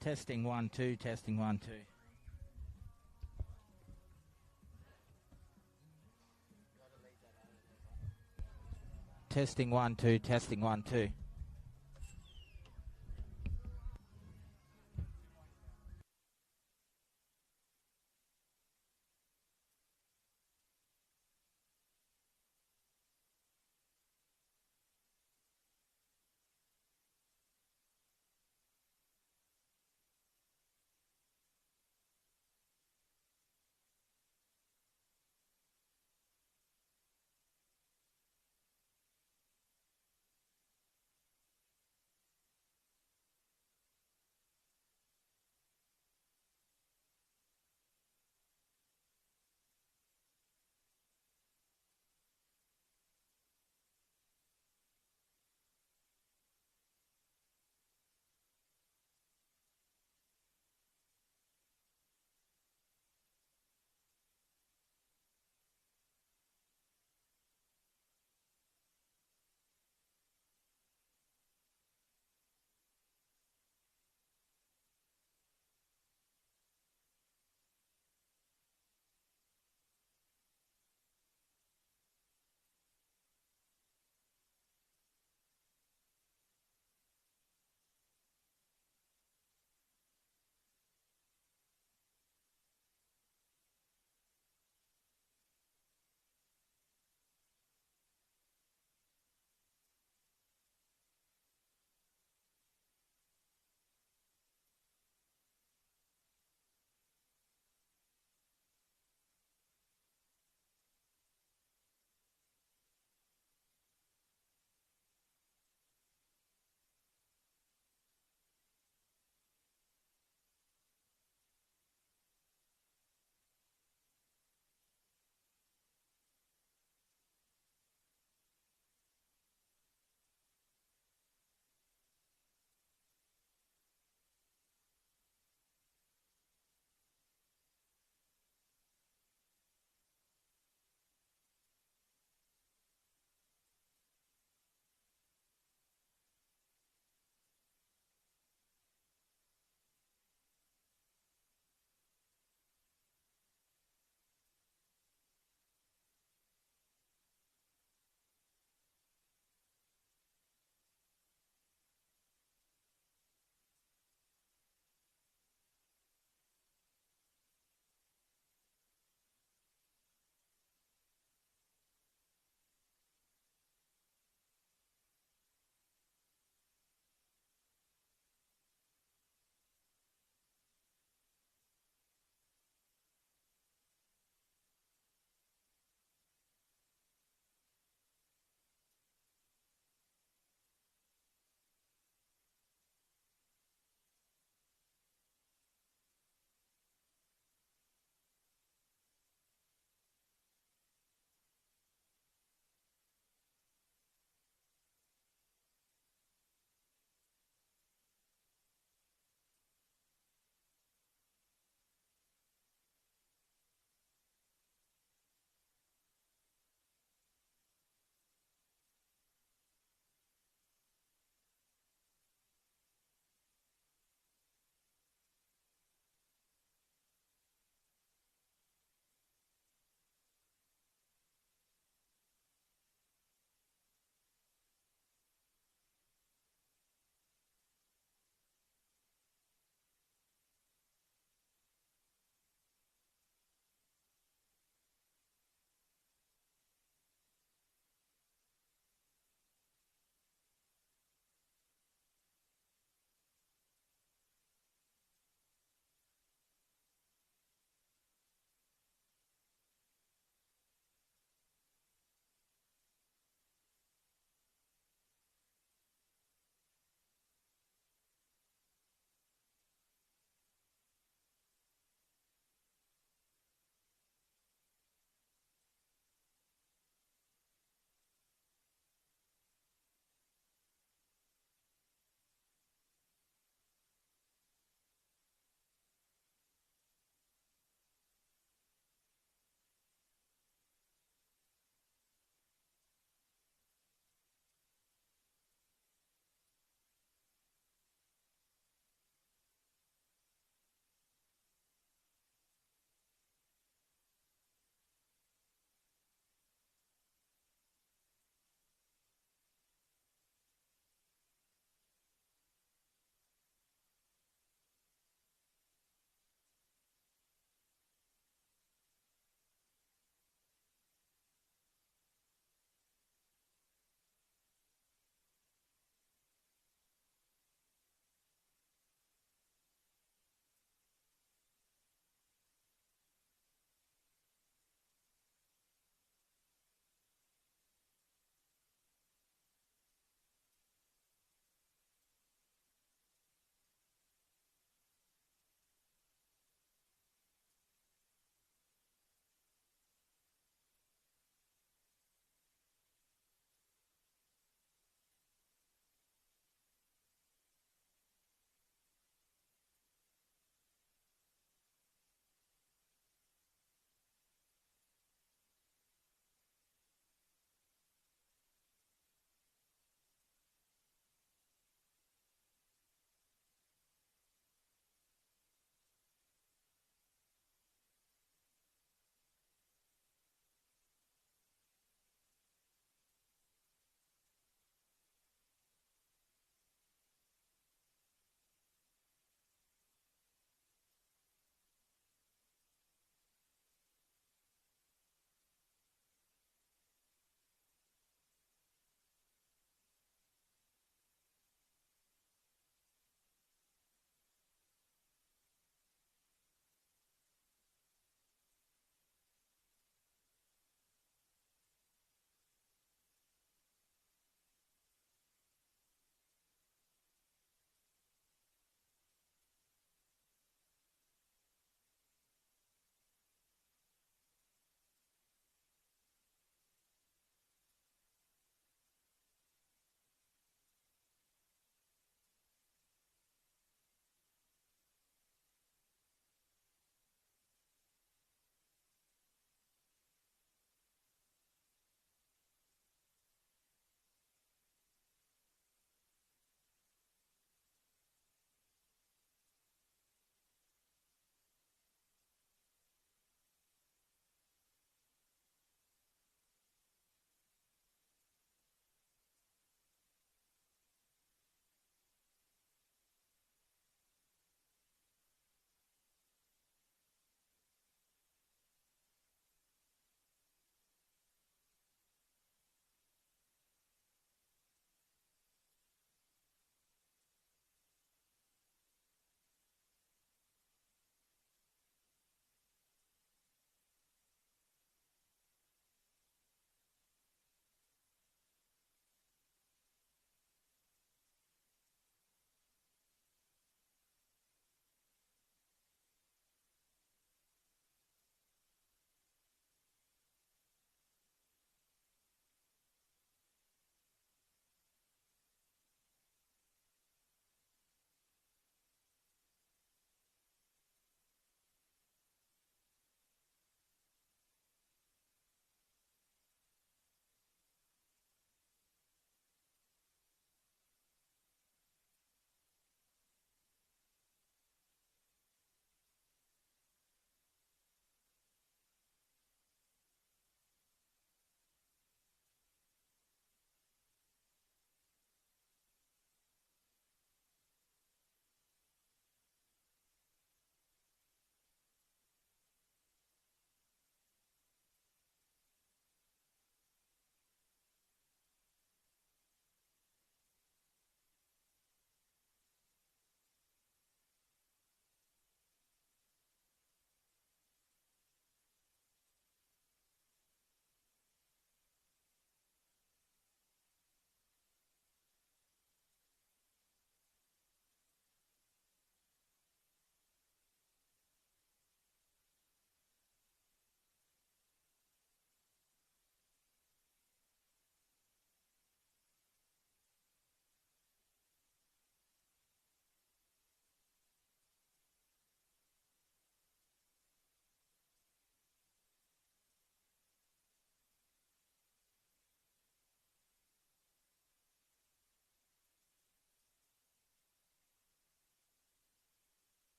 Testing 1 2, testing 1 2. Testing 1 2, testing 1 2.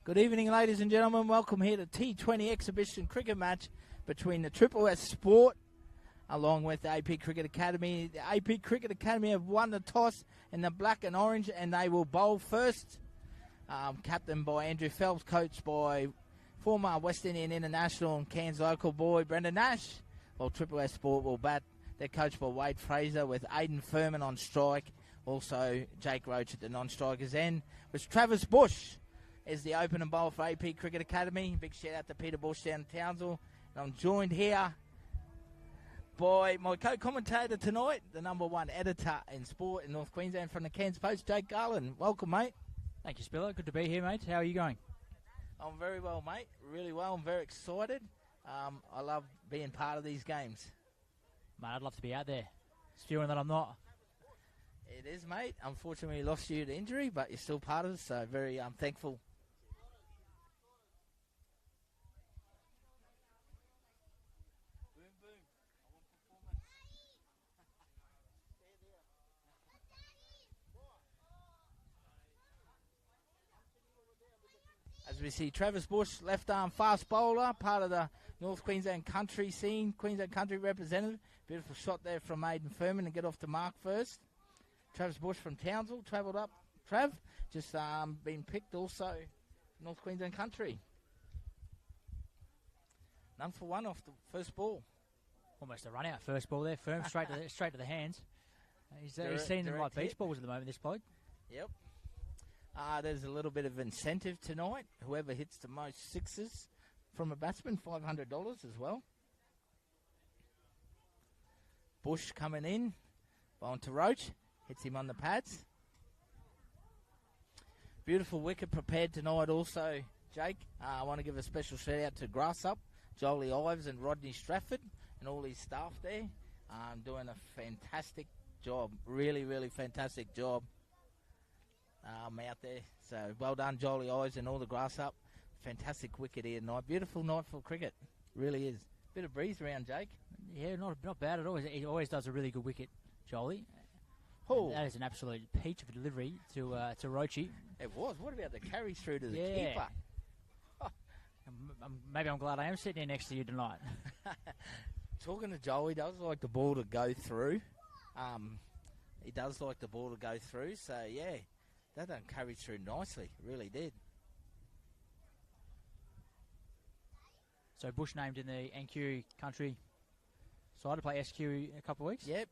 Good evening, ladies and gentlemen. Welcome here to T20 exhibition cricket match between the Triple S Sport along with the AP Cricket Academy. The AP Cricket Academy have won the toss in the black and orange, and they will bowl first. Captained by Andrew Phelps, coached by former West Indian international and Cairns local boy Brendan Nash. While Triple S Sport will bat. They're coached by Wade Fraser with Aidan Furman on strike. Also, Jake Roach at the non-strikers end. With Travis Bush is the opening bowler for AP Cricket Academy. Big shout out to Peter Bush down in Townsville. And I'm joined here by my co-commentator tonight, the number one editor in sport in North Queensland from the Cairns Post, Jake Garland. Welcome, mate. Thank you, Spiller. Good to be here, mate. How are you going? I'm very well, mate. Really well. I'm very excited. I love being part of these games. Mate, I'd love to be out there. It's feeling that I'm not. It is, mate. Unfortunately, we lost you to injury, but you're still part of it, so very thankful. As we see Travis Bush, left arm fast bowler, part of the North Queensland country scene, Queensland country representative. Beautiful shot there from Aidan Furman to get off the mark first. Travis Bush from Townsville, travelled up. Trav, just been picked also North Queensland country. None for one off the first ball. Almost a run out first ball there. Firm straight to the hands. He's seen them like beach balls at the moment, this bloke. Yep. There's a little bit of incentive tonight. Whoever hits the most sixes from a batsman, $500 as well. Bush coming in. On to Roach. Hits him on the pads. Beautiful wicket prepared tonight also, Jake. I want to give a special shout out to Grass Up, Jolie Ives and Rodney Strafford and all his staff there. Doing a fantastic job. Really, really fantastic job. Out there. So well done, Jolie Ives and all the Grass Up. Fantastic wicket here tonight. Beautiful night for cricket. Really is. Bit of breeze around, Jake. Yeah, not bad at all. He always does a really good wicket, Jolie. Oh. That is an absolute peach of a delivery to Roachy. It was. What about the carry through to the keeper? Maybe I'm glad I am sitting here next to you tonight. Talking to Joel, he does like the ball to go through. He does like the ball to go through. So, yeah, that done carry through nicely. Really did. So Bush named in the NQ country side to play SQ in a couple of weeks? Yep.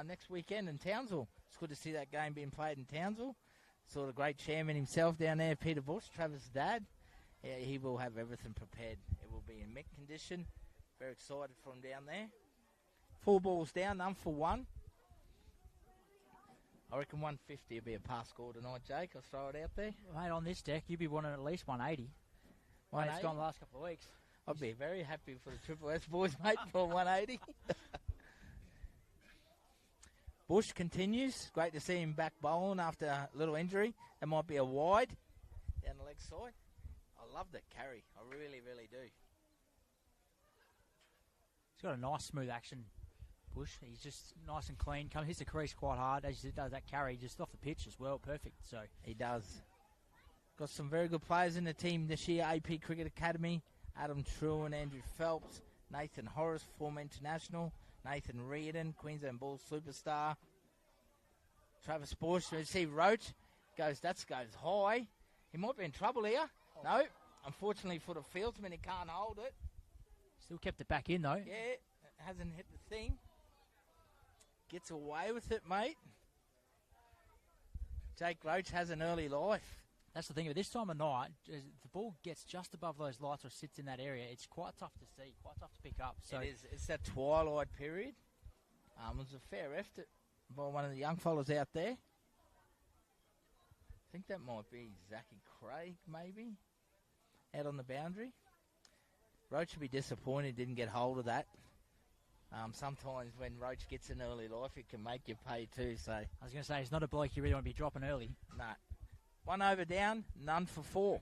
Next weekend in Townsville. It's good to see that game being played in Townsville. Saw the great chairman himself down there, Peter Bush, Travis' dad. Yeah, he will have everything prepared. It will be in mint condition. Very excited for him down there. 4 balls down, none for one. I reckon 150 will be a pass score tonight, Jake. I'll throw it out there. Mate, on this deck, you'd be wanting at least 180. Mate, it's gone the last couple of weeks. I'd be very happy for the Triple S boys, mate, for 180. Bush continues. Great to see him back bowling after a little injury. That might be a wide down the leg side. I love that carry. I really, really do. He's got a nice smooth action, Bush. He's just nice and clean. Hits the crease quite hard as he does that carry, just off the pitch as well. Perfect. So he does. Got some very good players in the team this year. AP Cricket Academy. Adam True and Andrew Phelps, Nathan Horace, former international, Nathan Reardon, Queensland Bulls superstar, Travis Bush. We see Roach goes high. He might be in trouble here. Oh. No, unfortunately for the fieldsman, he can't hold it. Still kept it back in though. Yeah, it hasn't hit the thing. Gets away with it, mate. Jake Roach has an early life. That's the thing. At this time of night, the ball gets just above those lights or sits in that area. It's quite tough to see, quite tough to pick up. So it is. It's that twilight period. It was a fair effort by one of the young fellas out there. I think that might be Zachy Craig, maybe, out on the boundary. Roach would be disappointed didn't get hold of that. Sometimes when Roach gets an early life, it can make you pay too. So I was going to say, he's not a bloke you really want to be dropping early. No. 1 over down, none for 4.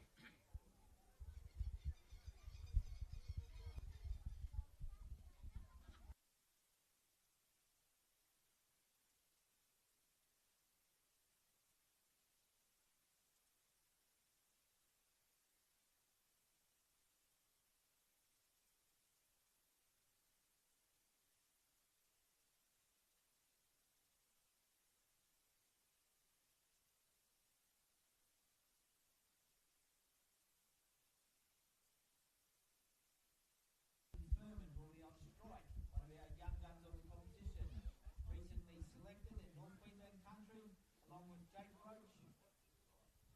selected in North Queensland country, along with Jake Roach,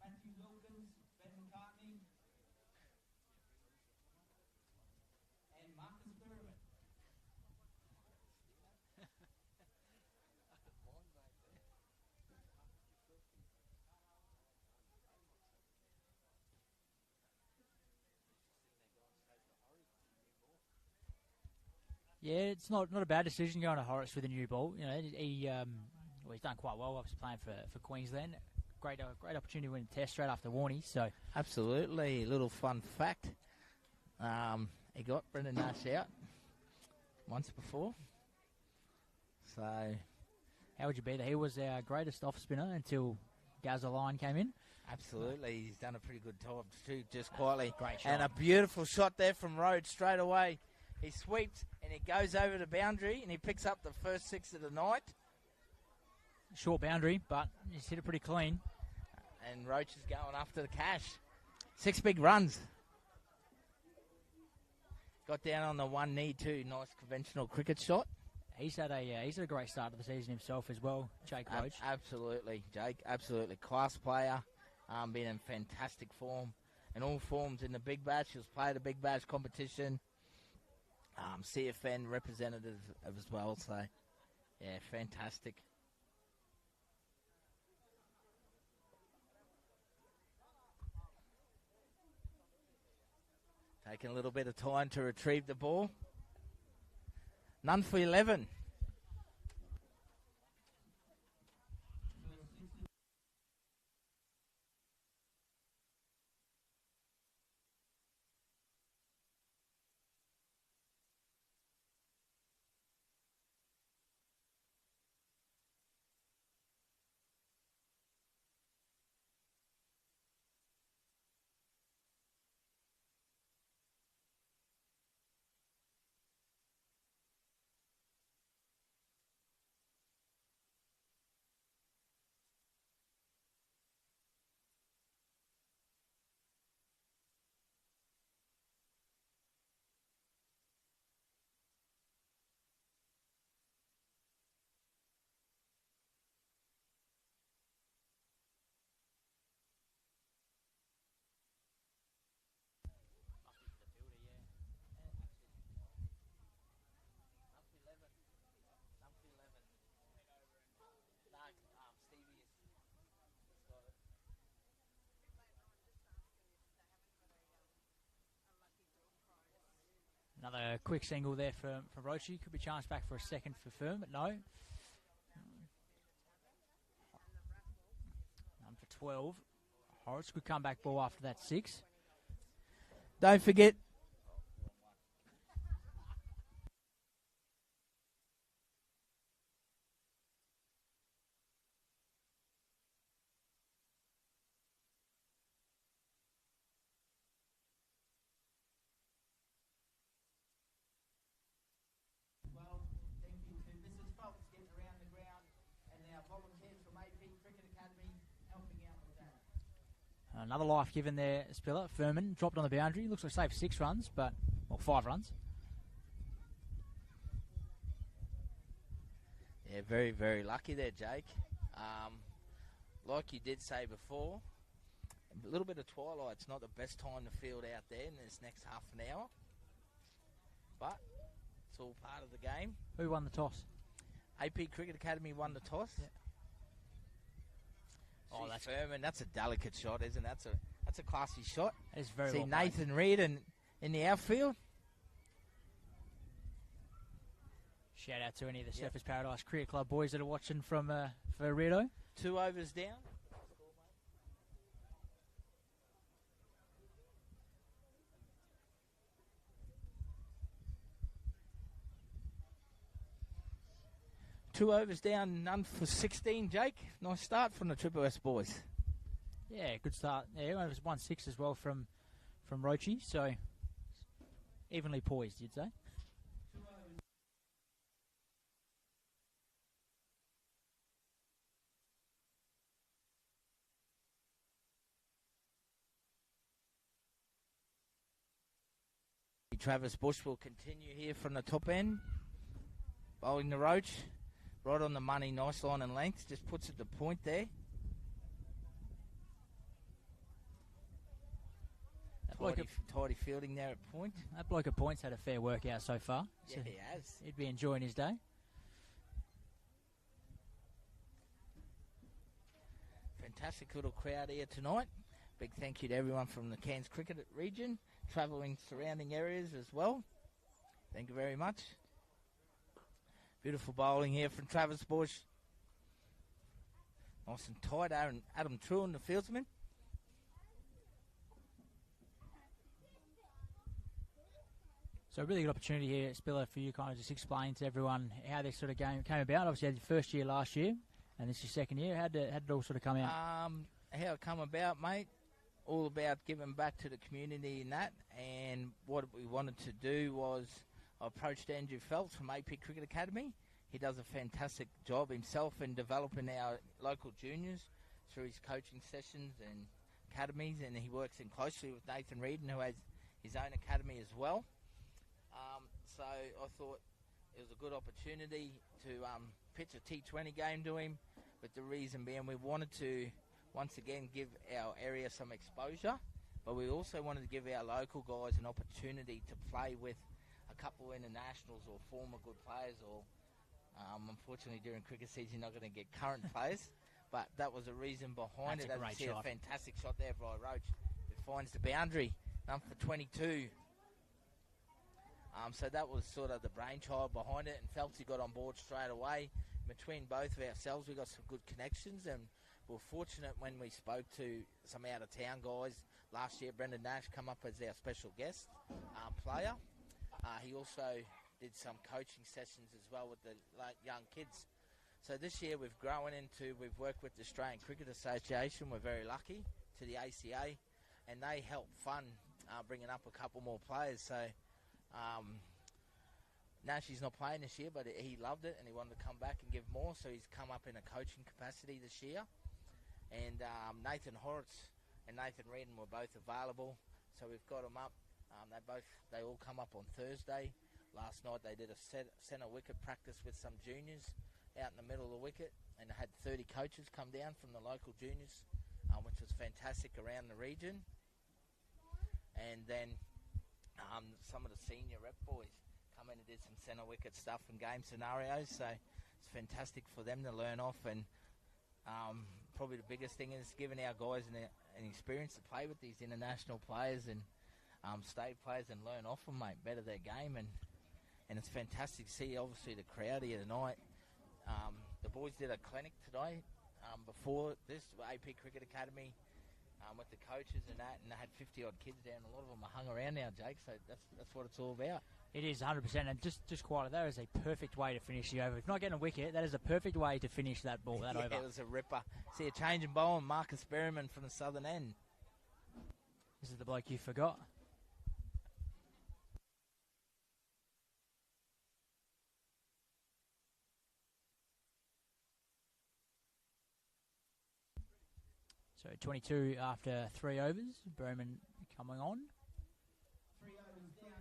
Matthew Wilkins, Ben McCartney, and Marcus Berman. Yeah, it's not a bad decision going to Horace with a new ball. You know, he's done quite well. Obviously playing for Queensland. Great opportunity to win a test straight after Warnie. So Absolutely. Little fun fact. He got Brendan Nash out once before. So how would you be there? He was our greatest off spinner until Gazaline came in. absolutely, he's done a pretty good job too, just quietly. Great shot. And a beautiful shot there from Rhodes straight away. He sweeps and he goes over the boundary and he picks up the first 6 of the night. Short boundary, but he's hit it pretty clean. And Roach is going after the cash. 6 big runs. Got down on the one knee too. Nice conventional cricket shot. He's had a great start to the season himself as well, Jake Roach. Absolutely, Jake. Absolutely. Class player. Been in fantastic form. In all forms in the Big Bash. He was played a Big Bash competition. CFN representative as well. So, yeah, fantastic. Taking a little bit of time to retrieve the ball. None for 11. Another quick single there from Rochi. Could be chanced back for a second for Firm, but no. None for 12. Horace could come back ball after that 6. Don't forget. Another life given there, Spiller. Furman dropped on the boundary. Looks like saved 6 runs, but, well, 5 runs. Yeah, very, very lucky there, Jake. Like you did say before, a little bit of twilight's not the best time to field out there in this next half an hour. But it's all part of the game. Who won the toss? AP Cricket Academy won the toss. Yeah. Oh, that's Furman. That's a delicate shot, isn't it? That's a classy shot. It's very See well Nathan Reid in the outfield. Shout out to any of the Surfers Paradise Cricket Club boys that are watching from for Rito. 2 overs down. Two overs down, none for 16, Jake. Nice start from the Triple S boys. Yeah, good start. Yeah, it was 1-6 as well from Rochi, so evenly poised, you'd say. Travis Bush will continue here from the top end, bowling the Roach. right on the money, nice line and length, just puts it to point there. Tidy fielding there at point. That bloke at point's had a fair workout so far. Yeah, So he has. He'd be enjoying his day. Fantastic little crowd here tonight. Big thank you to everyone from the Cairns Cricket region, travelling surrounding areas as well. Thank you very much. Beautiful bowling here from Travis Bush. Nice and tight. Adam Truen, the fieldsman. So a really good opportunity here, Spiller, for you kind of just explain to everyone how this sort of game came about. Obviously, you had your first year last year, and this is your second year. How did it all sort of come out? How it come about, mate? All about giving back to the community and that. And what we wanted to do was I approached Andrew Phelps from AP Cricket Academy. He does a fantastic job himself in developing our local juniors through his coaching sessions and academies, and he works in closely with Nathan Reardon, who has his own academy as well. So I thought it was a good opportunity to pitch a T20 game to him, but the reason being we wanted to once again give our area some exposure, but we also wanted to give our local guys an opportunity to play with a couple of internationals or former good players, or unfortunately during cricket season you're not going to get current players, but that was the reason behind it. That's a great shot. A fantastic shot there by Roach. It finds the boundary, number 22. So that was sort of the brainchild behind it, and Phelpsy got on board straight away. Between both of ourselves, we got some good connections, and we were fortunate when we spoke to some out-of-town guys last year. Brendan Nash come up as our special guest player. He also did some coaching sessions as well with the young kids. So this year we've worked with the Australian Cricket Association. We're very lucky, to the ACA, and they help fund bringing up a couple more players. So Nashy's not playing this year, but he loved it and he wanted to come back and give more, so he's come up in a coaching capacity this year. And Nathan Horitz and Nathan Reardon were both available, so we've got them up. They all come up on Thursday. Last night they did a centre wicket practice with some juniors out in the middle of the wicket, and they had 30 coaches come down from the local juniors, which was fantastic around the region. And then some of the senior rep boys come in and did some centre wicket stuff and game scenarios, so it's fantastic for them to learn off. And probably the biggest thing is giving our guys an experience to play with these international players and state players and learn off them, mate, better their game. And it's fantastic to see, obviously, the crowd here tonight. The boys did a clinic today before this, AP Cricket Academy, with the coaches and that, and they had 50-odd kids down. A lot of them are hung around now, Jake, so that's what it's all about. It is 100%, and just quietly, that is a perfect way to finish the over. If not getting a wicket, that is a perfect way to finish that ball, that over. It was a ripper. See a change in bowl, and Marcus Berryman from the southern end. This is the bloke you forgot. So 22 after 3 overs. Berryman coming on. 3 overs down.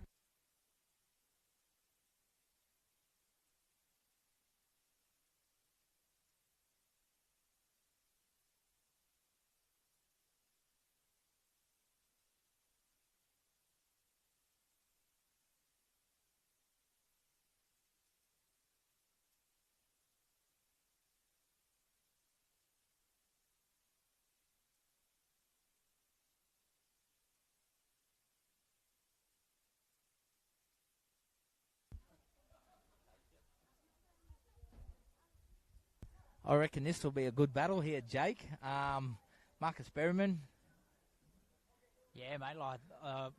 I reckon this will be a good battle here, Jake. Marcus Berryman. Yeah, mate.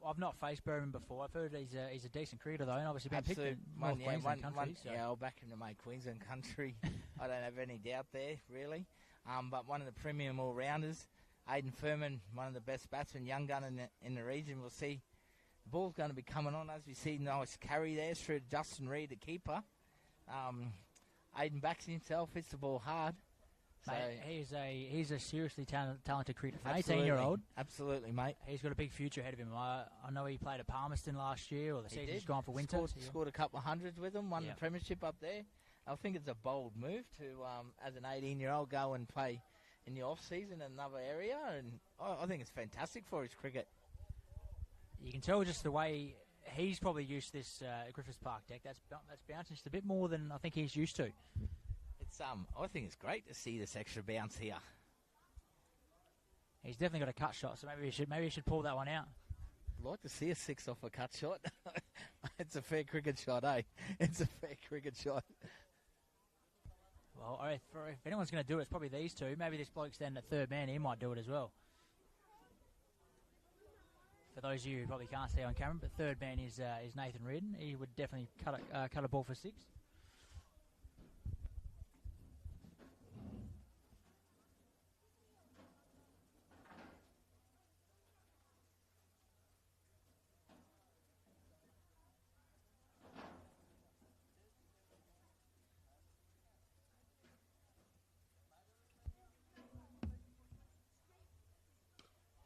I've not faced Berryman before. I've heard he's a decent cricketer though, and obviously been picked in North Queensland country. Yeah, I'll back him to make Queensland country. I don't have any doubt there, really. But one of the premium all-rounders, Aidan Furman, one of the best batsmen, young gun in the region. We'll see. The ball's going to be coming on as we see. Nice carry there through Justin Reid, the keeper. Aiden backs himself, hits the ball hard. Mate, he's a seriously talented cricketer for an 18-year-old. Absolutely, mate. He's got a big future ahead of him. I know he played at Palmerston last year, or the season's gone for winter. Scored a couple of hundreds with him, won the premiership up there. I think it's a bold move to, as an 18-year-old, go and play in the off-season in another area, and I think it's fantastic for his cricket. You can tell just the way he's probably used to this Griffiths Park deck. That's bouncing just a bit more than I think he's used to. It's I think it's great to see this extra bounce here. He's definitely got a cut shot, so maybe he should pull that one out. I'd like to see a 6 off a cut shot. It's a fair cricket shot, eh? It's a fair cricket shot. Well, if anyone's going to do it, it's probably these two. Maybe this bloke standing at third man, he might do it as well. For those of you who probably can't see on camera, but third man is Nathan Reardon. He would definitely cut a ball for 6.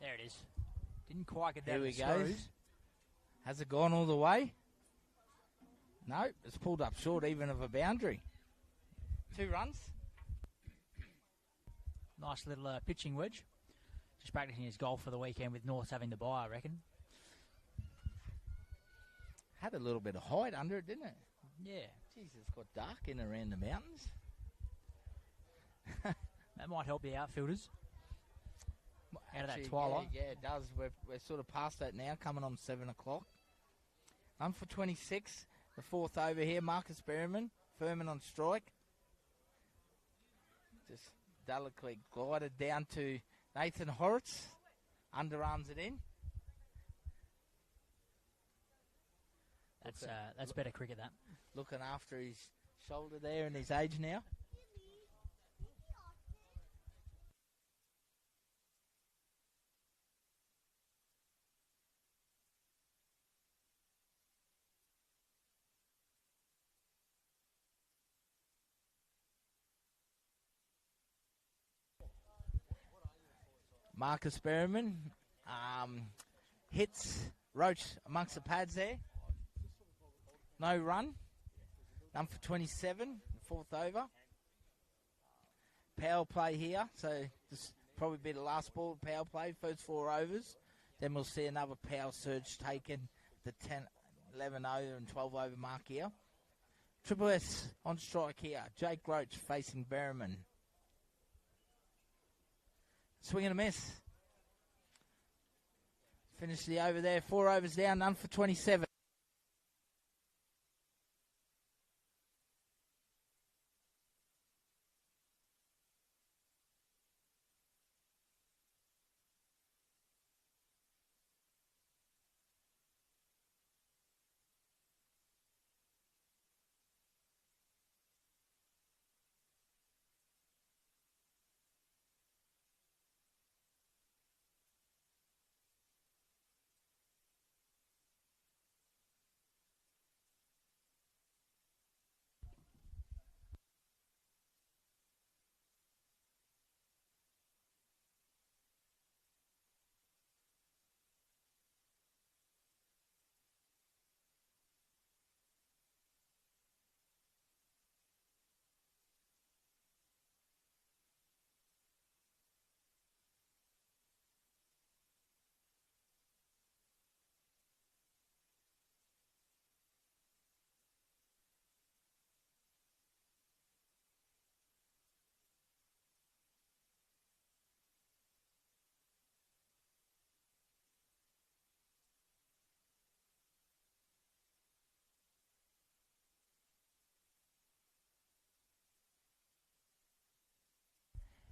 There it is. Didn't quite get down to the screws. Has it gone all the way? No, it's pulled up short even of a boundary. 2 runs. Nice little pitching wedge. Just practicing his golf for the weekend with Norths having the bye, I reckon. Had a little bit of height under it, didn't it? Yeah. Jeez, it's got dark in around the mountains. That might help the outfielders. Out of that twilight. Yeah, it does. We're sort of past that now, coming on 7 o'clock. For 26, the 4th over here, Marcus Berryman, Furman on strike. Just delicately glided down to Nathan Horitz, underarms it in. That's better cricket, that. Looking after his shoulder there and his age now. Marcus Berryman hits Roach amongst the pads there. No run. None for 27, 4th over. Power play here, so this probably be the last ball of power play, first 4 overs. Then we'll see another power surge taken, the 10, 11 over and 12 over mark here. Triple S on strike here. Jake Roach facing Berryman. Swing and a miss. Finish the over there. 4 overs down, none for 27.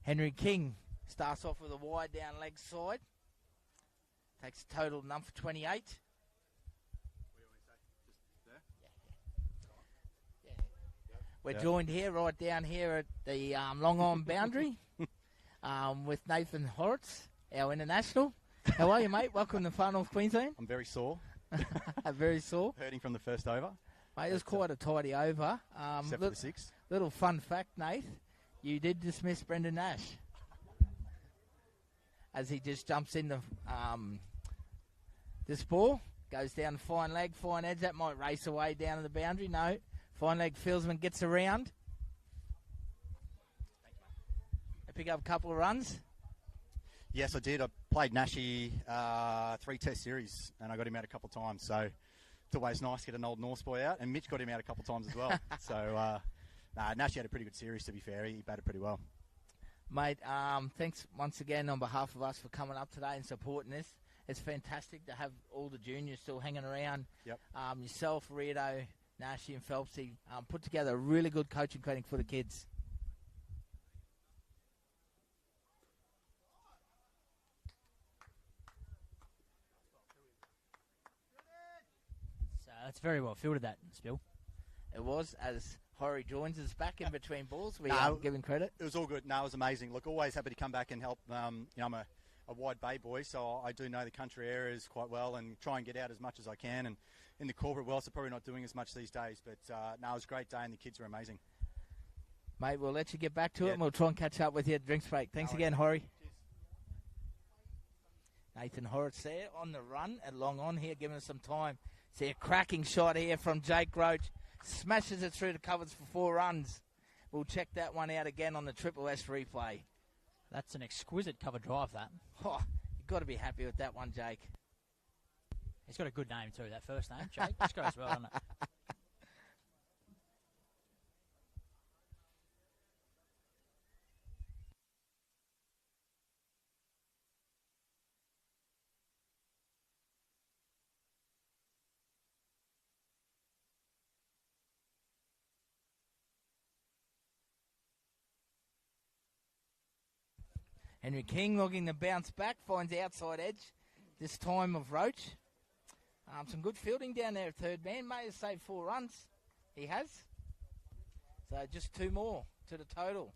Henry King starts off with a wide down leg side. Takes a total none for 28. What do you want me to say? Just there? Yeah. We're joined here, right down here at the long arm boundary with Nathan Horitz, our international. How are you, mate? Welcome to Far North Queensland. I'm very sore. Very sore. Hurting from the first over. Mate, it was quite a tidy over. Except for the 6. Little fun fact, Nath. You did dismiss Brendan Nash as he just jumps into this ball, goes down fine leg, fine edge. That might race away down to the boundary. No, fine leg fieldsman gets around, Pick up a couple of runs. Yes, I did. I played Nashi 3 Test series, and I got him out a couple of times. So it's always nice to get an old Norse boy out, and Mitch got him out a couple of times as well. So Nashi had a pretty good series, to be fair. He batted pretty well. Mate, thanks once again on behalf of us for coming up today and supporting this. It's fantastic to have all the juniors still hanging around. Yep. Yourself, Rito, Nashi and Phelpsy put together a really good coaching clinic for the kids. So that's very well fielded, that, Spill. It was, as Horry joins us back in between balls. We give him credit. It was all good. No, it was amazing. Look, always happy to come back and help. I'm a Wide Bay boy, so I do know the country areas quite well and try and get out as much as I can. And in the corporate world, so probably not doing as much these days. But no, it was a great day and the kids were amazing. Mate, we'll let you get back to it and we'll try and catch up with you at drinks break. Thanks again, Horry. Nathan Horrocks there on the run at long on here, giving us some time. See a cracking shot here from Jake Roach. Smashes it through the covers for 4 runs. We'll check that one out again on the Triple S replay. That's an exquisite cover drive, that. Oh, you've got to be happy with that one, Jake. He's got a good name too, that first name, Jake. Just goes well, doesn't it? Henry King looking to bounce back, finds the outside edge, this time of Roach. Some good fielding down there at third man. May have saved 4 runs. He has. So just 2 more to the total.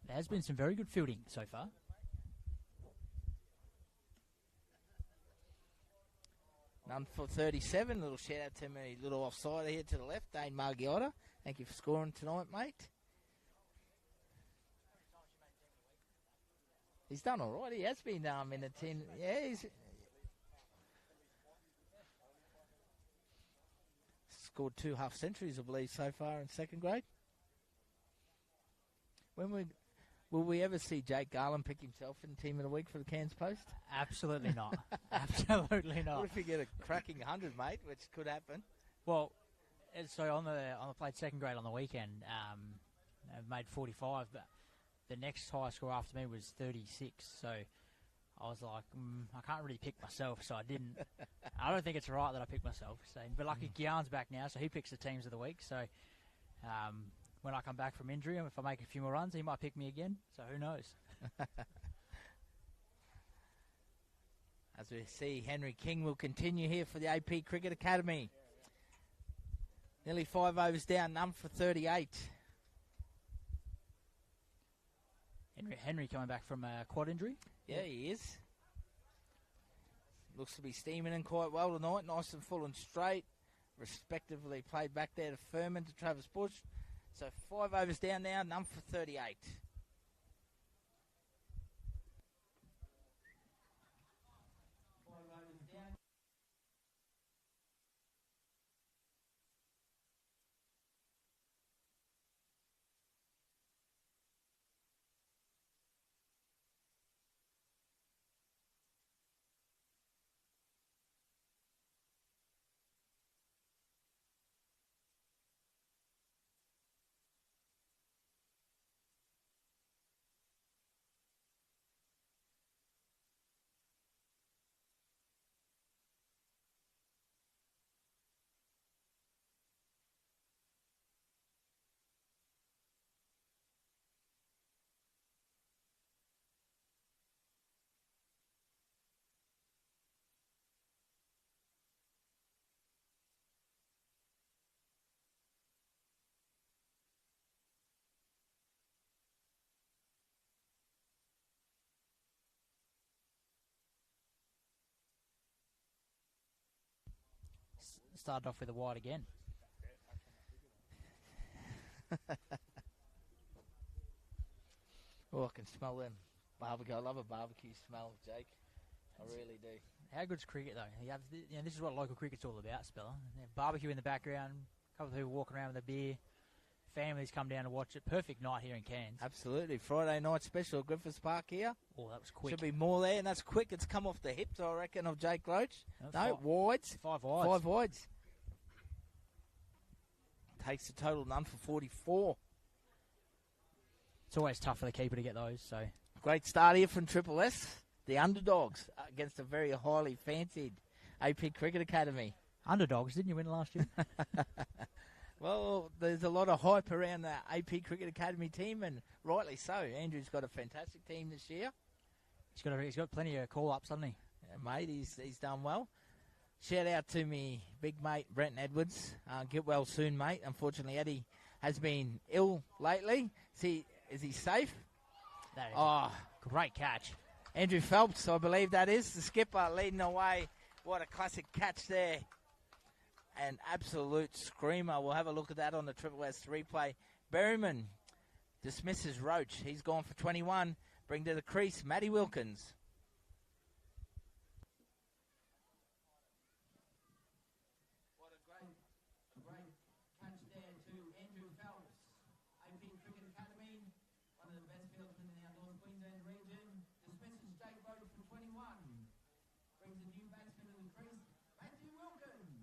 There has been some very good fielding so far. None for 37. Little shout out to me, little offside here to the left. Dane Margiotta. Thank you for scoring tonight, mate. He's done all right. He has been in the 10. Yeah, he's scored 2 half centuries, I believe, so far in second grade. Will we ever see Jake Garland pick himself in Team of the Week for the Cairns Post? Absolutely not. Absolutely not. What if you get a cracking 100, mate, which could happen? Well, so on the played second grade on the weekend, I've made 45, but the next highest score after me was 36. So I was like, I can't really pick myself, so I didn't. I don't think it's right that I picked myself. So, but lucky Guian's back now, so he picks the teams of the week. So when I come back from injury, if I make a few more runs, he might pick me again. So who knows? As we see, Henry King will continue here for the AP Cricket Academy. Nearly 5 overs down, none for 38. Henry coming back from a quad injury. Yeah, he is. Looks to be steaming in quite well tonight. Nice and full and straight. Respectively played back there to Furman, to Travis Bush. So 5 overs down now, none for 38. Started off with a wide again. Oh, I can smell them barbecue. I love a barbecue smell, Jake. I really do. How good's cricket, though? This is what local cricket's all about, Speller. Barbecue in the background, a couple of people walking around with a beer, families come down to watch it. Perfect night here in Cairns. Absolutely. Friday night special at Griffiths Park here. Oh, that was quick. Should be more there, and that's quick. It's come off the hips, I reckon, of Jake Roach. No, wides. 5 wides. 5 wides. Takes the total none for 44. It's always tough for the keeper to get those. So Great start here from Triple S. The underdogs against a very highly fancied AP Cricket Academy. Underdogs, didn't you win last year? Well, there's a lot of hype around the AP Cricket Academy team, and rightly so. Andrew's got a fantastic team this year. He's got plenty of call-ups, hasn't he? Yeah, mate, he's done well. Shout out to me big mate, Brenton Edwards. Get well soon, mate. Unfortunately, Eddie has been ill lately. Is he safe? Great catch. Andrew Phelps, I believe that is. The skipper leading away. What a classic catch there. An absolute screamer. We'll have a look at that on the Triple S replay. Berryman dismisses Roach. He's gone for 21. Bring to the crease, Matty Wilkins. What a great catch there to Andrew Phelps. AP Cricket Academy, one of the best fieldsmen in our North Queensland region. Dismisses Jake Roach for 21. Brings a new batsman to the crease, Matthew Wilkins.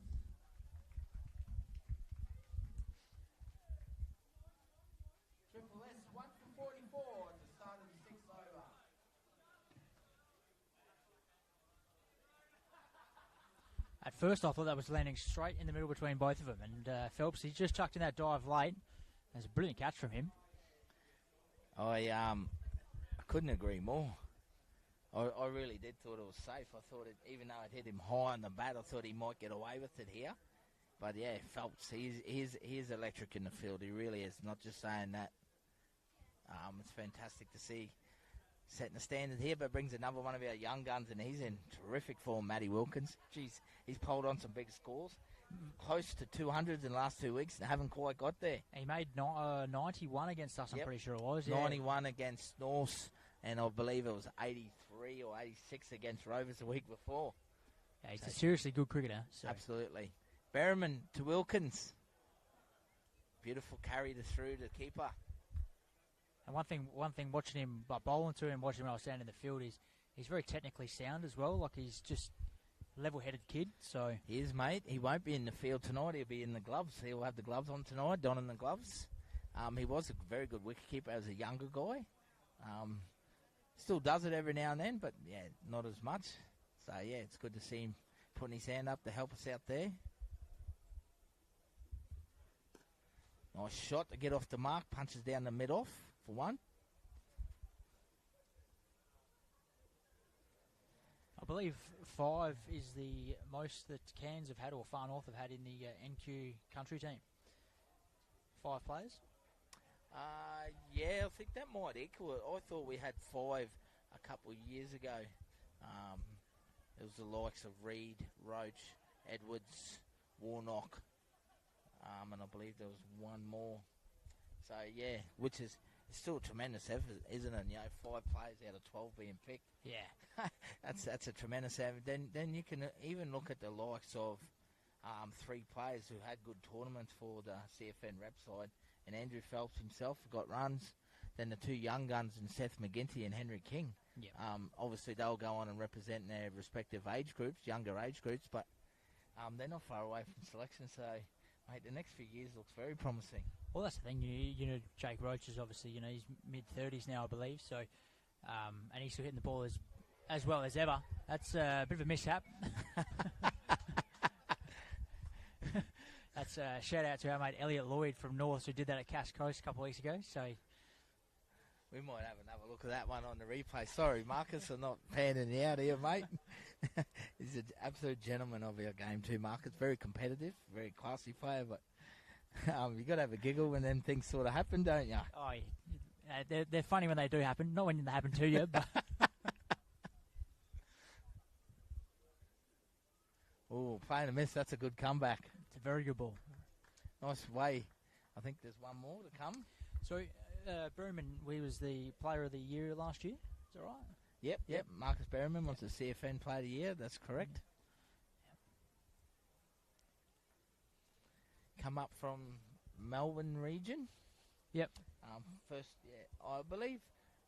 Triple S 1 for 44 at the start of the 6th over. At first, I thought that was landing straight in the middle between both of them. And Phelps, he just chucked in that dive late. That's a brilliant catch from him. I couldn't agree more. I really did thought it was safe. I thought even though it hit him high on the bat, I thought he might get away with it here. But yeah, Phelps, he's electric in the field. He really is. Not just saying that. It's fantastic to see setting the standard here, but brings another one of our young guns, and he's in terrific form, Matty Wilkins. Jeez, he's pulled on some big scores. Close to 200s in the last 2 weeks and haven't quite got there. He made 91 against us, I'm pretty sure it was. Yeah. 91 against Norse, and I believe it was 83 or 86 against Rovers the week before. Yeah, he's a seriously good cricketer. So. Absolutely. Berryman to Wilkins. Beautiful carry to through to keeper. And one thing watching him, bowling to him, watching him when I was standing in the field, he's very technically sound as well. Like he's just level-headed kid. So he is, mate. He won't be in the field tonight. He'll be in the gloves. He'll have the gloves on tonight, donning the gloves. He was a very good wicketkeeper as a younger guy. Still does it every now and then, but yeah, not as much. So yeah, it's good to see him putting his hand up to help us out there. Nice shot to get off the mark. Punches down the mid-off for one. I believe 5 is the most that Cairns have had, or Far North have had in the NQ country team. 5 players? Yeah, I think that might equal it. I thought we had 5 a couple of years ago. It was the likes of Reid, Roach, Edwards, Warnock, and I believe there was one more. So, yeah, which is still a tremendous effort, isn't it? You know, 5 players out of 12 being picked. Yeah. that's a tremendous effort. Then you can even look at the likes of 3 players who had good tournaments for the CFN rep side. And Andrew Phelps himself got runs. Then the 2 young guns in Seth McGinty and Henry King. Yep. Obviously, they'll go on and represent their respective age groups, younger age groups, but they're not far away from selection. So, mate, the next few years looks very promising. Well, that's the thing. You know, Jake Roach is obviously, he's mid-30s now, I believe. So, and he's still hitting the ball as well as ever. That's a bit of a mishap. That's a shout out to our mate Elliot Lloyd from North, who did that at Cass Coast a couple of weeks ago. So we might have another look at that one on the replay. Sorry, Marcus, I'm not panning you out here, mate. He's an absolute gentleman of our game too, Marcus. Very competitive, very classy player, but you got to have a giggle when them things sort of happen, don't you? Oh, they're funny when they do happen, not when they happen to you. But oh, playing a miss, that's a good comeback. It's a very good ball. Nice way. I think there's one more to come. So, Berryman, he was the player of the year last year. Is that right? Yep. Marcus Berryman was the CFN player of the year. That's correct. Yep. Come up from Melbourne region. Yep. First, yeah, I believe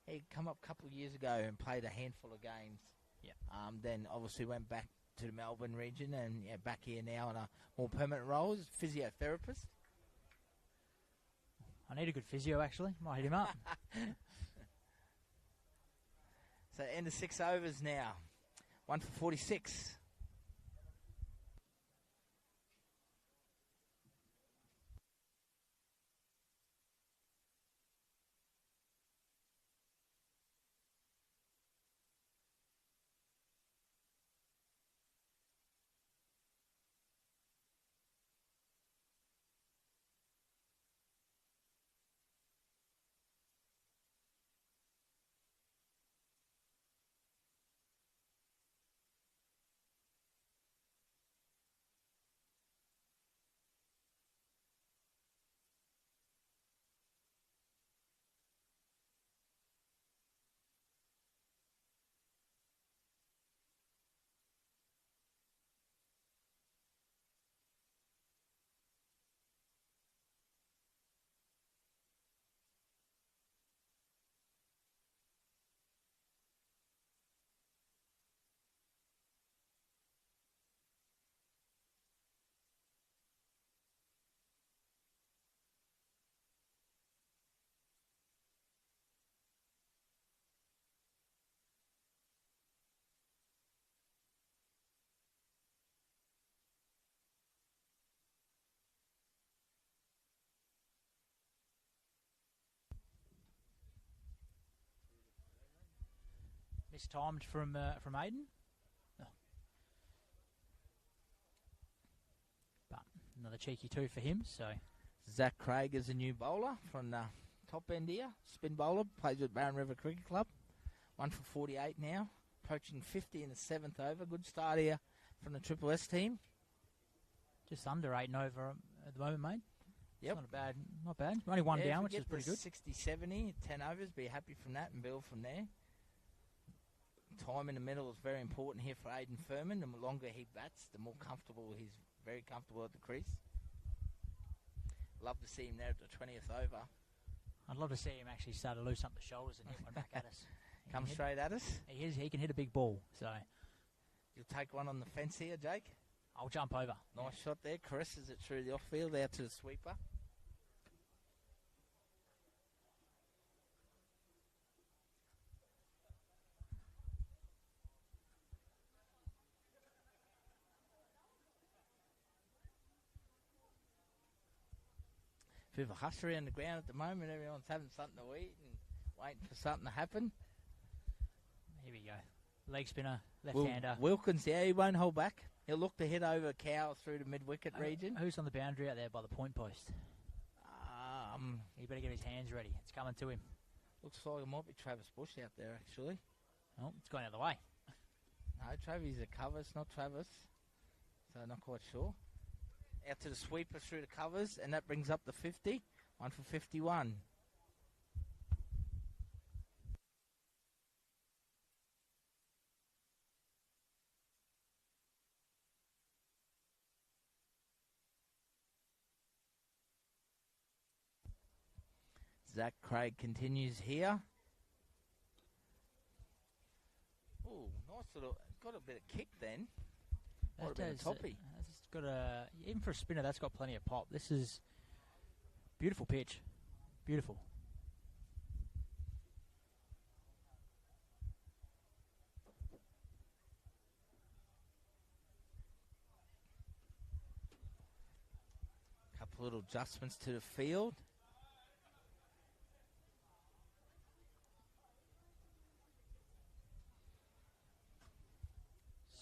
he come up a couple of years ago and played a handful of games. Yep. Then obviously went back to the Melbourne region and back here now in a more permanent role as physiotherapist. I need a good physio, actually. Might hit him up. So end of 6 overs now. 1 for 46. Mistimed from Aiden. Oh. But another cheeky 2 for him, so... Zach Craig is a new bowler from the top end here. Spin bowler, plays with Barron River Cricket Club. 1 for 48 now. Approaching 50 in the 7th over. Good start here from the Triple S team. Just under 8 and over at the moment, mate. Yep. It's not bad. Only one down, which is pretty good. 60-70, 10 overs, be happy from that and build from there. Time in the middle is very important here for Aidan Furman. The longer he bats, the more comfortable he's very comfortable at the crease. Love to see him there at the 20th over. I'd love to see him actually start to loosen up the shoulders and hit one back at us. Come straight at us. He can hit a big ball, so... You'll take one on the fence here, Jake. I'll jump over. Nice shot there. Caresses it through the off-field out to the sweeper. Bit of a hustlery on the ground at the moment. Everyone's having something to eat and waiting for something to happen. Here we go. Leg spinner, left-hander. Wilkins, he won't hold back. He'll look to hit over Cow through the mid-wicket region. Who's on the boundary out there by the point post? He better get his hands ready. It's coming to him. Looks like it might be Travis Bush out there, actually. Oh, it's going out of the way. No, Travis a covers, not Travis. So not quite sure. Out to the sweeper through the covers, and that brings up the 50. 1 for 51. Zach Craig continues here. Oh, nice little, got a bit of kick then. What about a toppy? That's got even for a spinner, that's got plenty of pop. This is beautiful pitch. Beautiful. Couple little adjustments to the field.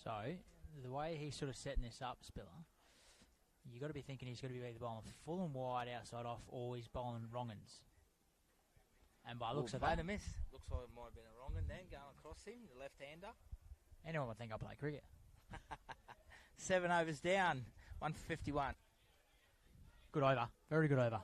So, the way he's sort of setting this up, Spiller, you got to be thinking he's going to be either bowling full and wide outside off, or he's bowling wrong-uns. And by looks of that, a miss. Looks like it might have been a wrong-un then going across him, the left-hander. Anyone would think I play cricket. 7 overs down, 1 for 51. Good over, very good over.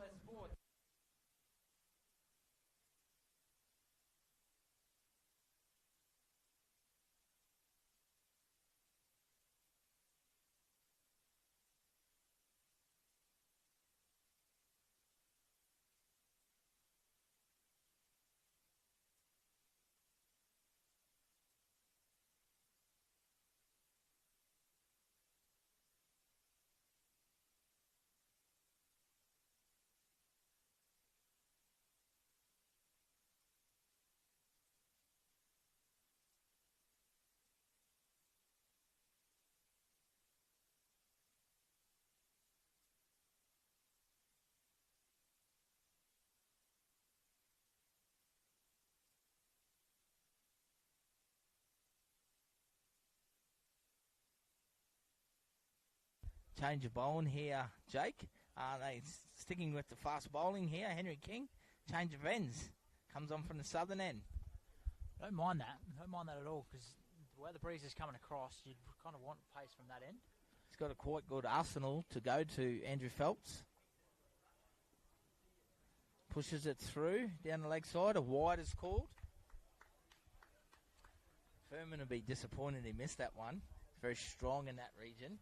Change of bowling here, Jake. They sticking with the fast bowling here. Henry King. Change of ends. Comes on from the southern end. Don't mind that. Don't mind that at all, because the way the breeze is coming across, you'd kind of want pace from that end. He's got a quite good arsenal to go to, Andrew Phelps. Pushes it through down the leg side. A wide is called. Furman will be disappointed he missed that one. Very strong in that region.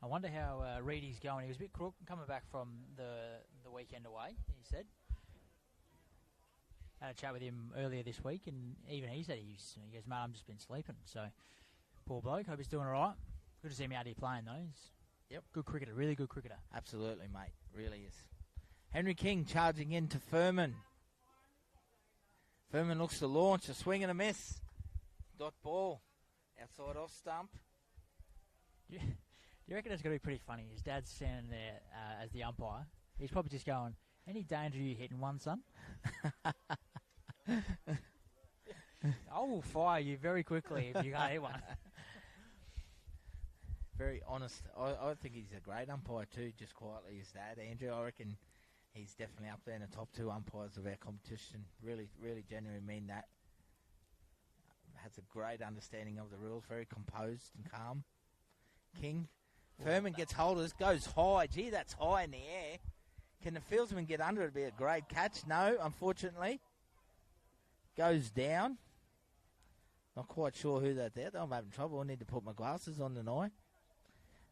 I wonder how Reedy's going. He was a bit crook coming back from the weekend away, he said. Had a chat with him earlier this week, and even he said he goes, mate, I've just been sleeping. So, poor bloke. Hope he's doing all right. Good to see him out here playing, though. He's good cricketer, really good cricketer. Absolutely, mate. Really is. Henry King charging into Furman. Furman looks to launch, a swing and a miss. Dot ball. Outside off stump. Do you reckon it's going to be pretty funny? His dad's standing there as the umpire. He's probably just going, any danger you hitting one, son? I will fire you very quickly if you can't hit one. Very honest. I think he's a great umpire too, just quietly his dad, Andrew. I reckon he's definitely up there in the top 2 umpires of our competition. Really, really genuinely mean that. Has a great understanding of the rules, very composed and calm. King. Furman gets hold of this, goes high. Gee, that's high in the air. Can the fieldsman get under it? It'd be a great catch. No, unfortunately. Goes down. Not quite sure who that's there. I'm having trouble. I need to put my glasses on tonight.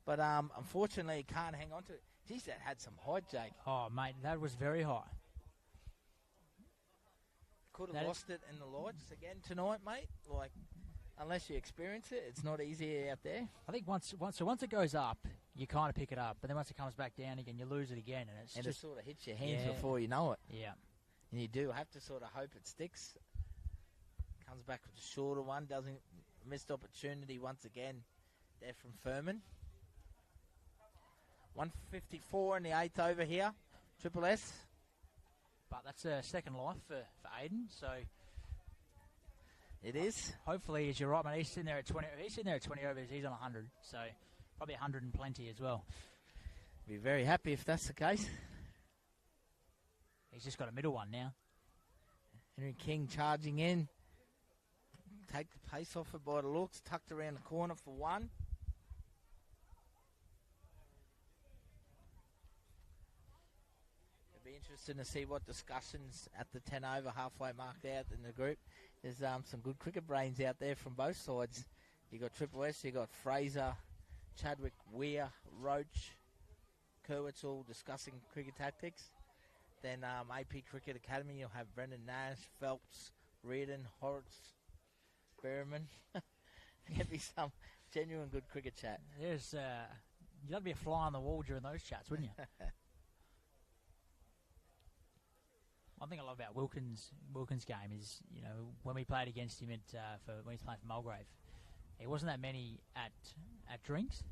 But unfortunately, he can't hang on to it. Geez, that had some height, Jake. Oh, mate, that was very high. Could have lost it in the lights again tonight, mate. Like, unless you experience it, it's not easy out there. I think once it goes up, you kind of pick it up. But then once it comes back down again, you lose it again. And it sort of hits your hands before you know it. Yeah. And you do have to sort of hope it sticks. Comes back with a shorter one. Missed opportunity once again there from Furman. 154 in the 8th over here. Triple S. But that's a second life for Aiden, so it is. Hopefully, as you're right, man, he's sitting there at 20. He's sitting there at 20 overs. He's on 100, so probably 100 and plenty as well. Be very happy if that's the case. He's just got a middle one now. Henry King charging in. Take the pace off it by the looks. Tucked around the corner for one. Be interested to see what discussions at the 10 over halfway marked out in the group. There's some good cricket brains out there from both sides. You got Triple S, you got Fraser, Chadwick, Weir, Roach, Kerwitz all discussing cricket tactics. Then AP Cricket Academy, you'll have Brendan Nash, Phelps, Reardon, Horrocks, Berriman. There'll be some genuine good cricket chat. There's you'd have to be a fly on the wall during those chats, wouldn't you? One thing I love about Wilkins' game is, you know, when we played against him when he was playing for Mulgrave, he wasn't that many at drinks,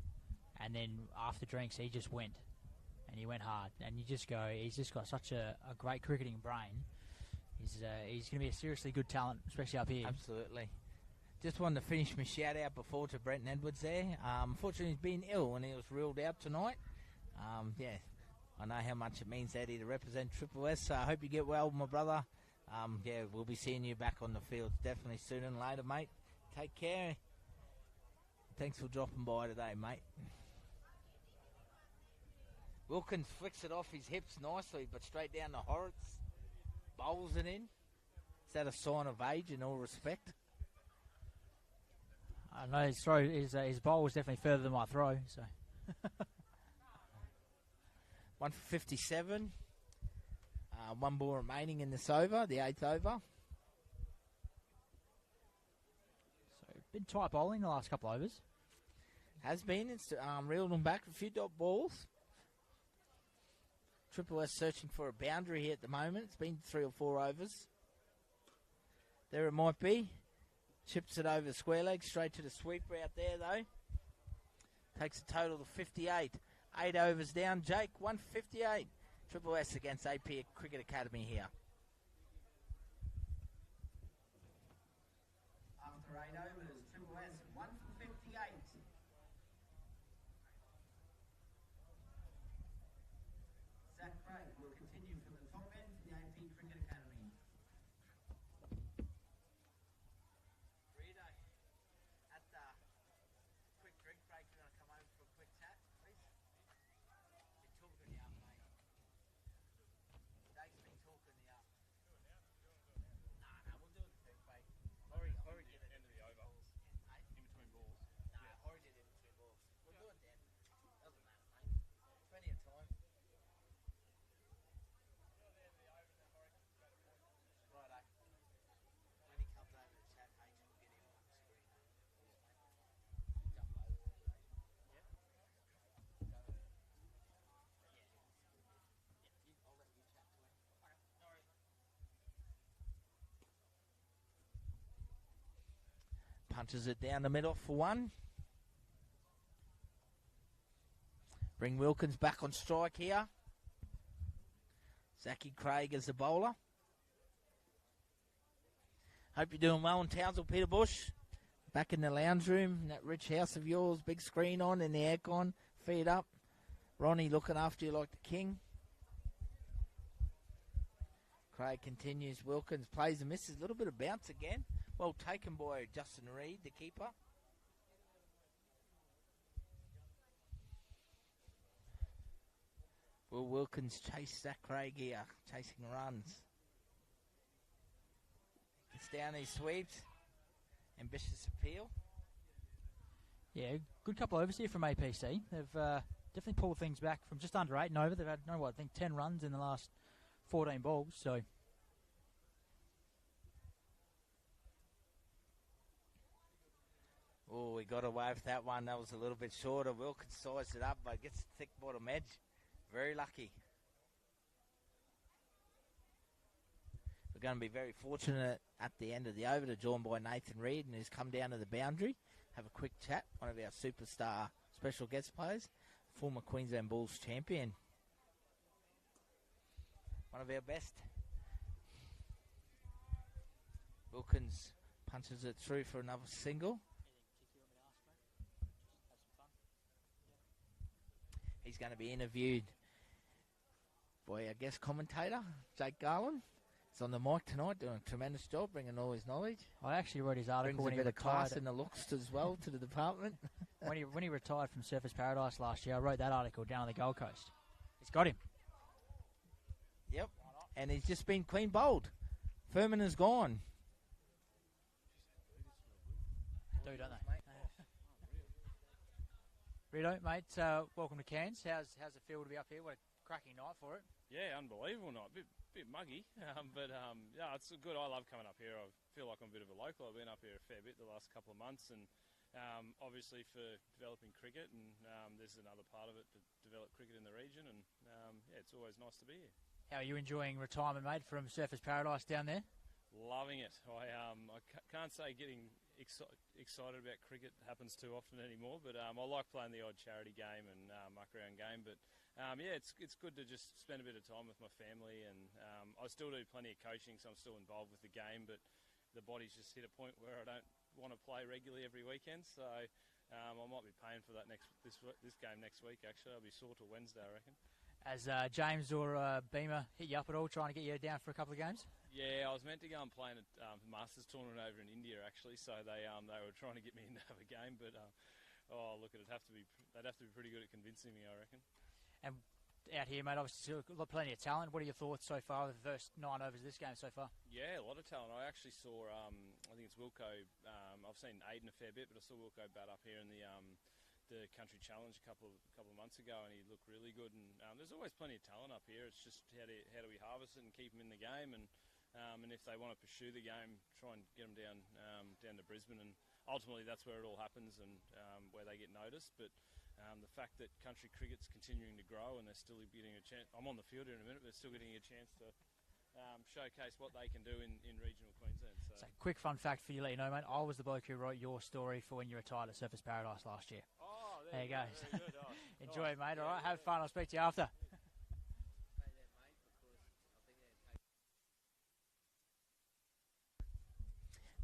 and then after drinks he just went, and he went hard, and you just go, he's just got such a great cricketing brain. He's going to be a seriously good talent, especially up here. Absolutely. Just wanted to finish my shout out before to Brenton Edwards there. Unfortunately, he's been ill and he was ruled out tonight. I know how much it means, Eddie, to represent Triple S, so I hope you get well, my brother. We'll be seeing you back on the field definitely sooner than later, mate. Take care. Thanks for dropping by today, mate. Wilkins flicks it off his hips nicely, but straight down to Horrocks. Bowls it in. Is that a sign of age in all respect? I know his bowl was definitely further than my throw, so... 1 for 57. One ball remaining in this over, the 8th over. So, been tight bowling the last couple overs. Has been. It's reeled them back a few dot balls. Triple S searching for a boundary here at the moment. It's been 3 or 4 overs. There it might be. Chips it over the square leg, straight to the sweeper out there, though. Takes a total of 58. 8 overs down. Jake, 158. Triple S against AP Cricket Academy here. After 8 overs, Triple S, 1 for 58. Punches it down the middle for one. Bring Wilkins back on strike here. Zachy Craig as the bowler. Hope you're doing well in Townsville, Peter Bush. Back in the lounge room, in that rich house of yours, big screen on and the aircon, feet up. Ronnie looking after you like the king. Craig continues. Wilkins plays and misses. A little bit of bounce again. Well taken by Justin Reed, the keeper. Will Wilkins chase Zach Craig here, chasing runs. Gets down, he sweeps. Ambitious appeal. Yeah, good couple overs here from APC. They've definitely pulled things back from just under 8 and over. They've had, I think 10 runs in the last 14 balls. So, oh, we got away with that one. That was a little bit shorter. Wilkins sized it up, but gets the thick bottom edge. Very lucky. We're going to be very fortunate at the end of the over to join by Nathan Reed, and who's come down to the boundary. Have a quick chat. One of our superstar special guest players, former Queensland Bulls champion. One of our best. Wilkins punches it through for another single. He's going to be interviewed by our guest commentator, Jake Garland. He's on the mic tonight, doing a tremendous job, bringing all his knowledge. I actually wrote his article Brings when a he bit of class retired. in the looks as well to the department. when he retired from Surfers Paradise last year, I wrote that article down on the Gold Coast. It's got him. Yep, and he's just been clean bowled. Furman is gone. Do, don't they? Rito, mate, welcome to Cairns. How's it feel to be up here? What a cracking night for it. Yeah, unbelievable night. Bit muggy, but yeah, it's good. I love coming up here. I feel like I'm a bit of a local. I've been up here a fair bit the last couple of months, and obviously for developing cricket, and this is another part of it to develop cricket in the region, and yeah, it's always nice to be here. How are you enjoying retirement, mate, from Surfers Paradise down there? Loving it. I can't say getting excited about cricket happens too often anymore, but I like playing the odd charity game and muck around game. But yeah, it's good to just spend a bit of time with my family, and I still do plenty of coaching, so I'm still involved with the game. But the body's just hit a point where I don't want to play regularly every weekend, so I might be paying for that this game next week. Actually, I'll be sore till Wednesday, I reckon. Has James or Beamer hit you up at all, trying to get you down for a couple of games? Yeah, I was meant to go and play in a Masters tournament over in India actually, so they were trying to get me into a game, but look, they'd have to be pretty good at convincing me, I reckon. And out here, mate, obviously plenty of talent. What are your thoughts so far with the first 9 overs of this game so far? Yeah, a lot of talent. I actually saw, I think it's Wilco. I've seen Aiden a fair bit, but I saw Wilco bat up here in the Country Challenge a couple of months ago, and he looked really good. And there's always plenty of talent up here. It's just how do we harvest it and keep them in the game, and if they want to pursue the game, try and get them down to Brisbane, and ultimately that's where it all happens and where they get noticed. But the fact that country cricket's continuing to grow and they're still getting a chance, I'm on the field here in a minute, but they're still getting a chance to showcase what they can do in regional Queensland. So quick fun fact for you, let you know, mate, I was the bloke who wrote your story for when you retired at Surfers Paradise last year. Oh, there you go. Very good. Oh, enjoy it, mate. All right, have fun. I'll speak to you after.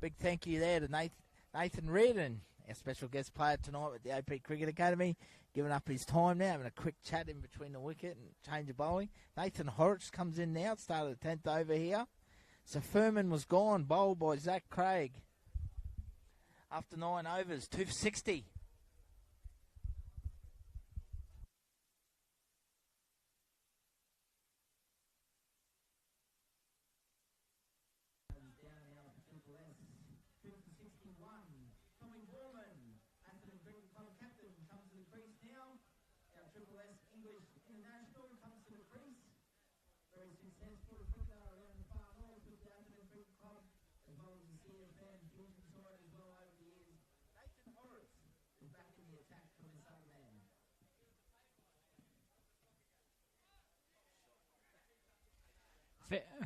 Big thank you there to Nathan Reardon, our special guest player tonight with the AP Cricket Academy, giving up his time now, having a quick chat in between the wicket and change of bowling. Nathan Horrocks comes in now, started the 10th over here. So Furman was gone, bowled by Zach Craig. After 9 overs, 2 for 60.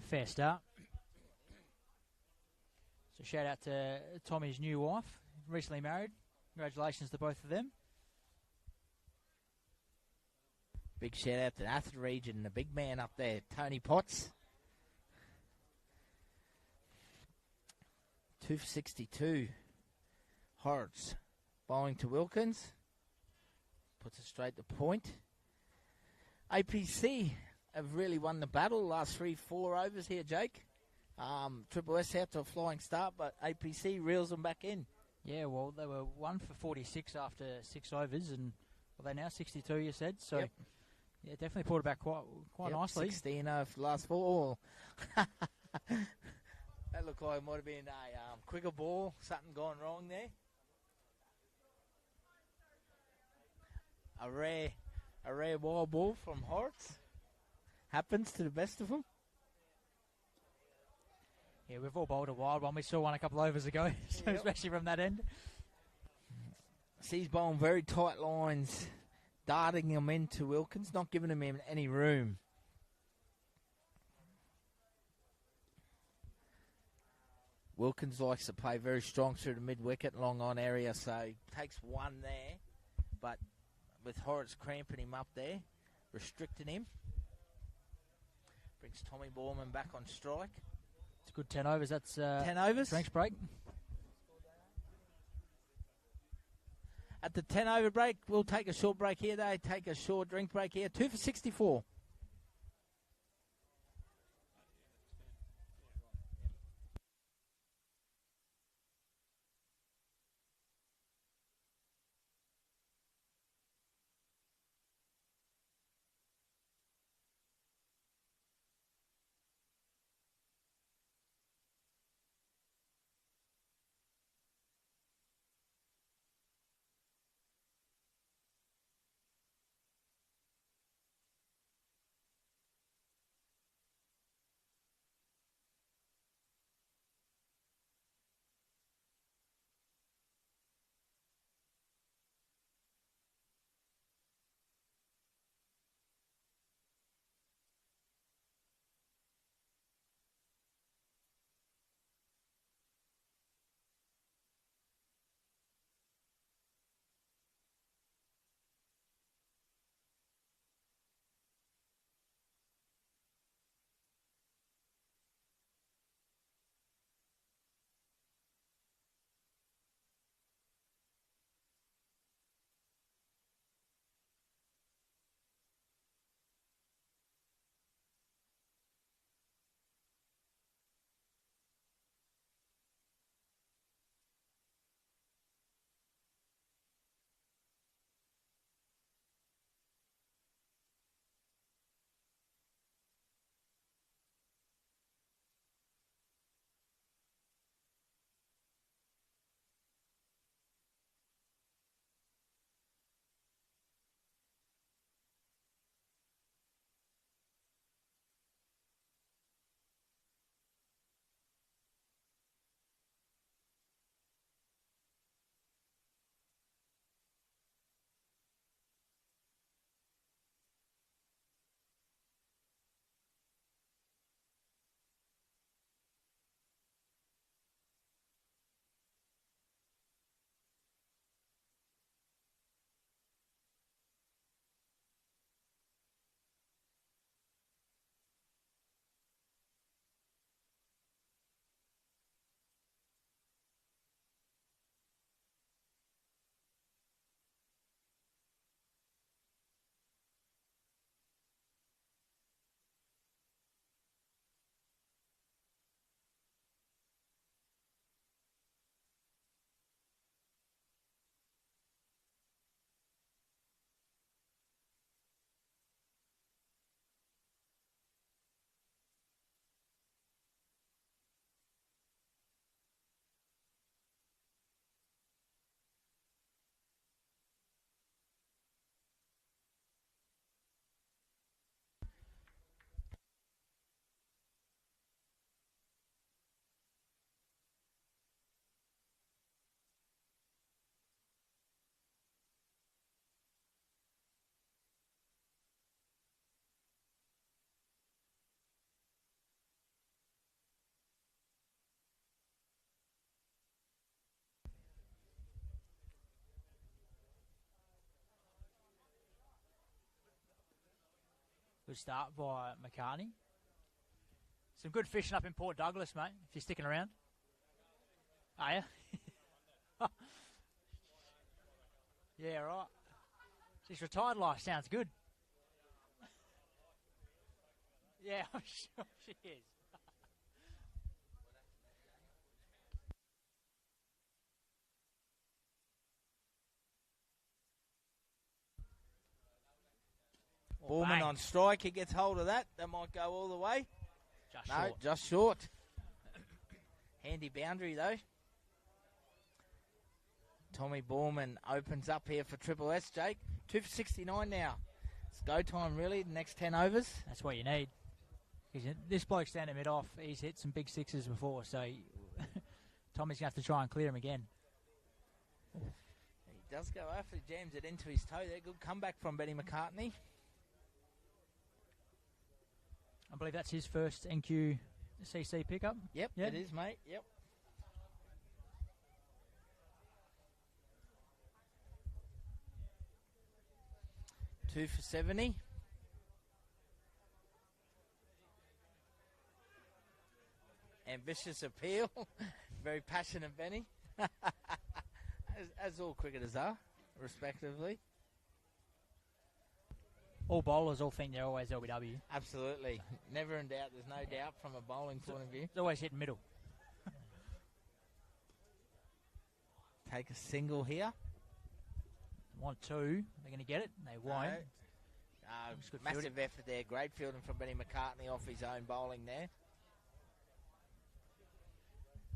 Fair start. So shout out to Tommy's new wife. recently married. Congratulations to both of them. Big shout out to the Atherton region, the big man up there, Tony Potts. 2 for 62. Horrocks bowling to Wilkins. Puts it straight to point. APC have really won the battle last 3-4 overs here, Jake. Triple S out to a flying start, but APC reels them back in. Yeah, well, they were 1 for 46 after 6 overs, and are they now 62, you said? So, Yep. Yeah, definitely pulled it back quite Yep, nicely. 16 over the last 4. That looked like it might have been a quicker ball, something gone wrong there. A rare wild ball from Horrocks. Happens to the best of them. Yeah, we've all bowled a wild one. We saw one a couple overs ago, so Yep. especially from that end. He's bowling very tight lines, darting them into Wilkins, not giving him any room. Wilkins likes to play very strong through the mid-wicket, long on area, so he takes one there. But with Horrocks cramping him up there, restricting him, brings Tommy Borman back on strike. It's a good 10 overs. That's 10 overs. drinks break. At the 10 over break, we'll take a short break here. They take a short drink break here. 2 for 64. Good start by McCartney. Some good fishing up in Port Douglas, mate, if you're sticking around. Are you? Yeah, right. This retired life sounds good. Yeah, I'm sure she is. Borman on strike. He gets hold of that. That might go all the way. Short. Just short. Handy boundary, though. Tommy Borman opens up here for Triple S, Jake. 2 for 69 now. It's go time, really, the next 10 overs. That's what you need. This bloke's standing mid-off. He's hit some big sixes before, so Tommy's going to have to try and clear him again. He does go after he jams it into his toe there. Good comeback from Benny McCartney. I believe that's his first NQCC pickup. Yep, it is, mate. Yep. Two for 70. Ambitious appeal. Very passionate, Benny. as all cricketers are, respectively. All bowlers all think they're always LBW. Absolutely. Never in doubt. There's no doubt from a bowling point of view. It's always hitting middle. Take a single here. Want two. They're going to get it. They won't. Massive effort there. Great fielding from Benny McCartney off his own bowling there.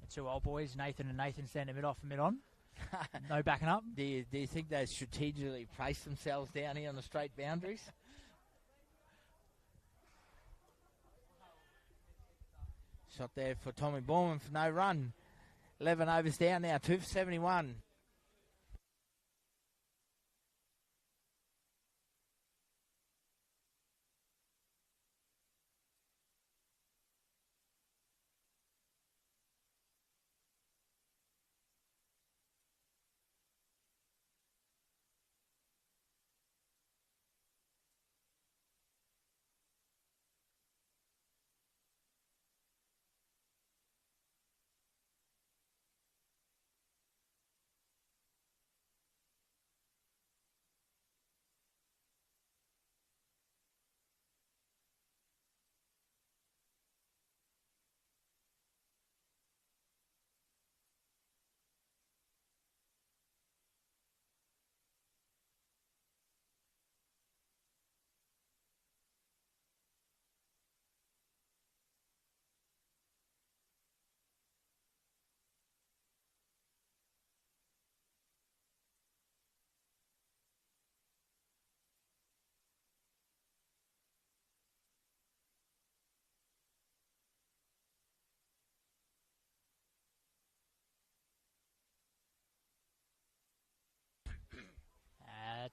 The two old boys, Nathan and Nathan, standing mid-off and mid-on. No backing up. Do you think they strategically place themselves down here on the straight boundaries? Shot there for Tommy Borman for no run. 11 overs down now, 2 for 71.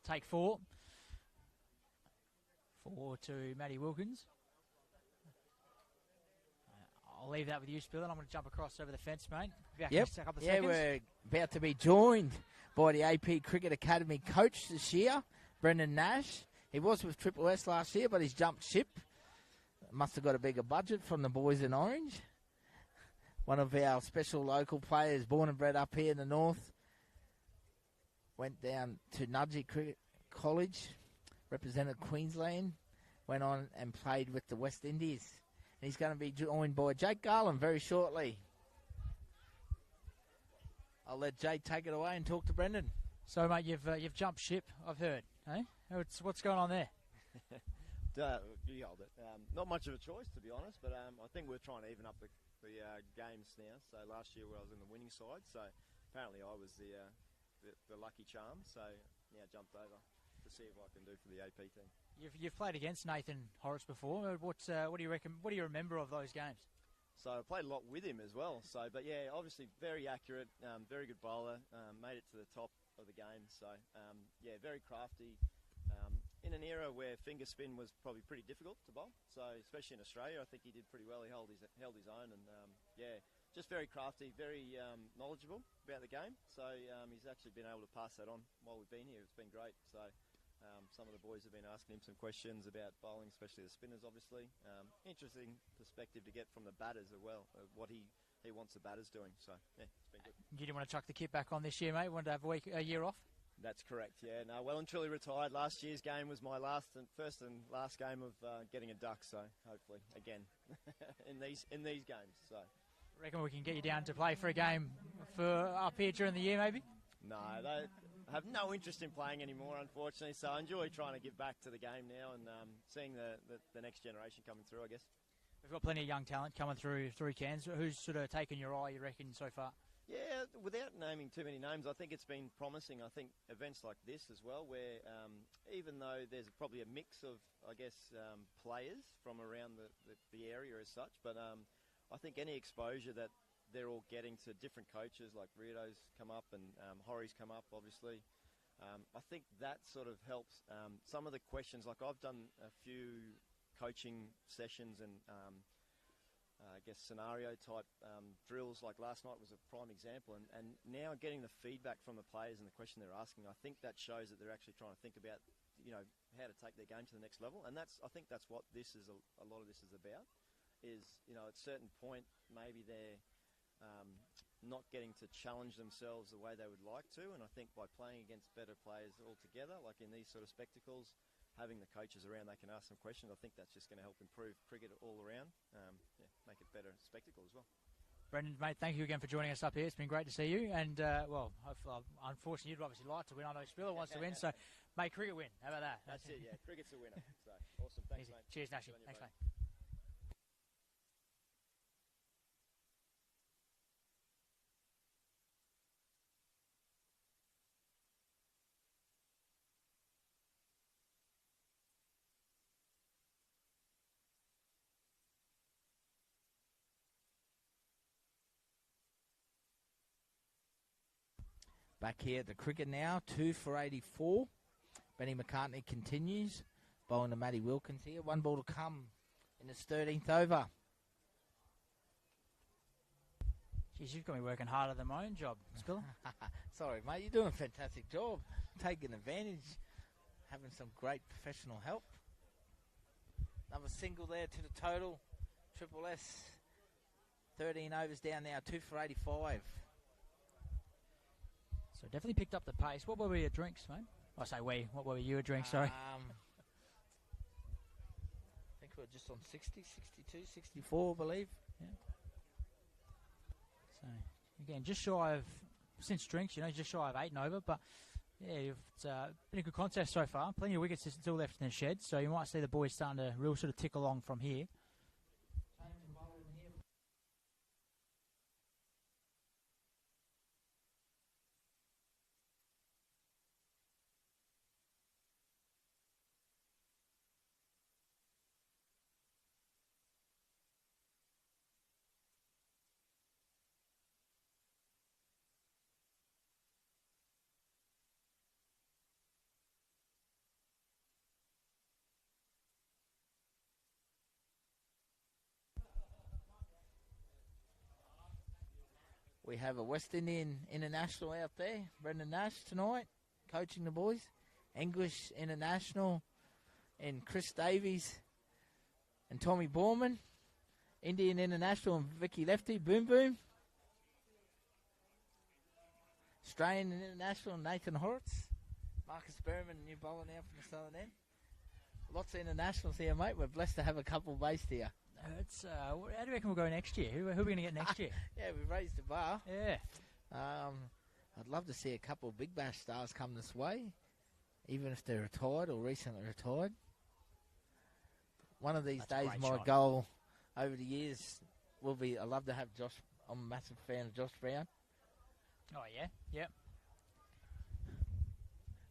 Take 4. 4 to Matty Wilkins. I'll leave that with you, Spiller. I'm going to jump across over the fence, mate. Yep. We're about to be joined by the AP Cricket Academy coach this year, Brendan Nash. He was with Triple S last year, but he's jumped ship. Must have got a bigger budget from the boys in Orange. One of our special local players, born and bred up here in the north. Went down to Nudgee Cricket College, represented Queensland, went on and played with the West Indies. And he's going to be joined by Jake Garland very shortly. I'll let Jake take it away and talk to Brendan. So, mate, you've jumped ship, I've heard. Hey? What's going on there? You hold it. Not much of a choice, to be honest, but I think we're trying to even up the games now. So last year I was in the winning side, so apparently I was the lucky charm. So now jumped over to see what I can do for the AP team. You've played against Nathan Horace before. What do you reckon? What do you remember of those games? So I played a lot with him as well. So, but yeah, obviously very accurate, very good bowler. Made it to the top of the game. So yeah, very crafty. In an era where finger spin was probably pretty difficult to bowl, so especially in Australia, I think he did pretty well. He held his own, and yeah, just very crafty, very knowledgeable about the game. So he's actually been able to pass that on while we've been here. It's been great. So Some of the boys have been asking him some questions about bowling, especially the spinners, obviously. Interesting perspective to get from the batters as well, what he wants the batters doing. So, yeah, it's been good. You didn't want to chuck the kit back on this year, mate? Wanted to have a year off? That's correct, yeah. No, well and truly retired. Last year's game was my first and last game of getting a duck, so hopefully, again, in these games. So, Reckon we can get you down to play for a game for up here during the year, maybe? No, they have no interest in playing anymore, unfortunately. So I enjoy trying to give back to the game now and seeing the next generation coming through, I guess. We've got plenty of young talent coming through Cairns. Who's sort of taken your eye, you reckon, so far? Yeah, without naming too many names, I think it's been promising. I think events like this as well, where even though there's probably a mix of, I guess, players from around the area as such, but I think any exposure that they're all getting to different coaches, like Rio's come up and Horry's come up, obviously. I think that sort of helps. Some of the questions, like I've done a few coaching sessions and I guess scenario type drills, like last night was a prime example, and now getting the feedback from the players and the question they're asking, I think that shows that they're actually trying to think about, how to take their game to the next level, and I think that's what this is, a lot of this is about, is, at a certain point, maybe they're not getting to challenge themselves the way they would like to, and I think by playing against better players altogether, like in these sort of spectacles, having the coaches around, they can ask some questions. I think that's just going to help improve cricket all around, make it better spectacle as well. Brendan, mate, thank you again for joining us up here. It's been great to see you, and unfortunately, you'd obviously like to win. I know Spiller wants to win, so make cricket win. How about that? That's it, yeah. Cricket's a winner. So awesome. Thanks, Easy. mate. Cheers, Nashi. Thanks, mate. Back here at the cricket now, 2 for 84. Benny McCartney continues. Bowling to Matty Wilkins here. One ball to come in his 13th over. Jeez, you've got me working harder than my own job, Spiller. Sorry, mate. You're doing a fantastic job. Taking advantage. Having some great professional help. Another single there to the total. Triple S. 13 overs down now. 2 for 85. So definitely picked up the pace. What were your drinks, mate? I say we. What were your drinks, sorry? I think we were just on 60, 62, 64, I believe. Yeah. So, again, just shy of, since drinks, just shy of 8 and over. But, yeah, it's been a good contest so far. Plenty of wickets still left in the shed. So you might see the boys starting to real sort of tick along from here. We have a West Indian international out there, Brendan Nash tonight, coaching the boys. English international and Chris Davies and Tommy Borman. Indian international and Vicky Lefty, Boom Boom. Australian international Nathan Horitz. Marcus Berman, new bowler now from the Southern End. Lots of internationals here, mate. We're blessed to have a couple based here. It's how do you reckon we'll go next year? Who are we going to get next year? Yeah, we've raised the bar. Yeah. I'd love to see a couple of Big Bash stars come this way, even if they're retired or recently retired. One of these days, my goal over the years will be, I'd love to have Josh. I'm a massive fan of Josh Brown. Oh, yeah? Yep.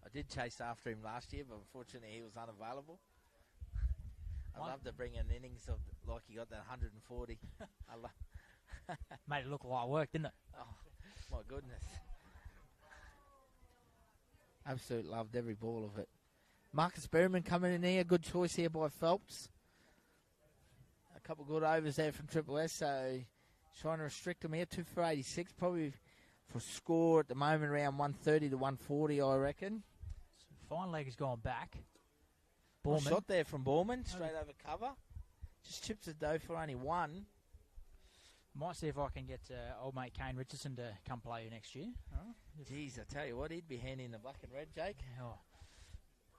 I did chase after him last year, but unfortunately he was unavailable. I'd love to bring an innings of like he got that 140. Made it look a lot of work, didn't it? Oh, my goodness. Absolutely loved every ball of it. Marcus Berman coming in here. Good choice here by Phelps. A couple of good overs there from Triple S, so trying to restrict them here. 2 for 86, probably for score at the moment around 130 to 140, I reckon. fine leg has gone back. Well, Borman. shot there from Borman, straight over cover. Just chips the dough for only one. Might see if I can get old mate Kane Richardson to come play next year. Jeez, I tell you what, he'd be handy in the black and red, Jake. Oh.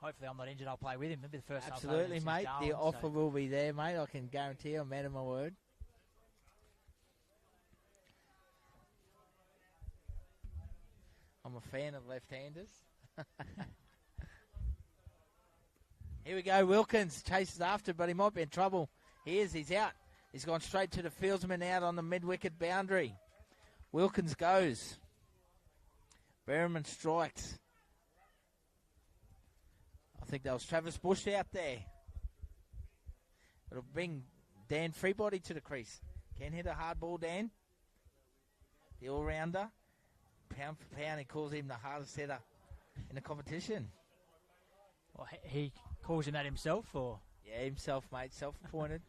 Hopefully I'm not injured, I'll play with him. It'll be the first time I've Absolutely, played with him mate. since The Darwin, offer so- will be there, mate. I can guarantee. I'm man of my word. I'm a fan of left-handers. Here we go. Wilkins chases after, but he might be in trouble. He is. He's out. He's gone straight to the fieldsman out on the mid-wicket boundary. Wilkins goes. Berriman strikes. I think that was Travis Bush out there. It'll bring Dan Freebody to the crease. Can hit a hard ball, Dan. The all-rounder. Pound for pound, he calls him the hardest hitter in the competition. Well, he calls him that himself, or? Yeah, himself, mate. Self-appointed.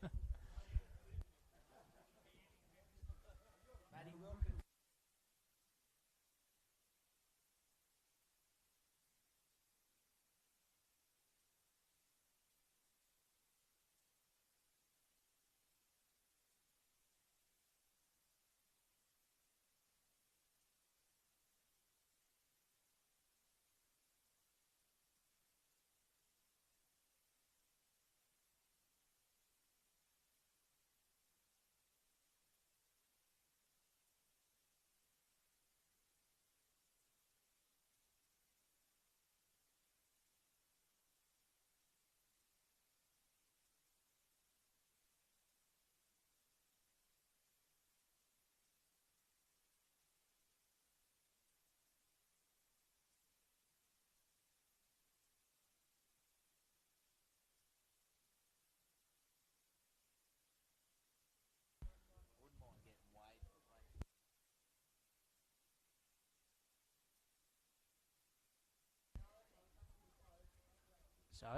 So,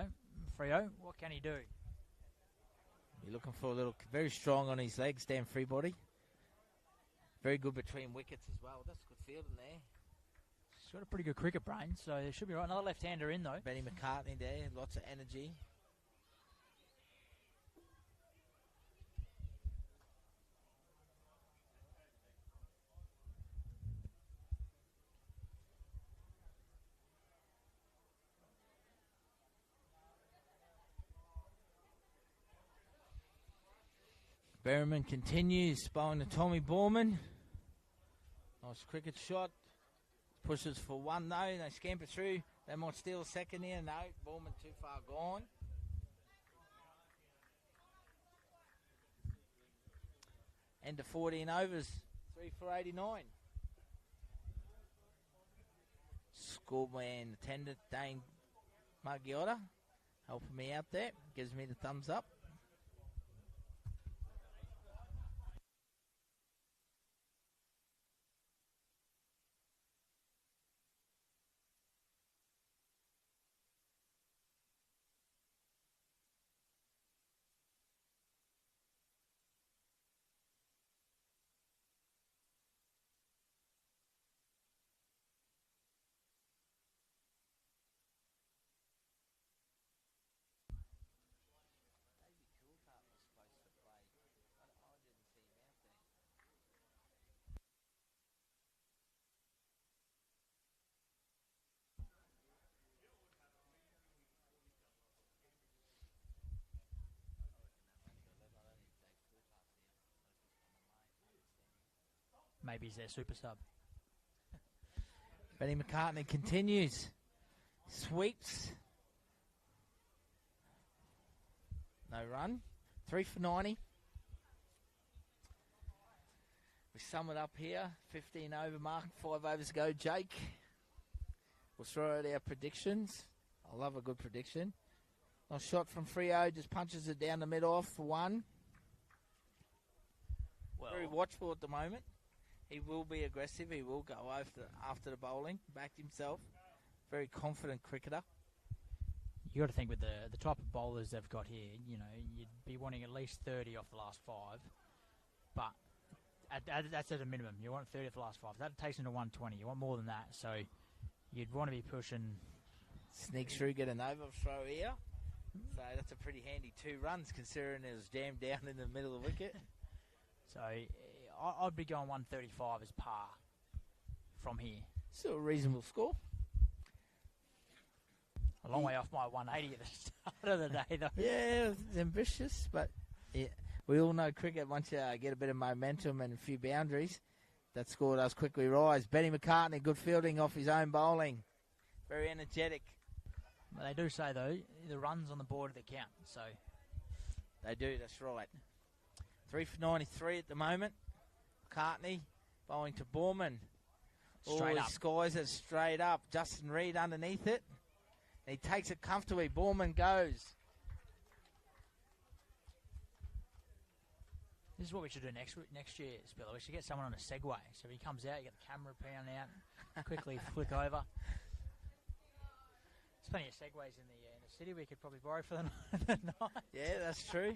Freo, what can he do? You're looking for a little, very strong on his legs, Dan Freebody. Very good between wickets as well. That's good fielding there. He's got a pretty good cricket brain, so it should be right. Another left-hander in, though. Benny McCartney there, lots of energy. Berriman continues, bowling to Tommy Borman. Nice cricket shot. Pushes for one, though. They scamper through. They might steal a second here. No, Borman too far gone. End of 14 overs. 3 for 89. Scoreboard attendant Dane Margiotta helping me out there. Gives me the thumbs up. Maybe he's their super sub. Benny McCartney continues. Sweeps. No run. 3 for 90. We sum it up here. 15 over mark. 5 overs to go. Jake. We'll throw out our predictions. I love a good prediction. Nice shot from Freo. Just punches it down the middle off for one. Well, Very watchful at the moment. He will be aggressive. He will go after the bowling. Backed himself. Very confident cricketer. you got to think with the type of bowlers they've got here, you know, you'd be wanting at least 30 off the last 5. But that's at a minimum. You want 30 off the last 5. That takes them to 120. You want more than that. So you'd want to be pushing Sneak through, get an overthrow here. So that's a pretty handy 2 runs considering it was jammed down in the middle of the wicket. So I'd be going 135 as par from here. Still a reasonable score. A long way off my 180 at the start of the day, though. Yeah, it's ambitious, but yeah, we all know cricket, once you get a bit of momentum and a few boundaries, that score does quickly rise. Benny McCartney, good fielding off his own bowling. Very energetic. They do say, though, the runs on the board that count. So They do, that's right. 3 for 93 at the moment. McCartney bowling to Borman. Straight up. Skies it straight up. Justin Reed underneath it. He takes it comfortably. Borman goes. This is what we should do next year, Spiller. We should get someone on a Segway. So when he comes out, you get the camera pan out, quickly flick over. There's plenty of Segways in the city we could probably borrow for the night. Yeah, that's true.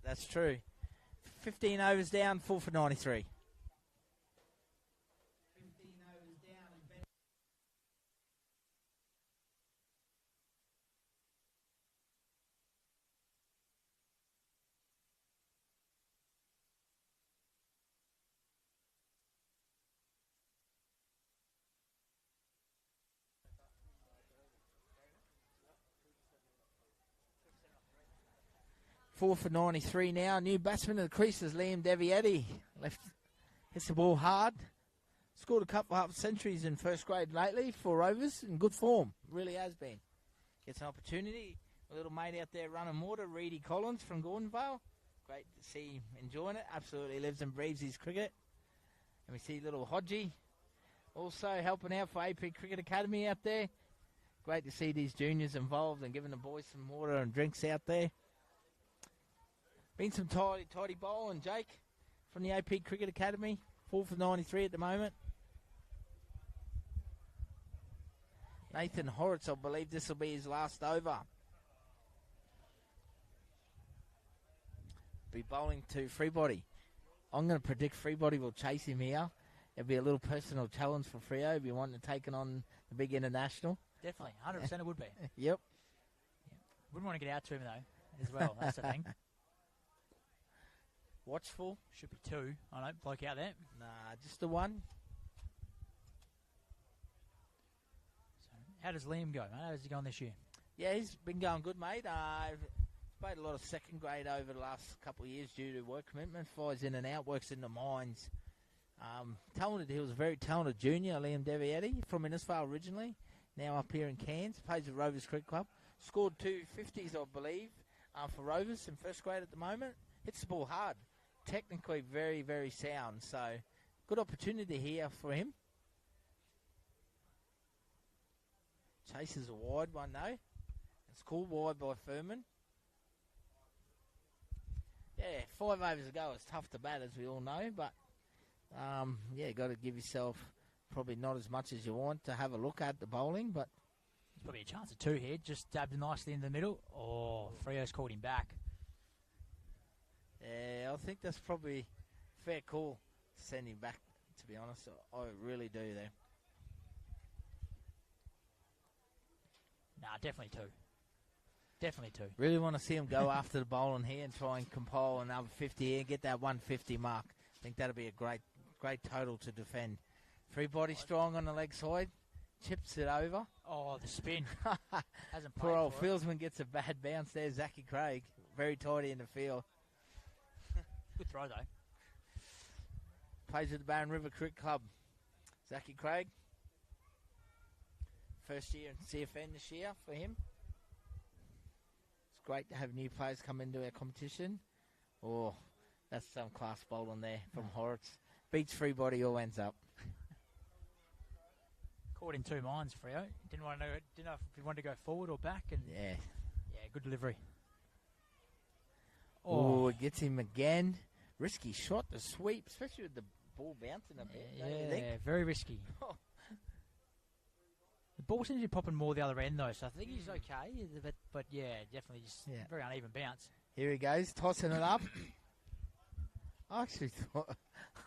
That's true. 15 overs down, 4 for 93. 15 overs down and 4 for 93 now. New batsman in the crease is Liam Devietti. Hits the ball hard. Scored a couple of half centuries in first grade lately. 4 overs in good form. Really has been. Gets an opportunity. A little mate out there running water. Reedy Collins from Gordonvale. Great to see him enjoying it. Absolutely lives and breathes his cricket. And we see little Hodgie also helping out for AP Cricket Academy out there. Great to see these juniors involved and giving the boys some water and drinks out there. Been some tidy bowling, Jake, from the AP Cricket Academy. 4 for 93 at the moment. Nathan Horitz, I believe this will be his last over. Be bowling to Freebody. I'm going to predict Freebody will chase him here. It'll be a little personal challenge for Freo if you want to take it on the big international. Definitely, 100% it would be. Yep. Wouldn't want to get out to him, though, as well. That's the thing. Watchful. Should be 2. I know, bloke out there. Nah, just the 1. So, how does Liam go, mate? How's he going this year? Yeah, he's been going good, mate. Played a lot of second grade over the last couple of years due to work commitment. Flies in and out, works in the mines. Talented. He was a very talented junior, Liam Devietti, from Innisfail originally. Now up here in Cairns. Plays at Rovers Cricket Club. Scored 2 50s, I believe, for Rovers in first grade at the moment. Hits the ball hard. Technically very, very sound. So, good opportunity here for him. Chases a wide one, though. It's called wide by Furman. Yeah, 5 overs ago, it's tough to bat, as we all know. But, yeah, got to give yourself probably not as much as you want to have a look at the bowling. But there's probably a chance of 2 here. Just dabbed nicely in the middle. Oh, Freo's called him back. Yeah, I think that's probably a fair call to send him back, to be honest. I really do there. Nah, definitely 2. Definitely 2. Really want to see him go after the bowling here and try and compile another 50 here, get that 150 mark. I think that'll be a great total to defend. Free body strong on the leg side. Chips it over. Oh, the spin. Hasn't played. Poor old fieldsman gets a bad bounce there. Zachy Craig, very tidy in the field. Good throw, though. Plays with the Barron River Cricket Club. Zachy Craig. First year in CFN this year for him. It's great to have new players come into our competition. Oh, that's some class bowling there from Horitz. Beats Freebody, all ends up. Caught in 2 minds, Freo. Didn't know if he wanted to go forward or back. And yeah, good delivery. Oh, it gets him again. Risky shot, the sweep, especially with the ball bouncing a bit. Yeah, very risky. The ball seems to be popping more the other end, though, so I think he's okay. But yeah, definitely just very uneven bounce. Here he goes, tossing it up. I actually thought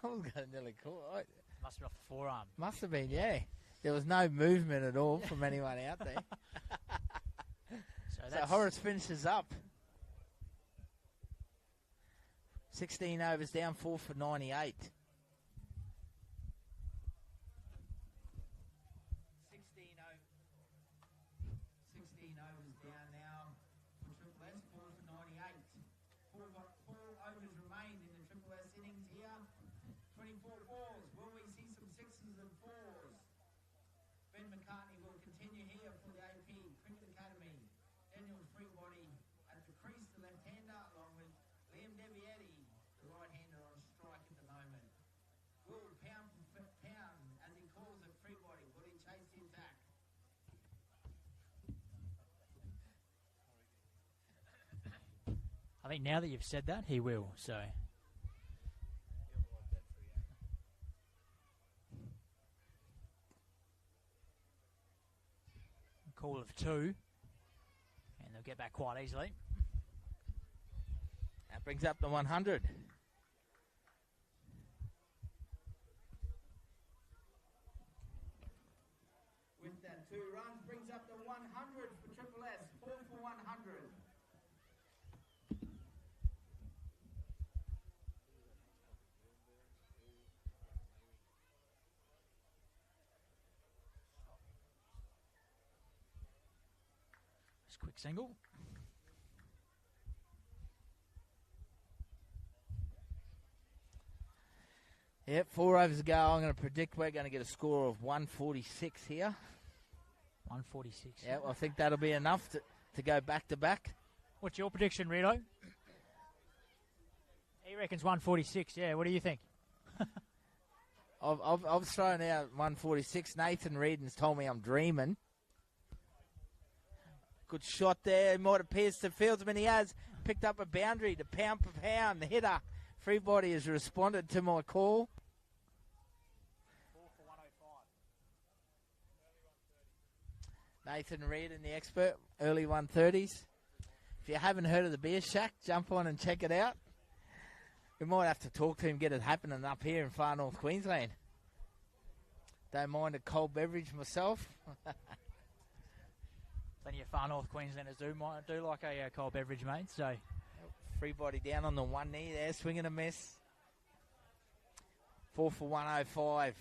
I was going to nearly call it. Must have been off the forearm. Must have been, yeah. There was no movement at all from anyone out there. So Horace finishes up. 16 overs down, 4 for 98. 16 overs down now for Triple S, 4 for 98. Four overs remain in the Triple S innings here. 24 balls. Will we see some sixes and fours? Ben McCartney will continue here for the AP Cricket Academy. Daniel Freebody at the crease, the left-hander, along with Liam Devietti, the right-hander on strike at the moment. Will pound for pound, as he calls it, Freebody. Will he chase the attack? I think now that you've said that, he will. So. Call of 2, and they'll get back quite easily. That brings up the 100. With that 2 runs, brings up the 100 for Triple S, 4 for 100. Quick single. Yep, 4 overs to go. I'm going to predict we're going to get a score of 146 here. 146. Yeah, well, I think that'll be enough to go back to back. What's your prediction, Rito? He reckons 146. Yeah, what do you think? I've thrown out 146. Nathan Reedon's told me I'm dreaming. Good shot there. He might have pierced the fieldsman. He has picked up a boundary to pound for pound. The hitter, Freebody, has responded to my call. 4 for 105. Nathan Reedon, the expert, early 130s. If you haven't heard of the Beer Shack, jump on and check it out. We might have to talk to him, get it happening up here in far north Queensland. Don't mind a cold beverage myself. Plenty of far north Queenslanders do like a cold beverage, mate. So, Freebody down on the one knee there, swinging a miss. 4 for 105.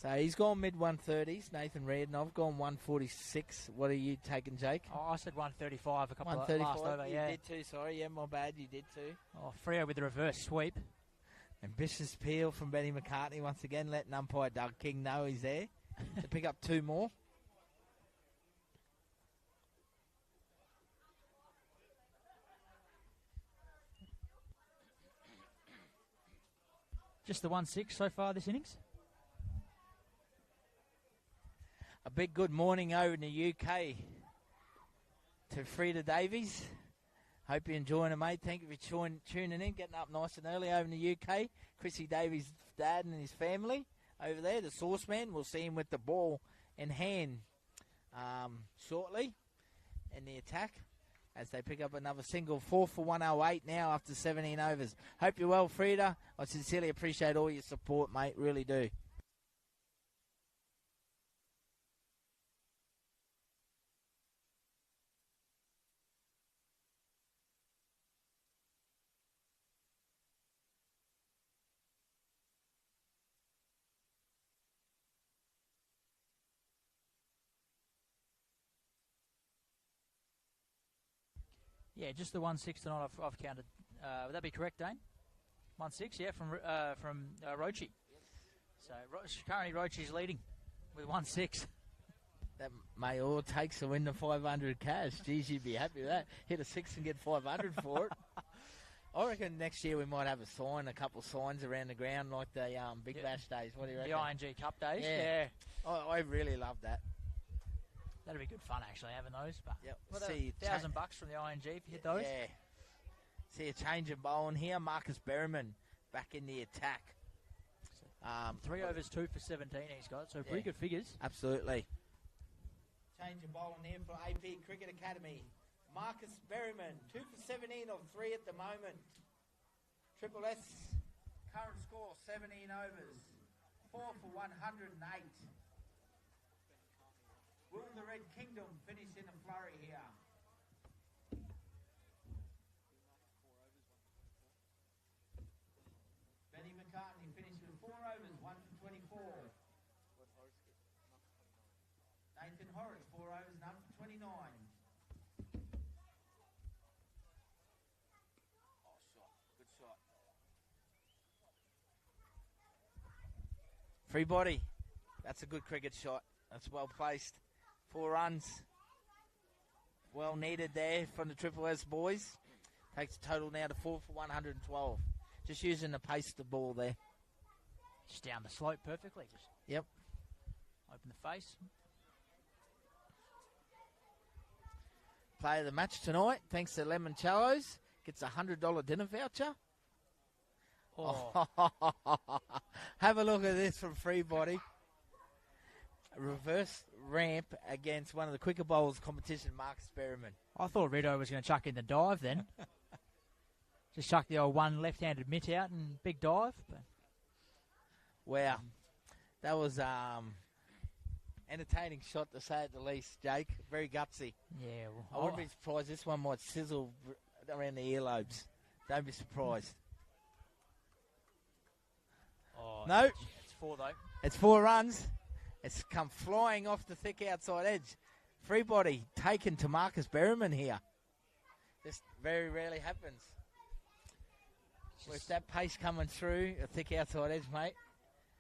So he's gone mid-130s, Nathan Reed, and I've gone 146. What are you taking, Jake? Oh, I said 135 a couple of last over. You Yeah, did too, sorry. Yeah, my bad, you did too. Oh, Freo with the reverse sweep. Ambitious peel from Benny McCartney once again, letting umpire Doug King know he's there to pick up 2 more. Just the 1-6 so far this innings. A big good morning over in the UK to Frida Davies. Hope you're enjoying it, mate. Thank you for tuning in, getting up nice and early over in the UK. Chrissy Davies' dad and his family over there, the sauce man. We'll see him with the ball in hand shortly in the attack as they pick up another single. 4 for 108 now after 17 overs. Hope you're well, Frida. I sincerely appreciate all your support, mate. Really do. Yeah, just the 1-6 tonight I've counted. Would that be correct, Dane? 1-6, yeah, from Rochi. So currently Rochi's leading with 1-6. That may all take to win the 500 cash. Geez, you'd be happy with that. Hit a 6 and get 500 for it. I reckon next year we might have a couple signs around the ground like the Big Bash days. What do you reckon? The ING Cup days, yeah. I really love that. That'd be good fun, actually, having those. But yep. See, $1,000 from the ING if you hit those. Yeah. See a change of bowling here. Marcus Berryman back in the attack. 3 overs, 2 for 17 he's got, so pretty good figures. Absolutely. Change of bowling here for AP Cricket Academy. Marcus Berryman, 2 for 17 of 3 at the moment. Triple S, current score, 17 overs. 4 for 108. Will the Red Kingdom finish in a flurry here? Benny McCartney finished with 4 overs, 1 for 24. Nathan Horrocks, 4 overs, none for 29. Oh, shot. Good shot. Free body. That's a good cricket shot. That's well placed. 4 runs. Well needed there from the Triple S boys. Takes the total now to 4 for 112. Just using the pace of the ball there. Just down the slope perfectly. Just Yep. open the face. Player of the match tonight, thanks to Limoncello's. Gets a $100 dinner voucher. Oh, Have a look at this from Free Body. A reverse ramp against one of the quicker bowls competition, Marcus Berryman. I thought Rido was going to chuck in the dive then. Just chuck the old one left-handed mitt out and big dive. But Wow. That was entertaining shot to say at the least, Jake. Very gutsy. yeah, I wouldn't be surprised this one might sizzle around the earlobes. Don't be surprised. oh, No. It's 4 though. It's 4 runs. It's come flying off the thick outside edge. Free body taken to Marcus Berryman here. This very rarely happens. With that pace coming through, a thick outside edge, mate,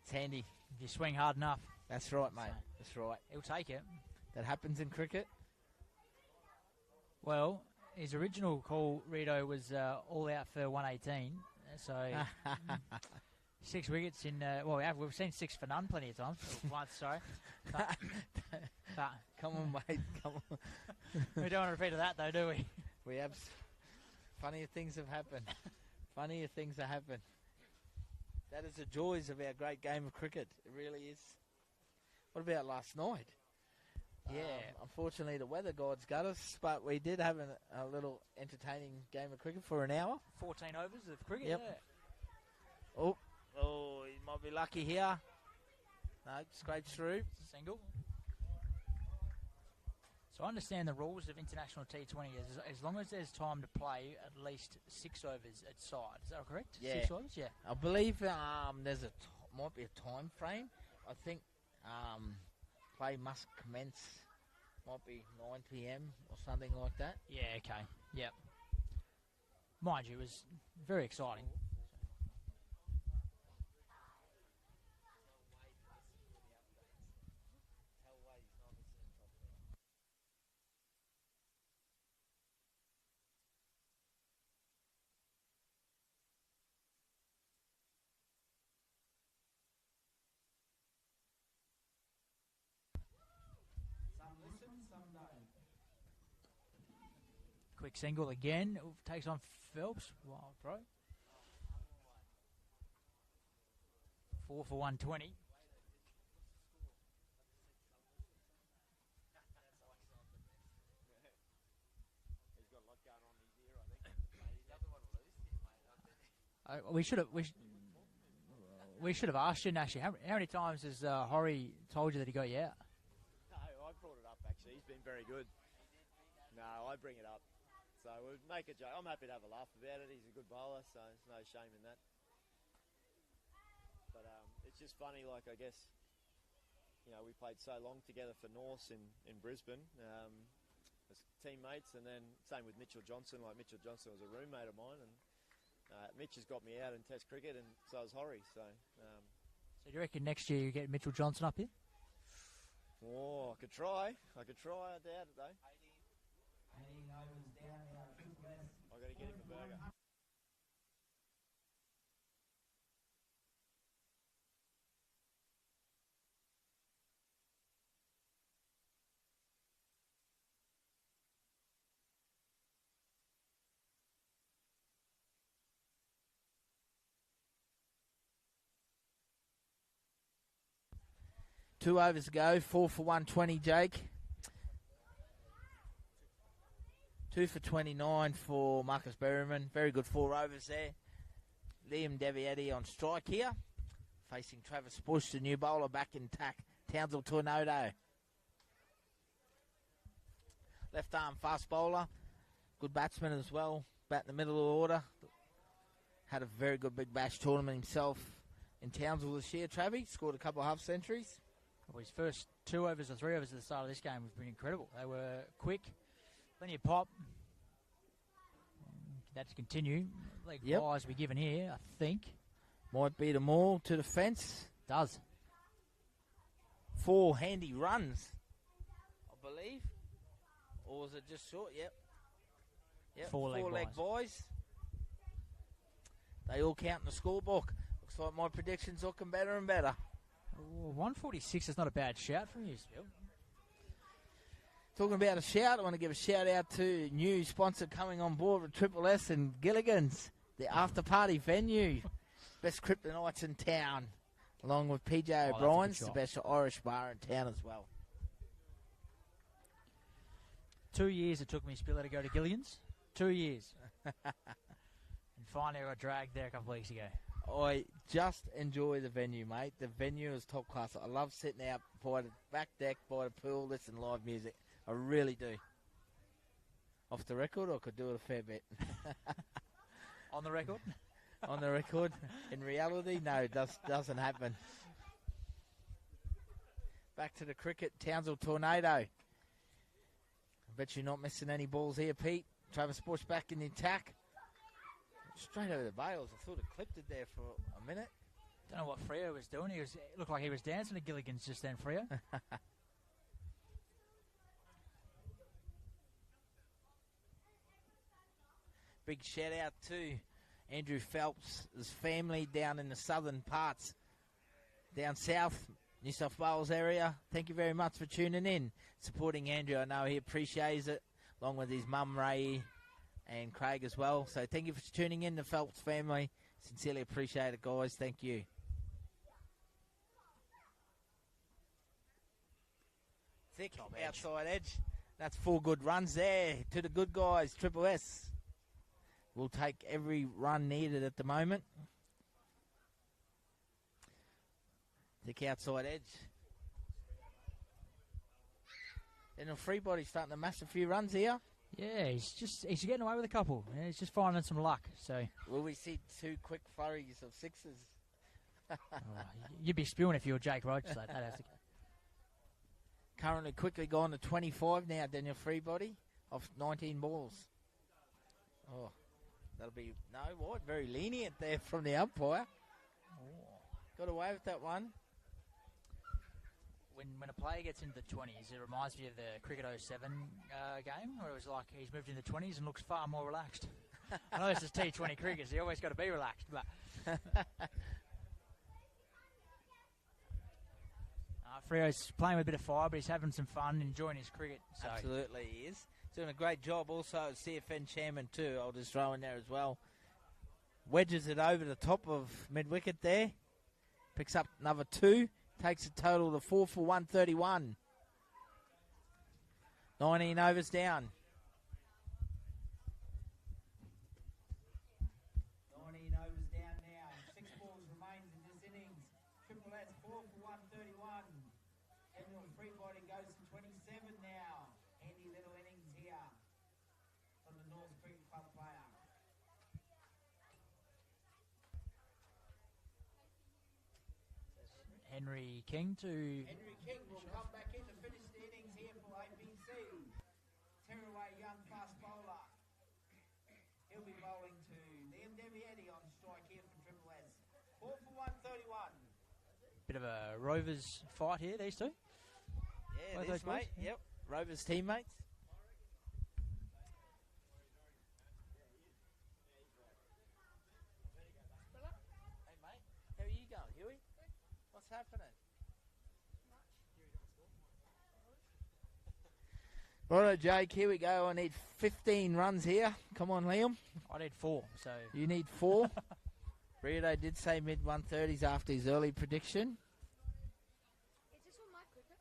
it's handy. If you swing hard enough, That's right, mate. That's right. he'll take it. That happens in cricket. Well, his original call, Rido, was all out for 118. So 6 wickets in. We've seen 6 for none plenty of times. Once, sorry. But Come on, mate. Come on. we don't want to repeat of that, though, do we? We have funnier things have happened. Funnier things have happened. That is the joys of our great game of cricket. It really is. What about last night? Yeah. Unfortunately, the weather gods got us, but we did have a little entertaining game of cricket for an hour. 14 overs of cricket. Yep. Yeah. Oh, he might be lucky here. No, scrapes through. Single. So I understand the rules of international T20 is as long as there's time to play at least 6 overs at side. Is that correct? Yeah. 6 overs, yeah. I believe there's might be a time frame. I think play must commence, might be 9 p.m. or something like that. Yeah, okay. Yep. Mind you, it was very exciting. Quick single again. Takes on Phelps. Wild throw. 4 for 120. We should have asked you, Nashi. How many times has Horry told you that he got you out? No, I brought it up actually. He's been very good. No, I bring it up. So we'll make a joke. I'm happy to have a laugh about it. He's a good bowler, so there's no shame in that. But it's just funny, like I guess, we played so long together for Norse in Brisbane as teammates, and then same with Mitchell Johnson. Like Mitchell Johnson was a roommate of mine, and Mitch has got me out in Test cricket, and so has Horry. So do you reckon next year you get Mitchell Johnson up here? I could try. I doubt it though. I got to get him a burger. Two overs to go. 4 for 120, Jake. 2 for 29 for Marcus Berryman. Very good 4 overs there. Liam Devietti on strike here Facing Travis Bush, the new bowler, back in tack. Townsville Tornado. Left arm fast bowler. Good batsman as well. Bat in the middle of the order. Had a very good big bash tournament himself in Townsville this year, Travis. Scored a couple of half centuries. Well, his first 2 overs or 3 overs at the start of this game have been incredible. They were quick, plenty of pop. That's continue. Leg buys be given here, I think. Might beat them all to the fence. Does. 4 handy runs, I believe. Or was it just short? Yep. 4 leg buys. They all count in the scorebook. Looks like my prediction's looking better and better. Ooh, 146 is not a bad shout from you, Bill. Talking about a shout, I want to give a shout out to new sponsor coming on board with Triple S and Gilligan's, the after party venue. Best kryptonites in town, along with PJ O'Brien's, the best Irish bar in town as well. 2 years it took me, Spiller, to go to Gilligan's. 2 years. And finally I got dragged there a couple of weeks ago. I just enjoy the venue, mate. The venue is top class. I love sitting out by the back deck, by the pool, listening to live music. I really do. Off the record, I could do it a fair bit. On the record? On the record. In reality, no, it doesn't happen. Back to the cricket, Townsville Tornado. I bet you're not missing any balls here, Pete. Travis Bush back in the attack. Straight over the bails. I thought it clipped it there for a minute. Don't know what Freo was doing. It looked like he was dancing at Gilligan's just then, Freo. Big shout out to Andrew Phelps' family down in the southern parts, down south, New South Wales area. Thank you very much for tuning in, supporting Andrew. I know he appreciates it, along with his mum, Ray, and Craig as well. So thank you for tuning in, the Phelps family. Sincerely appreciate it, guys. Thank you. Thick outside edge. That's 4 good runs there to the good guys, Triple S. We'll take every run needed at the moment. Thick outside edge. And a free body starting to mash a few runs here. Yeah, he's getting away with a couple. Yeah, he's just finding some luck. So will we see 2 quick flurries of 6s? You'd be spewing if you were Jake Roach. So that has to... Currently quickly gone to 25 now, Daniel Freebody, off 19 balls. Oh, that'll be, no, what? Very lenient there from the umpire. Oh. Got away with that one. When a player gets into the 20s, it reminds me of the Cricket 07 game, where it was like he's moved in the 20s and looks far more relaxed. I know this is T20 cricket, so you always got to be relaxed. But Freo's playing with a bit of fire, but he's having some fun, enjoying his cricket. So. Absolutely, he is. Doing a great job also as CFN chairman too. I'll just throw in there as well. Wedges it over the top of mid-wicket there. Picks up another 2. Takes a total of 4 for 131. 19 overs down. 19 overs down now. 6 balls remains in this innings. Triple S 4 for 131. Daniel Freebody goes to 27 now. Handy little innings here from the North Cricket Club player. Henry King will come back in to finish the innings here for APC. Tearaway young fast bowler. He'll be bowling to Liam Devieti on strike here from Triple S. 4 for 131. Bit of a Rovers fight here, these two. Yeah, it is, mate. Yep, Rovers teammates. Hey, mate, how are you going, Huey? What's happening? Righto, Jake, here we go. I need 15 runs here. Come on, Liam. I need 4, so... You need 4? Rito did say mid-130s after his early prediction. Is this on my cricket?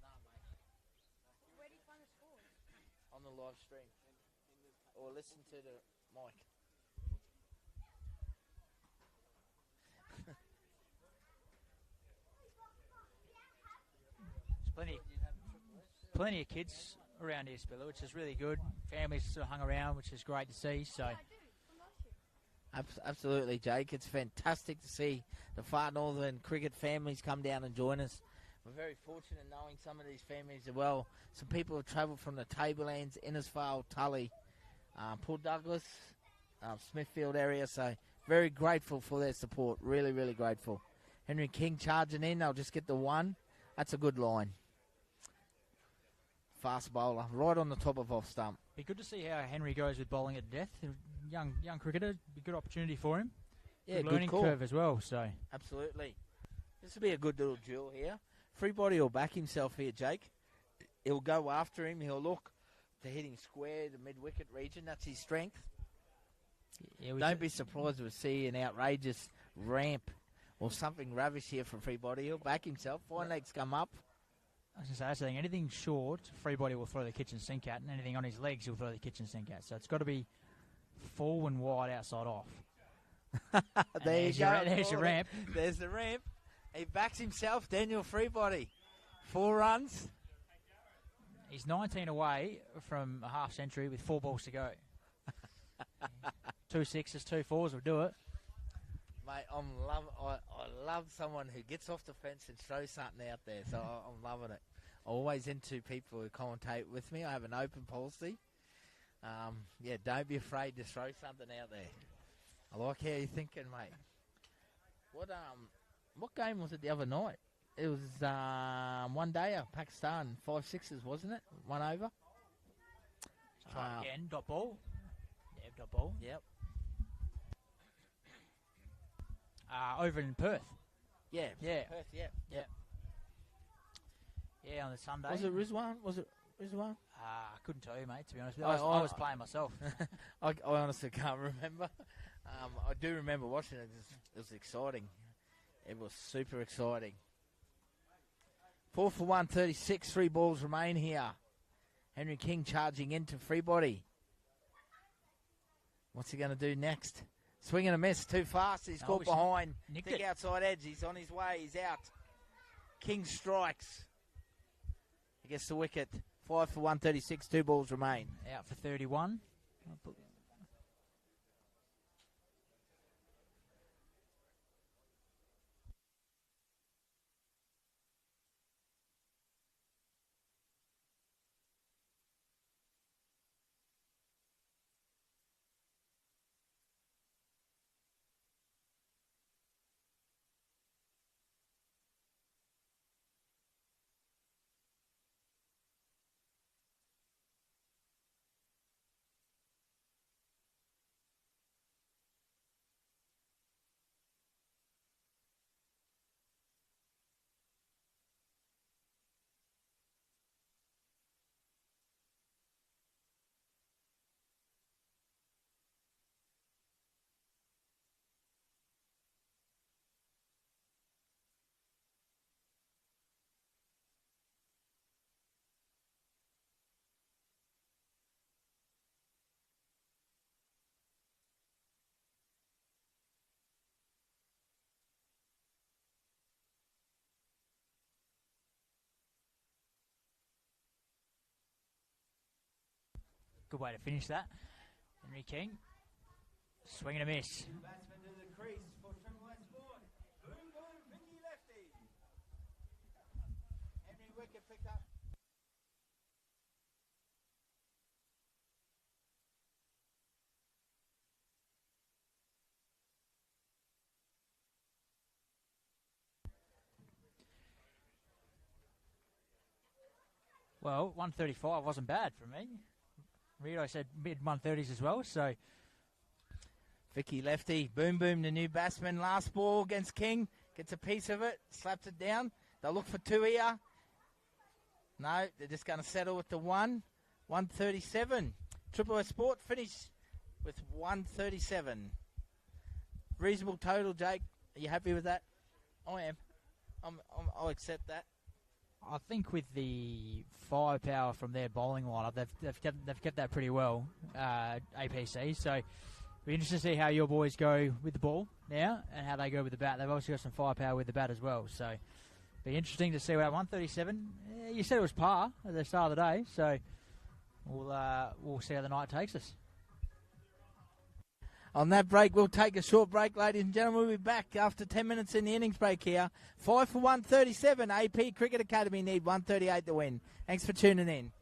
No, mate. Where do you find the scores? On the live stream. Or listen to the mic. plenty of kids around here, Spiller, which is really good. Families sort of hung around, which is great to see. So, Absolutely, Jake. It's fantastic to see the far northern cricket families come down and join us. We're very fortunate knowing some of these families as well. Some people have travelled from the Tablelands, Innisfail, Tully, Port Douglas, Smithfield area. So very grateful for their support. Really, really grateful. Henry King charging in. They'll just get the one. That's a good line. Fast bowler, right on the top of off stump. Be good to see how Henry goes with bowling at death. Young cricketer, be good opportunity for him. Yeah, good good learning call. curve as well. So Absolutely. This will be a good little duel here. Freebody will back himself here, Jake. He'll go after him. He'll look to hit him square, the mid-wicket region. That's his strength. yeah, Don't be surprised to see an outrageous ramp or something ravish here from Freebody. He'll back himself. Fine legs come up. I was going to say, that's the thing. Anything short, Freebody will throw the kitchen sink at, and anything on his legs, he'll throw the kitchen sink at. So it's got to be full and wide outside off. There you go. There's your ramp. There's the ramp. He backs himself. Daniel Freebody. 4 runs. He's 19 away from a half century with 4 balls to go. 2 6s, 2 4s will do it. Mate, I love someone who gets off the fence and throws something out there. So I'm loving it. I'm always into people who commentate with me. I have an open policy. Yeah, don't be afraid to throw something out there. I like how you're thinking, mate. What game was it the other night? It was one day, Pakistan, 5 6s, wasn't it? 1 over. Try again, dot ball. Yeah, dot ball. Yep. Over in Perth. Yeah. Yeah. Perth, yeah. Yeah, on the Sunday. Was it Rizwan? I couldn't tell you, mate, to be honest. I I was playing myself. I honestly can't remember. I do remember watching it. It was exciting. It was super exciting. 4 for 136. 3 balls remain here. Henry King charging into Freebody. What's he going to do next? Swing and a miss. Too fast. He's caught behind. Thick outside edge. He's on his way. He's out. King strikes. He gets the wicket. 5 for 136. 2 balls remain. Out for 31. Good way to finish that. Henry King. Swing and a miss. Batsman to the crease for Triple S Sport. Boom, boom, Vicky lefty. Henry wicket picked up. Well, 135 wasn't bad for me. Rito said mid-130s as well, so... Vicky lefty. Boom, boom, the new batsman. Last ball against King. Gets a piece of it. Slaps it down. They'll look for 2 here. No, they're just going to settle with the 1. 137. Triple S Sport finish with 137. Reasonable total, Jake. Are you happy with that? I am. I'll accept that. I think with the firepower from their bowling lineup, they've kept that pretty well, APC. So be interested to see how your boys go with the ball now and how they go with the bat. They've obviously got some firepower with the bat as well. So be interesting to see what 137. You said it was par at the start of the day, so we'll see how the night takes us. On that break, we'll take a short break, ladies and gentlemen. We'll be back after 10 minutes in the innings break here. 5 for 137. AP Cricket Academy need 138 to win. Thanks for tuning in.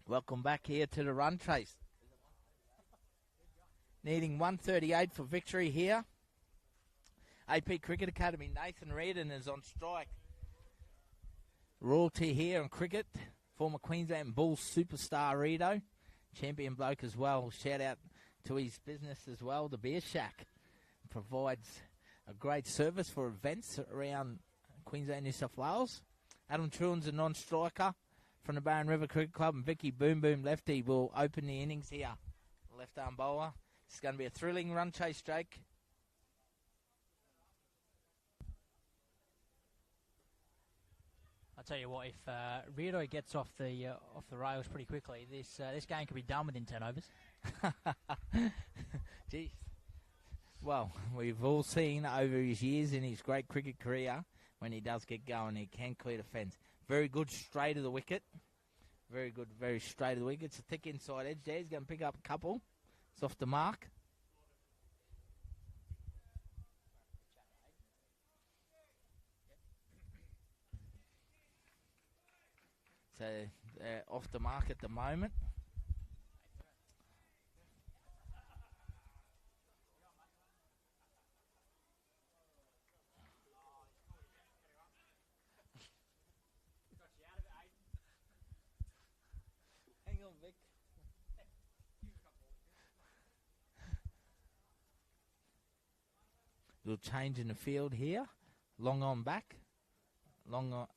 Welcome back here to the run chase. Needing 138 for victory here. AP Cricket Academy, Nathan Reardon is on strike. Royalty here in cricket. Former Queensland Bulls superstar Rito. Champion bloke as well. Shout out to his business as well, the Beer Shack. Provides a great service for events around Queensland, New South Wales. Adam Truan's a non-striker from the Barron River Cricket Club, and Vicky Boom Boom Lefty will open the innings here. Left-arm bowler. It's going to be a thrilling run chase, Jake. I'll tell you what, if Rito gets off the rails pretty quickly, this game could be done within 10 overs. Jeez. Well, we've all seen over his years in his great cricket career, when he does get going, he can clear the fence. Very good straight of the wicket. Very good, very straight of the wicket. It's a thick inside edge there. He's going to pick up a couple. It's off the mark. So they're off the mark at the moment. Hang on, Vic. Little change in the field here. Long on back. Long on,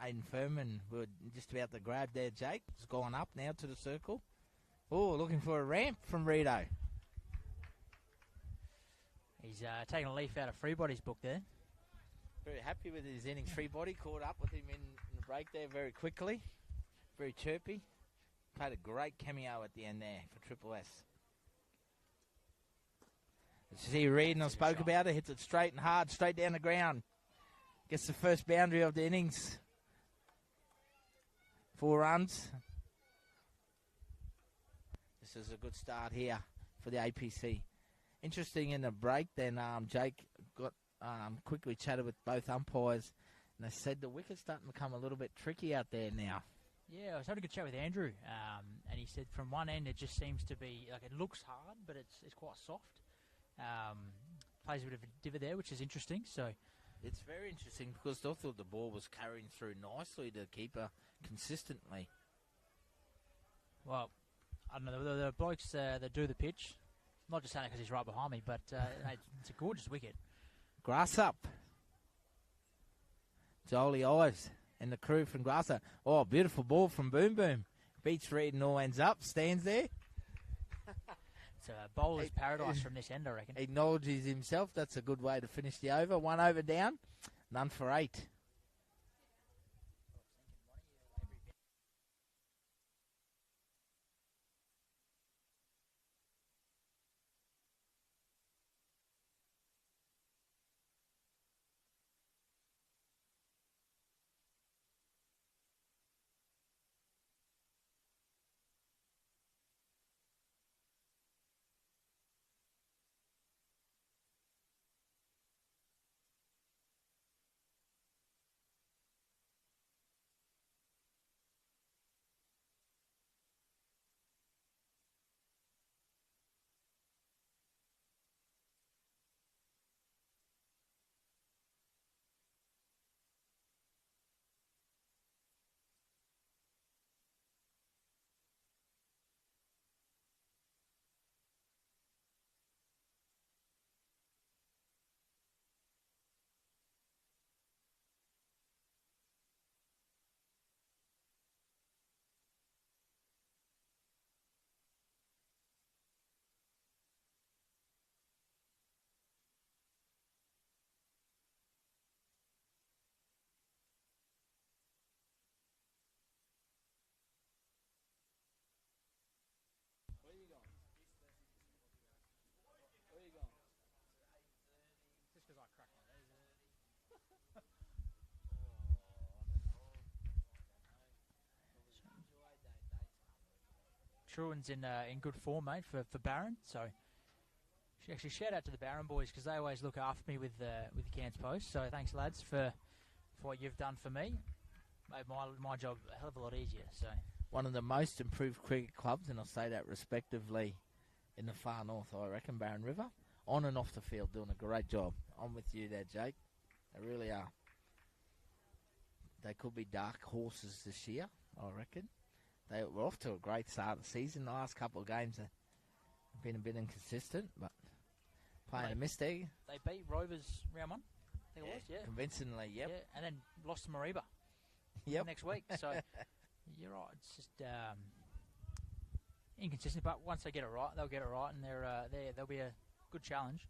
Aiden Furman, we were just about to grab there, Jake. It's gone up now to the circle. Oh, looking for a ramp from Rito. He's taking a leaf out of Freebody's book there. Very happy with his innings. Freebody caught up with him in the break there very quickly. Very chirpy. Played a great cameo at the end there for Triple S. See Reed, I spoke about it. Hits it straight and hard, straight down the ground. Gets the first boundary of the innings. 4 runs. This is a good start here for the APC. Interesting in the break, then Jake got quickly chatted with both umpires, and they said the wicket's starting to become a little bit tricky out there now. Yeah, I was having a good chat with Andrew, and he said from one end it just seems to be, like, it looks hard, but it's quite soft. Plays a bit of a diver there, which is interesting, so... It's very interesting because I thought the ball was carrying through nicely to the keeper consistently. Well, I don't know, the blokes that do the pitch, not just saying it because he's right behind me, but it's a gorgeous wicket. Grass up. Jolie Eyes and the crew from Grass up. Oh, beautiful ball from Boom Boom. Beats Reed and all ends up, stands there. It's a bowler's paradise from this end, I reckon. Acknowledges himself. That's a good way to finish the over. 1 over down. None for 8. Truan's in good form, mate, for Barron. So, actually, shout out to the Barron boys because they always look after me with the Cairns Post. So, thanks, lads, for what you've done for me. Made my job a hell of a lot easier. So, one of the most improved cricket clubs, and I'll say that respectively, in the far north, I reckon, Barron River. On and off the field, doing a great job. I'm with you there, Jake. They really are. They could be dark horses this year, I reckon. They were off to a great start of the season. The last couple of games have been a bit inconsistent, but playing a mistake. They beat Rovers round 1. I think it was, yeah. Convincingly, yep. Yeah, and then lost to Mariba next week. So you're right. It's just inconsistent, but once they get it right, they'll get it right, and they'll be a good challenge.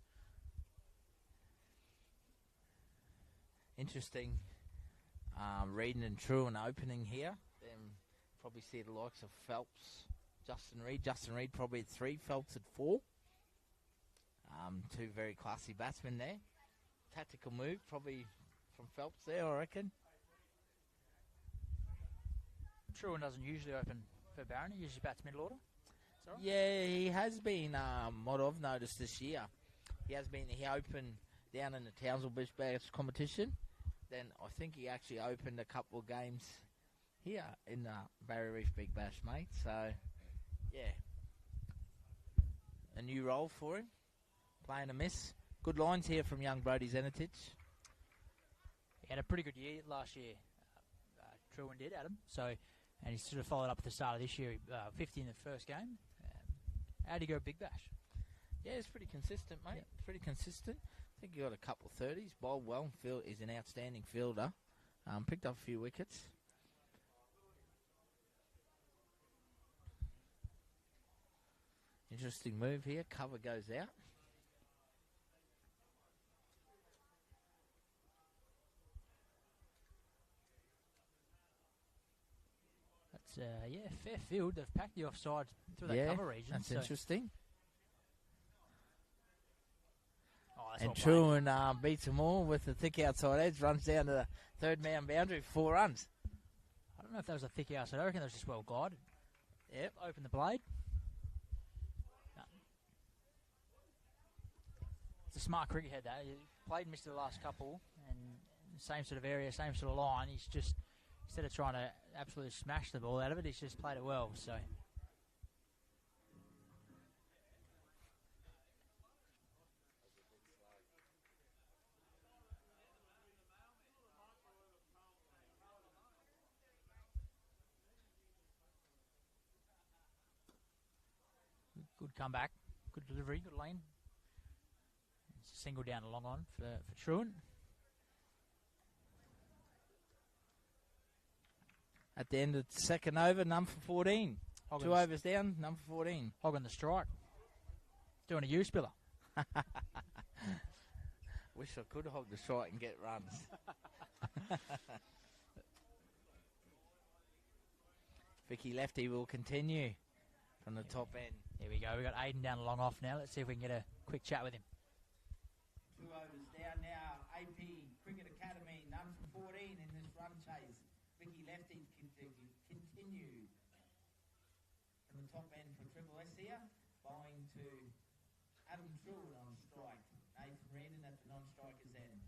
Interesting. Reading and Truant opening here. Then probably see the likes of Phelps, Justin Reid. Justin Reid probably at 3, Phelps at 4. Two very classy batsmen there. Tactical move probably from Phelps there, I reckon. Truant doesn't usually open for Barron. He usually bats middle order. Right? Yeah, he has been, what I've noticed this year. He opened down in the Townsville Bush Bash competition. Then I think he actually opened a couple of games here in the Barrier Reef Big Bash, mate. So, yeah. A new role for him. Playing a miss. Good lines here from young Brody Zenitich. He had a pretty good year last year. Truant did, Adam. So, and he sort of followed up at the start of this year. 50 in the first game. How'd he go Big Bash? Yeah, it's pretty consistent, mate. Yep. Pretty consistent. I think he got a couple of 30s. Bowled well. He's an outstanding fielder. Picked up a few wickets. Interesting move here. Cover goes out. That's fair field. They've packed the offside through that cover region. That's interesting. That's And well played. Truant beats them all with the thick outside edge, runs down to the third man boundary, 4 runs. I don't know if that was a thick outside. I reckon that was just well guided. Yep. Open the blade. No. It's a smart cricket head, though. He played and missed the last couple, and same sort of area, same sort of line. He's just, instead of trying to absolutely smash the ball out of it, he's just played it well. So. Good comeback, good delivery, good lane. It's a single down a long on for Truant. At the end of the second over, number 14. 2 overs down, number 14. Hogging the strike. Doing a U-spiller. Wish I could hog the strike and get runs. Vicky Lefty will continue from the top end. Here we go. We've got Aiden down a long off now. Let's see if we can get a quick chat with him. 2 overs down now. AP Cricket Academy, none for 14 in this run chase. Vicky Lefty continue from the top end for Triple S here. Bowling to Adam Truant on strike. Nathan Reardon at the non-striker's end.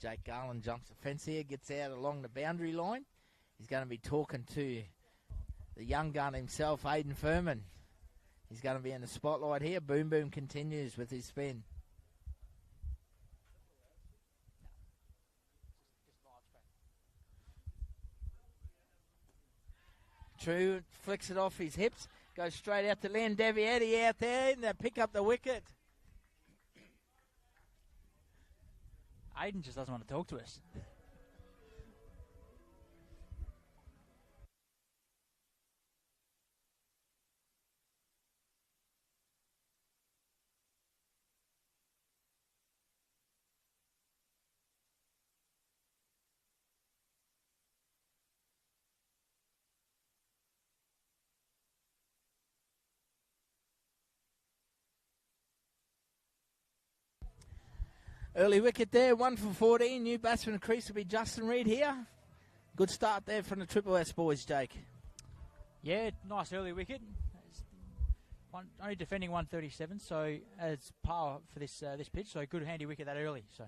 Jake Garland jumps the fence here, gets out along the boundary line. He's going to be talking to the young gun himself, Aidan Furman. He's going to be in the spotlight here. Boom Boom continues with his spin. True, flicks it off his hips, goes straight out to Len Devietti out there, and they pick up the wicket. Aiden just doesn't want to talk to us. Early wicket there, 1 for 14. New batsman crease will be Justin Reid here. Good start there from the Triple S boys, Jake. Yeah, nice early wicket. Only defending 137, so as par for this pitch. So good handy wicket that early. So.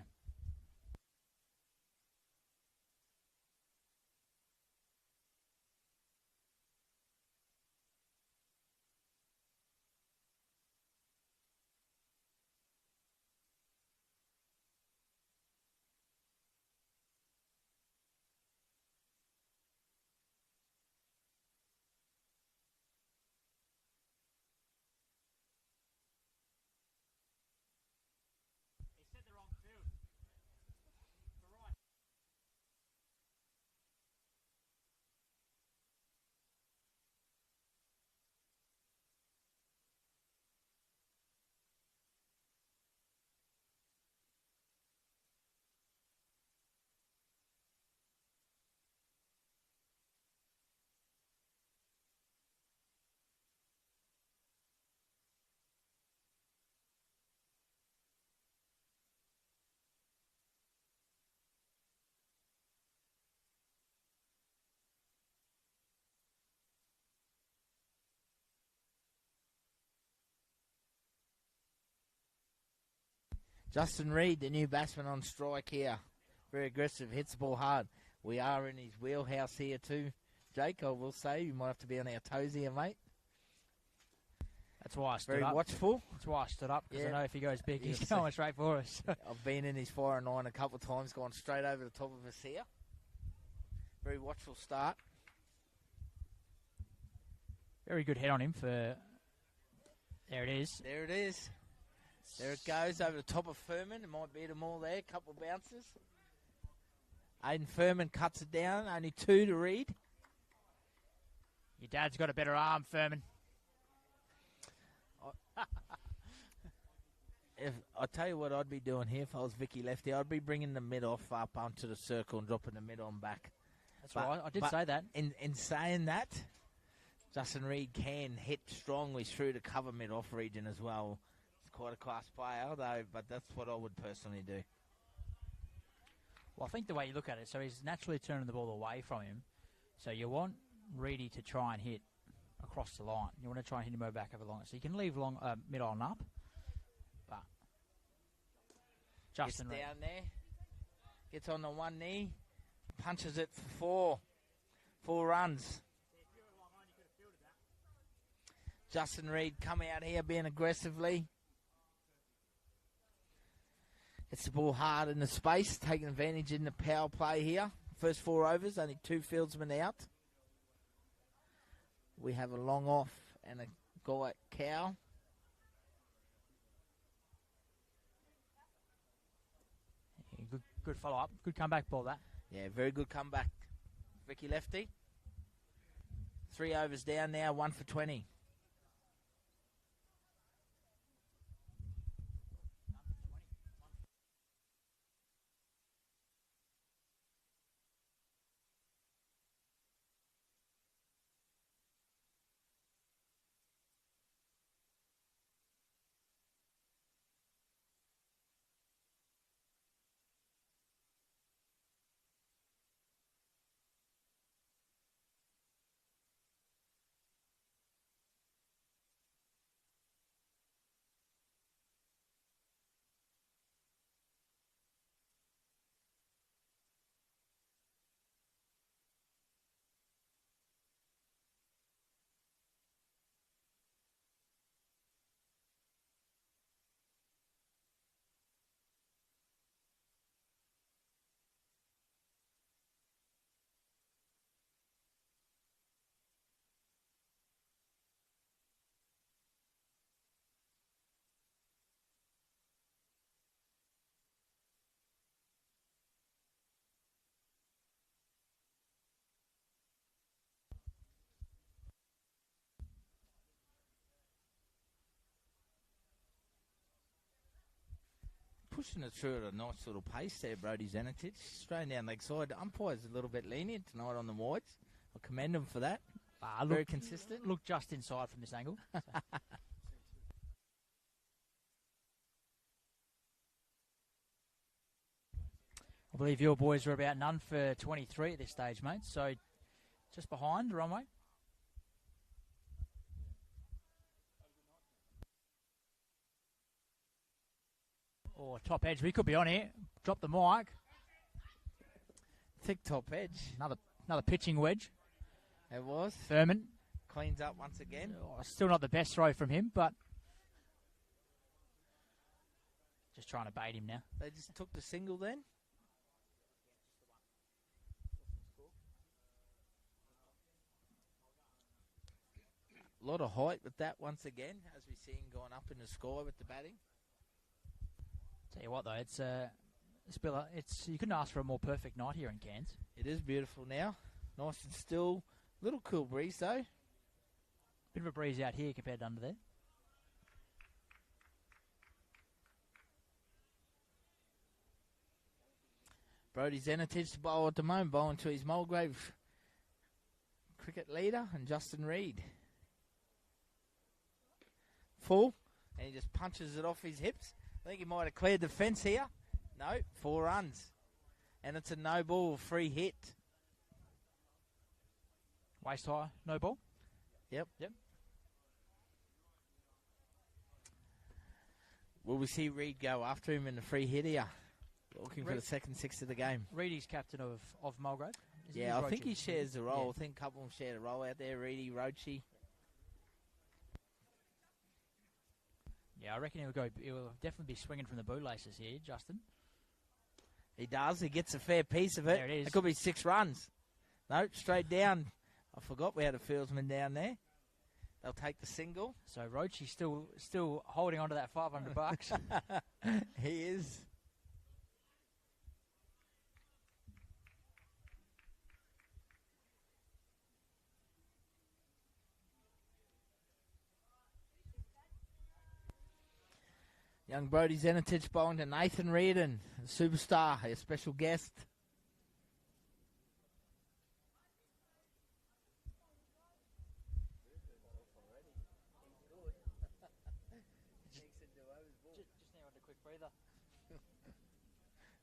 Justin Reed, the new batsman on strike here. Very aggressive, hits the ball hard. We are in his wheelhouse here too, Jake, I will say. You might have to be on our toes here, mate. That's why I stood Very up. watchful. That's why I stood up, because Yeah. I know if he goes big, he's Yes. going straight for us. I've been in his 4 and 9 a couple of times, gone straight over the top of us here. Very watchful start. Very good head on him for... There it is. There it is. There it goes over the top of Furman. It might beat them all there. Couple of bounces. Aiden Furman cuts it down. Only 2 to Reed. Your dad's got a better arm, Furman. I'll tell you what I'd be doing here if I was Vicky Lefty. I'd be bringing the mid off up onto the circle and dropping the mid on back. That's right. I did say that. In saying that, Justin Reed can hit strongly through the cover mid off region as well. He's quite a class player, though, but that's what I would personally do. Well, I think the way you look at it, so he's naturally turning the ball away from him. So you want Reedy to try and hit across the line. You want to try and hit him over back over long. So you can leave long mid on up. But Justin Gets Reed. down there. Gets on the one knee. Punches it for 4. 4 runs. Justin Reed coming out here being aggressively. Gets the ball hard in the space, taking advantage in the power play here. First 4 overs, only 2 fieldsmen out. We have a long off and a guy at cow. Yeah, good follow up. Good comeback ball, that. Yeah, very good comeback. Vicky Lefty. 3 overs down now, 1 for 20. Pushing it through at a nice little pace there, Brody Zanetich. Straight down leg side. Umpire's a little bit lenient tonight on the wides. I commend him for that. Very consistent. Look just inside from this angle. So. I believe your boys are about none for 23 at this stage, mate. So just behind, Romway. Or top edge. We could be on here. Drop the mic. Thick top edge. Another pitching wedge. It was. Furman. Cleans up once again. Oh, still not the best throw from him, but just trying to bait him now. They just took the single then. A lot of height with that once again, as we see him going up in the sky with the batting. Tell you what though, it's Spiller. You couldn't ask for a more perfect night here in Cairns. It is beautiful now, nice and still. Little cool breeze though. Bit of a breeze out here compared to under there. Brody Zanetich to bowl at the moment, bowling to his Mulgrave cricket leader and Justin Reed. Full, and he just punches it off his hips. I think he might have cleared the fence here. No, 4 runs. And it's a no ball, free hit. Waist high, no ball. Yep. Will we see Reed go after him in the free hit here? Looking for Reed- the second six of the game. Reedy's captain of Mulgrave. Isn't Yeah, he, I think Roach? he shares the role. Yeah. I think a couple of them share the role out there. Reedy, Roachy. Yeah, I reckon he'll definitely be swinging from the bootlaces here, Justin. He does. He gets a fair piece of it. There it is. It could be 6 runs. No, straight down. I forgot we had a fieldsman down there. They'll take the single. So Roachy's still holding on to that $500. He is. Young Brody Zenitich bowling to Nathan Reardon, a superstar, a special guest. Just now a quick breather.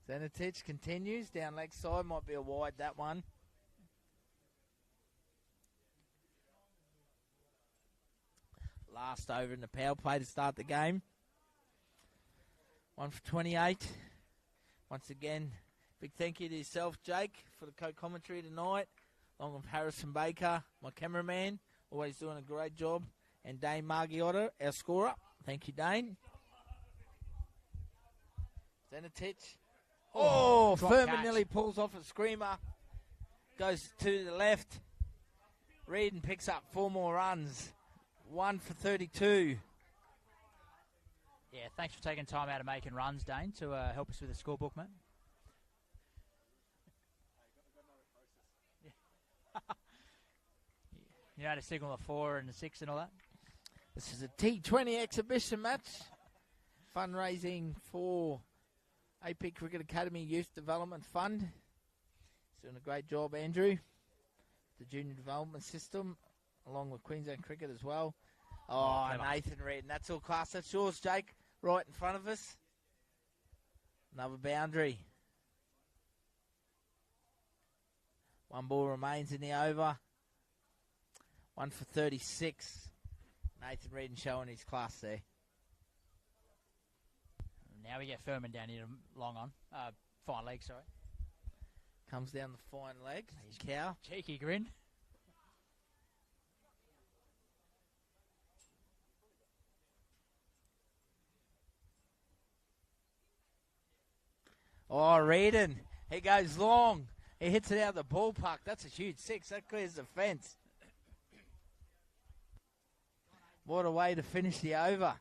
Zenitich continues down leg side, might be a wide that one. Last over in the power play to start the game. 1 for 28. Once again, big thank you to yourself, Jake, for the co-commentary tonight, along with Harrison Baker, my cameraman, always doing a great job, and Dane Margiotta, our scorer. Thank you, Dane. Zenitich. Oh, drop Furman catch. nearly pulls off a screamer. Goes to the left. Reardon picks up 4 more runs. 1 for 32. Yeah, thanks for taking time out of making runs, Dane, to help us with the scorebook, mate. You know how to signal a 4 and a 6 and all that? This is a T20 exhibition match. Fundraising for AP Cricket Academy Youth Development Fund. He's doing a great job, Andrew. The junior development system, along with Queensland Cricket as well. Oh, clever. Nathan Reardon. That's all class. That's yours, Jake. Right in front of us. Another boundary. 1 ball remains in the over. 1 for 36. Nathan Reardon showing his class there. Now we get Furman down here long on. Fine leg, sorry. Comes down the fine leg. His cow. Cheeky grin. Oh, Reardon. He goes long. He hits it out of the ballpark. That's a huge 6. That clears the fence. What a way to finish the over.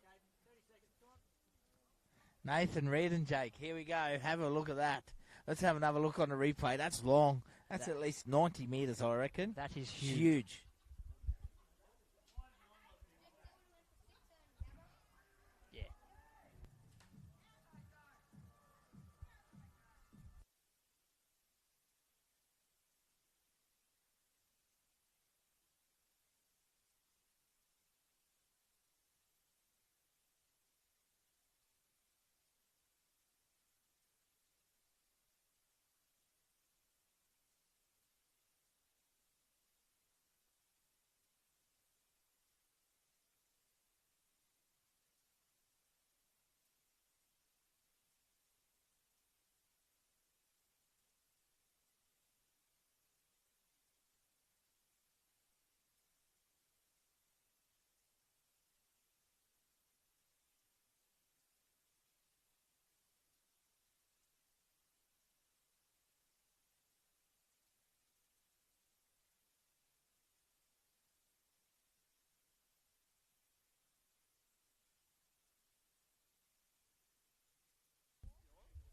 Nathan Reardon, Jake. Here we go. Have a look at that. Let's have another look on the replay. That's long. That's at least 90 metres, I reckon. That is huge. Huge. Yeah.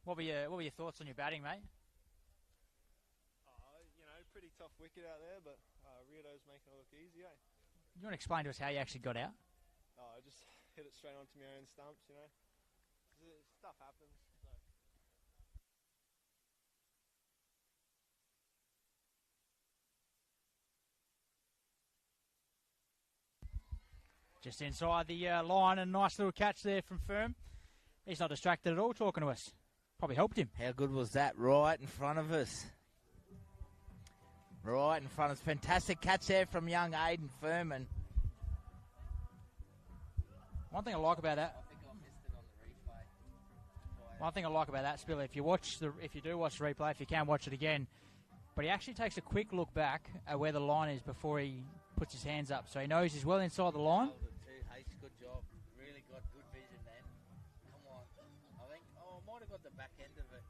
What were your thoughts on your batting, mate? Pretty tough wicket out there, but Rio's making it look easy, eh? You want to explain to us how you actually got out? I just hit it straight onto my own stumps, Stuff happens. So. Just inside the line, and a nice little catch there from Firm. He's not distracted at all talking to us. Probably helped him. How good was that? Right in front of us. Right in front of us. Fantastic catch there from young Aiden Furman. One thing I like about that. I think I missed it on the One thing I like about that, Spiller, if you do watch the replay, if you can watch it again, but he actually takes a quick look back at where the line is before he puts his hands up, so he knows he's well inside the line. Good job. Really got good vision then. Come on. I think, might have got the back end of it.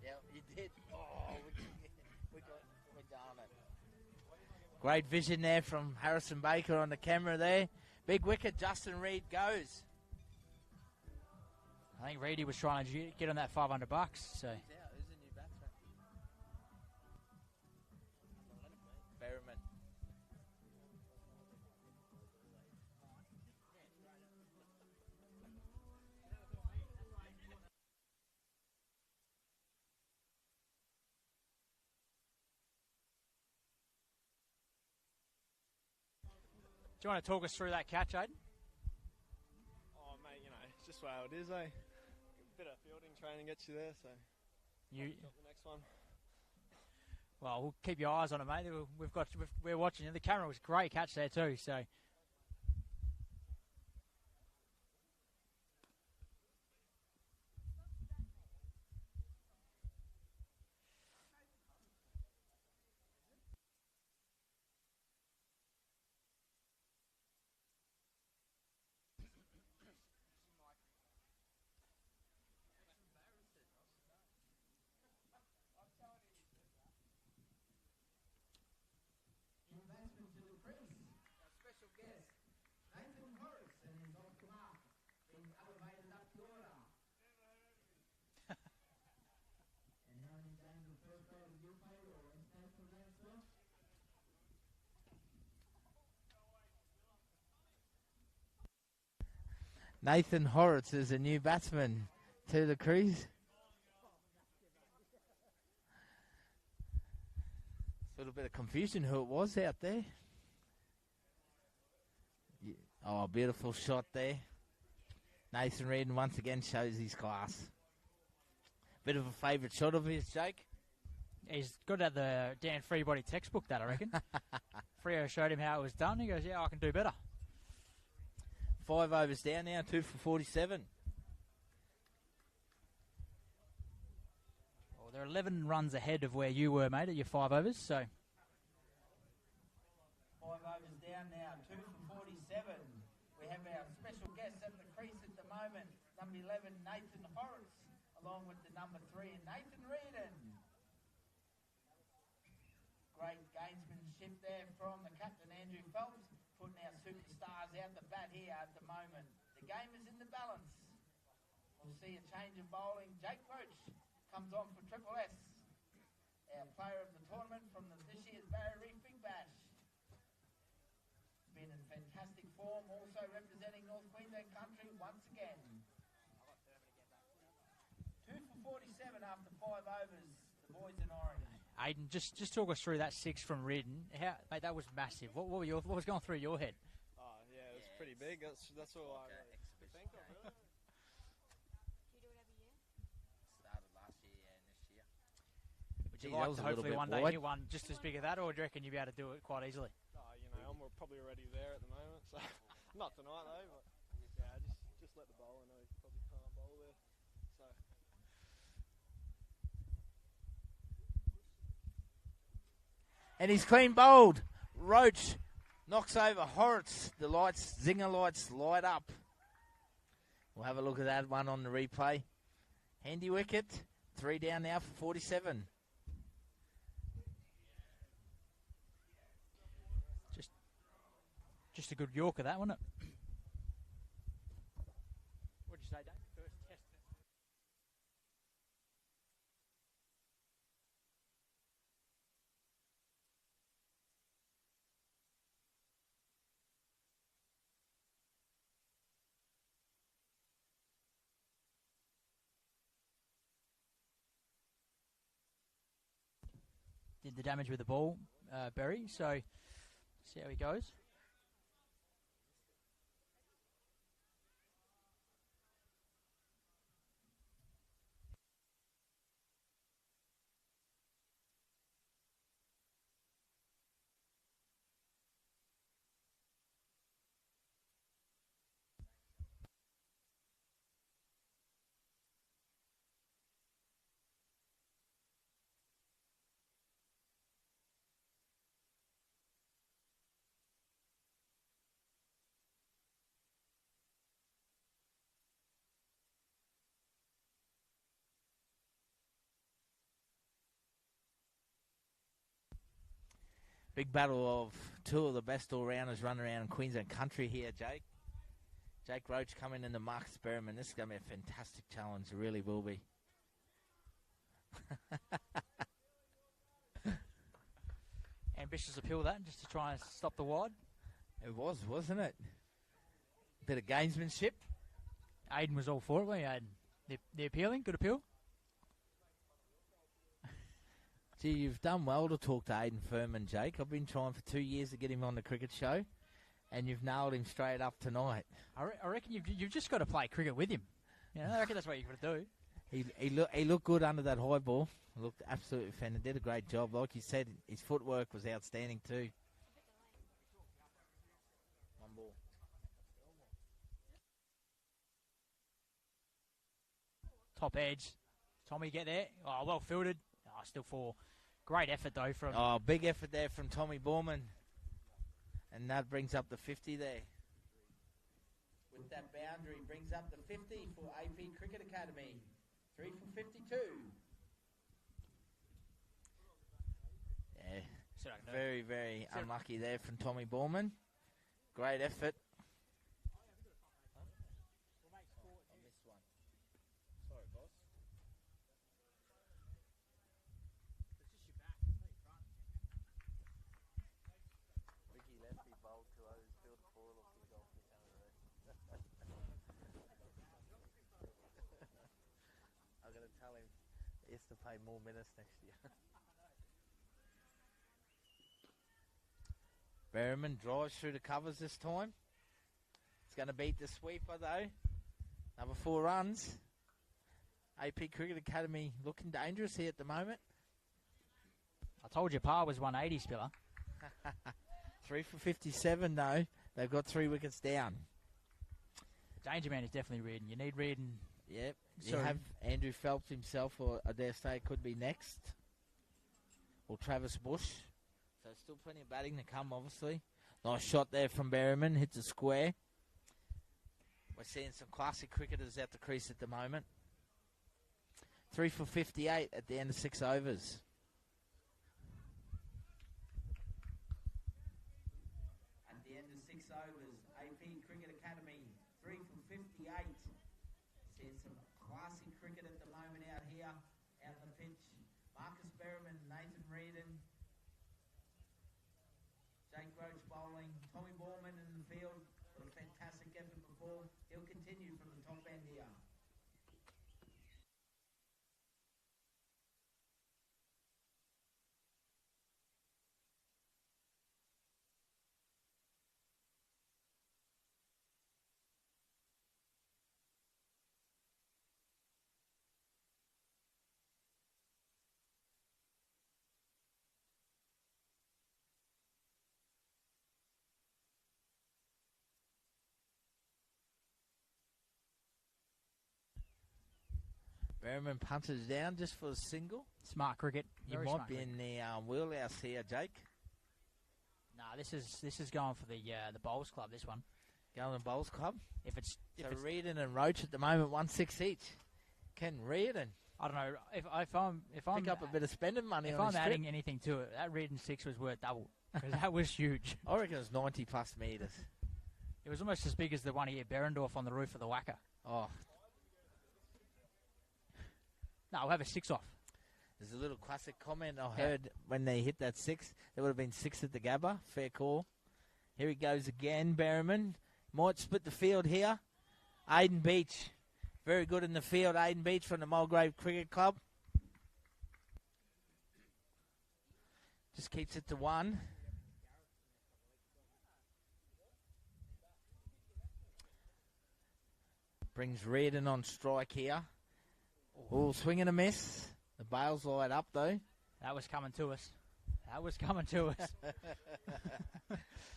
Yeah, he did. Oh, we're down it. Great vision there from Harrison Baker on the camera there. Big wicket, Justin Reid goes. I think Reedy was trying to get on that $500, so. Who's out? Who's the new batsman? Berryman. Do you want to talk us through that catch, Aiden? Oh, mate, it's just the way it is, eh? A bit of fielding training gets you there, so You, got the next one. well, we'll keep your eyes on it, mate. We're watching it. The camera was a great catch there too, so. Nathan Horrocks is a new batsman to the crease. A little bit of confusion who it was out there. Yeah. Oh, beautiful shot there. Nathan Reid once again shows his class. Bit of a favourite shot of his, Jake. He's got to have the Dan Freebody textbook, that I reckon. Freo showed him how it was done. He goes, yeah, I can do better. 5 overs down now, 2 for 47. Well, they're 11 runs ahead of where you were, mate, at your 5 overs, so. 5 overs down now, 2 for 47. We have our special guest at the crease at the moment, number 11, Nathan Horrocks, along with the number 3, Nathan Reardon. Great gamesmanship there from the captain, Andrew Phelps, putting our superstars out the bat here at the moment. The game is in the balance. We'll see a change of bowling. Jake Roach comes on for Triple S. Our player of the tournament from this year's Barrier Reef Big Bash. Been in fantastic form, also representing North Queensland country once again. 2 for 47 after 5 overs, the boys in orange. Aiden, just talk us through that 6 from Reardon. Mate, that was massive. What was going through your head? Oh, yeah, it was pretty big. That's all I really think of, really. Do you do it every year? Started last year and this year. Would you like to hopefully one day hit one just as big as that, or do you reckon you'd be able to do it quite easily? Oh, I'm probably already there at the moment, so not tonight though. But yeah, just let the bowler know he probably can't bowl there. So. And he's clean bowled. Roach knocks over Horrocks. The lights, zinger lights light up. We'll have a look at that one on the replay. Handy wicket. 3 down now for 47. Just a good Yorker, that, wasn't it? What'd you say, Dave? First test. Did the damage with the ball, Berry, so see how he goes. Big battle of two of the best all-rounders run around Queensland country here, Jake. Jake Roach coming in the Marcus Berryman. This is going to be a fantastic challenge. It really will be. Ambitious appeal that, just to try and stop the wide. It was, wasn't it? Bit of gamesmanship. Aiden was all for it, wasn't he, Aiden? The appealing, good appeal. Gee, you've done well to talk to Aiden Furman, Jake. I've been trying for 2 years to get him on the cricket show, and you've nailed him straight up tonight. I reckon you've just got to play cricket with him. You know, I reckon that's what you've got to do. He looked good under that high ball. Looked absolutely fantastic. Did a great job. Like you said, his footwork was outstanding too. One ball. Top edge. Tommy, get there. Oh, well fielded. Oh, still 4. Great effort, though, from... Oh, big effort there from Tommy Borman. And that brings up the 50 there. With that boundary, brings up the 50 for AP Cricket Academy. 3 for 52. Yeah, very, very unlucky there from Tommy Borman. Great effort. To play more minutes next year. Berryman drives through the covers this time. It's going to beat the sweeper though. Number 4 runs. AP Cricket Academy looking dangerous here at the moment. I told you par was 180, Spiller. 3 for 57 though. They've got 3 wickets down. Danger man is definitely Reardon. You need Reardon. Yep. You have Andrew Phelps himself, or I dare say could be next. Or Travis Bush. So still plenty of batting to come, obviously. Nice shot there from Berryman. Hits a square. We're seeing some classic cricketers at the crease at the moment. 3 for 58 at the end of 6 overs. At the end of 6 overs, AP Cricket Academy, 3 for 58. Seeing some classic cricket at the moment out here, out the pitch. Marcus Berryman, Nathan Reardon, Jake Roach bowling, Tommy Borman in the field. What a fantastic effort before. He'll continue from the top end here. Berryman punches down just for a single. Smart cricket. You Very might smart be cricket. in the wheelhouse here, Jake. Nah, this is going for the Bowls Club. This one. Going to Bowls Club. If it's Reardon and Roach at the moment, 1-6 each. Ken Reardon. I don't know if I'm Pick up a bit of spending money. If on I'm his adding trip. anything to it, that Reardon 6 was worth double because that was huge. I reckon it's 90 plus metres. It was almost as big as the one he hit Berendorf on the roof of the Wacker. Oh, No, we'll have a 6 off. there's a little classic comment I heard when they hit that 6. There would have been 6 at the Gabba. Fair call. Here he goes again, Berryman. Might split the field here. Aiden Beach. Very good in the field. Aiden Beach from the Mulgrave Cricket Club. Just keeps it to 1. Brings Reardon on strike here. Oh, swing and a miss. The bails light up though. That was coming to us. That was coming to us.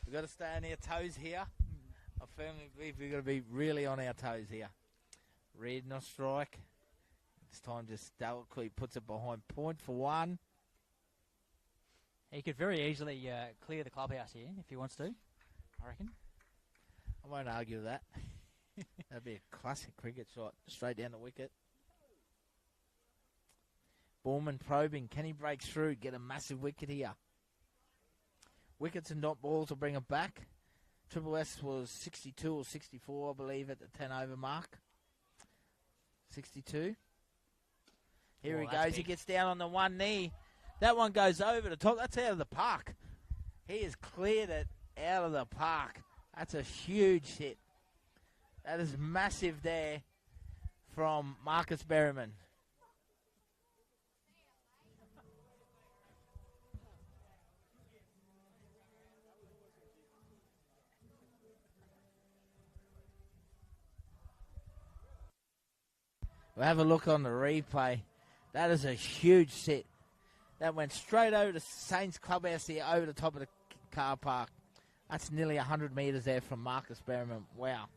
We've got to stay on our toes here. I firmly believe we've got to be really on our toes here. Reardon on strike. This time just delicately puts it behind point for 1. He could very easily clear the clubhouse here if he wants to, I reckon. I won't argue with that. That'd be a classic cricket shot. Straight down the wicket. Borman probing. Can he break through? Get a massive wicket here. wickets and not balls will bring it back. Triple S was 62 or 64, I believe, at the 10-over mark. 62. Here he goes. Big. He gets down on the one knee. That one goes over the top. That's out of the park. He has cleared it out of the park. That's a huge hit. That is massive there from Marcus Berryman. We'll have a look on the replay. That is a huge hit. That went straight over to Saints Clubhouse here, over the top of the car park. That's nearly 100 metres there from Marcus Berryman. Wow.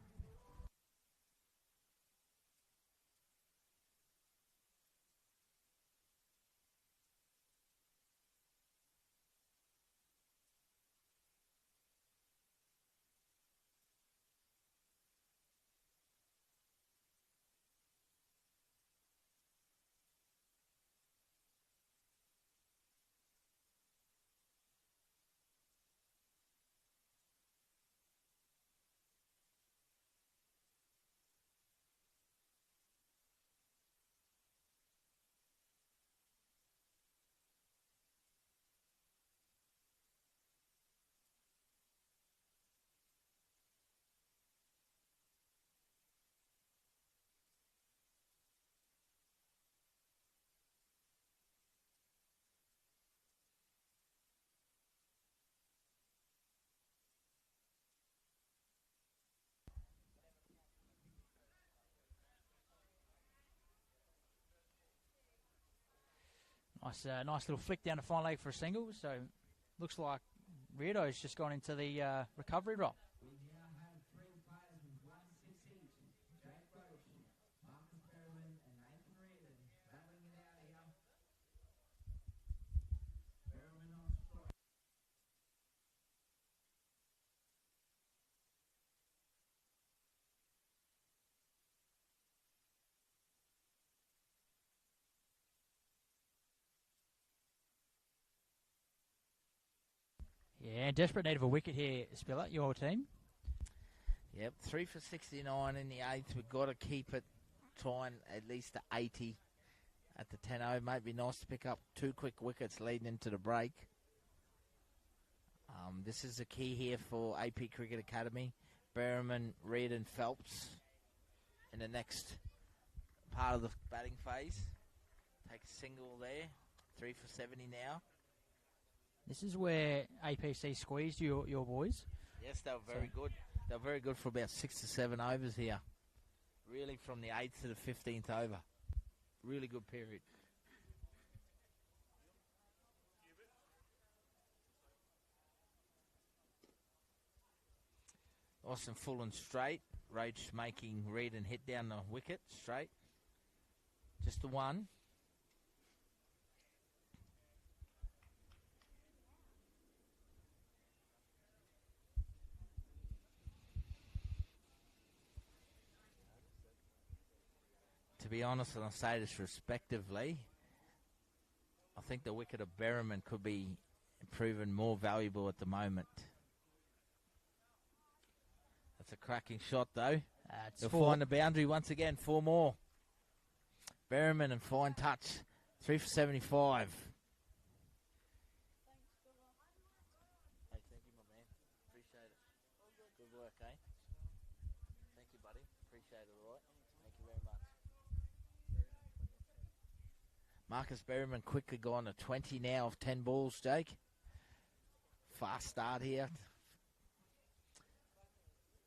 Nice little flick down the fine leg for a single. So looks like Rio's just gone into the recovery rock. We now have 3 players with 1-6 each. Jake Roach, Marcus Berryman, and Nathan Reardon battling it out here. Berryman on strike. Yeah, desperate need of a wicket here, Spiller, your team. Yep, 3 for 69 in the 8th. We've got to keep it trying at least to 80 at the 10-0. Might be nice to pick up 2 quick wickets leading into the break. This is the key here for AP Cricket Academy. Berryman, Reid and Phelps in the next part of the batting phase. Take a single there. 3 for 70 now. This is where APC squeezed your boys. Yes, they were very good. They were very good for about 6 to 7 overs here. Really from the 8th to the 15th over. Really good period. Nice and full and straight. Roach making Reid and hit down the wicket straight. Just the one. To be honest, and I say this respectively, I think the wicket of Berryman could be proven more valuable at the moment. That's a cracking shot, though. They'll find the boundary once again. 4 more. Berryman and fine touch. 3 for 75. Hey, thank you, my man. Appreciate it. Good work, eh? Thank you, buddy. Appreciate it, all right? Thank you very much. Marcus Berryman quickly gone to 20 now of 10 balls, Jake. Fast start here.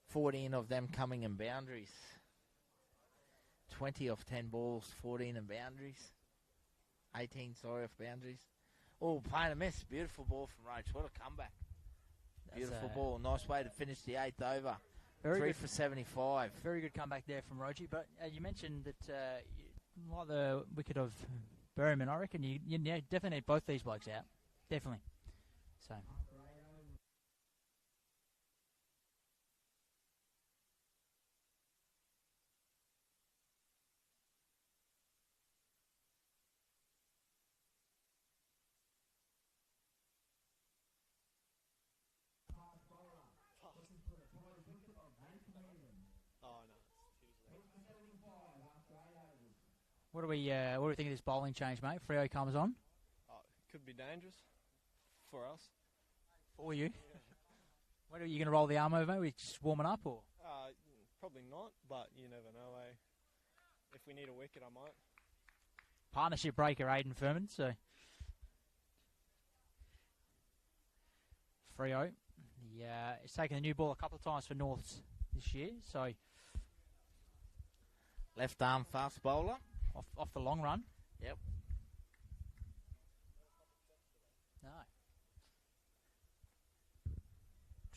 14 of them coming in boundaries. 20 of 10 balls, 14 in boundaries. 18, sorry, of boundaries. Oh, playing a miss. Beautiful ball from Roach. What a comeback. Beautiful ball. Nice way to finish the 8th over. 3 for 75. Very good comeback there from Rogie. But you mentioned that you like the wicket of Berryman. I reckon you definitely need both these blokes out. Definitely. So. What do we think of this bowling change, mate? Freo comes on Could be dangerous for us. for you. What are you going to roll the arm over? We just warming up, or Probably not, but you never know. If we need a wicket, I might. partnership breaker, Aiden Furman. So Freo, he's taken the new ball a couple of times for Norths this year. So Left arm fast bowler. off the long run. Yep. No.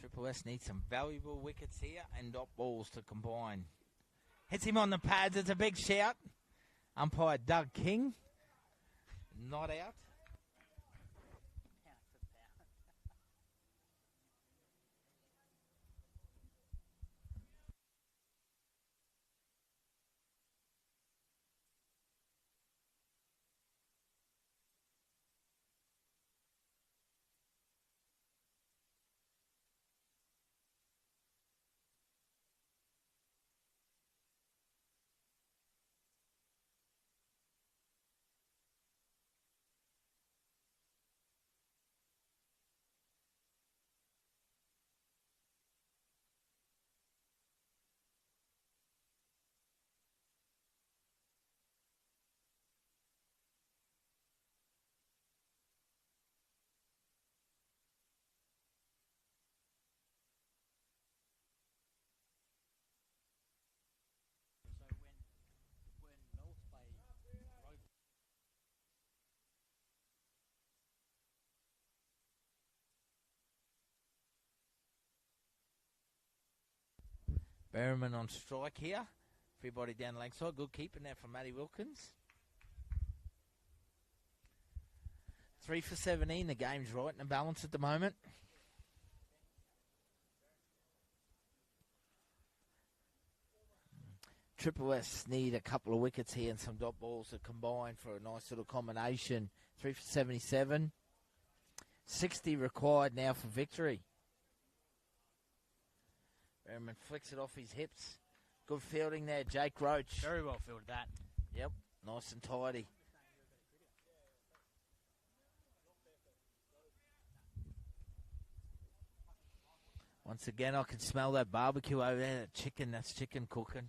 Triple S needs some valuable wickets here and dot balls to combine. Hits him on the pads. It's a big shout. Umpire Doug King. Not out. Berriman on strike here. Everybody down the leg side. Good keeping there from Matty Wilkins. 3 for 17. The game's right in the balance at the moment. Triple S need a couple of wickets here and some dot balls to combine for a nice little combination. 3 for 77. 60 required now for victory. Berriman flicks it off his hips. Good fielding there, Jake Roach. Very well fielded that. Yep, nice and tidy. Once again, I can smell that barbecue over there, that chicken, that's chicken cooking.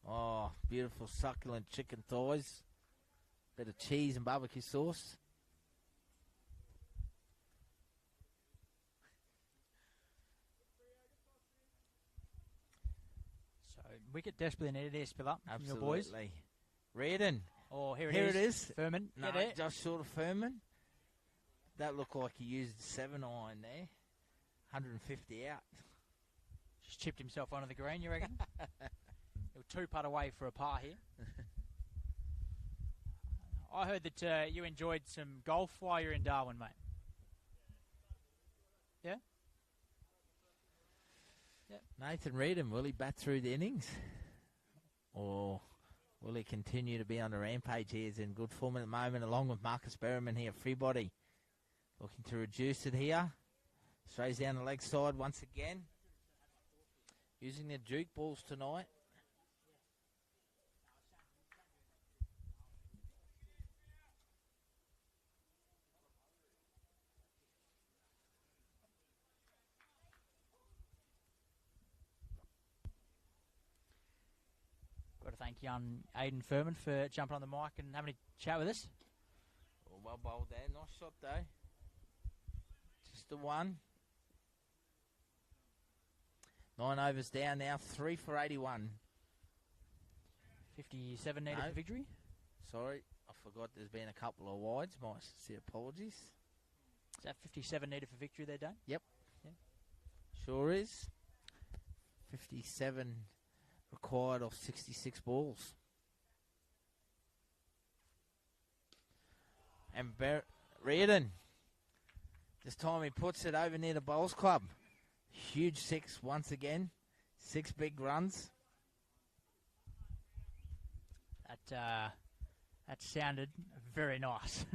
Oh, beautiful succulent chicken thighs. Bit of cheese and barbecue sauce. So wicket desperately needed here, Spiller. From your boys. Absolutely. Reardon. Oh, here Here it is. Furman. No, Get it. just short of Furman. That looked like he used 7 iron there. 150 out. Just chipped himself onto the green, you reckon? He'll 2-putt away for a par here. I heard that you enjoyed some golf while you're in Darwin, mate. Yeah? Nathan Reardon, will he bat through the innings? Or will he continue to be on the rampage? He is in good form at the moment, along with Marcus Berriman here. Freebody looking to reduce it here. Strays down the leg side once again. Using the Duke balls tonight. Got to thank young Aiden Furman for jumping on the mic and having a chat with us. Oh, well bowled there. Nice shot though. Just the one. 9 overs down now. 3 for 81. 57 needed No. for victory. Sorry, I forgot there's been a couple of wides. My sincere apologies. Is that 57 needed for victory there, Dane? Sure is. 57 required off 66 balls. And Reardon. This time he puts it over near the Bowls Club. Huge 6 once again. 6 big runs. That sounded very nice.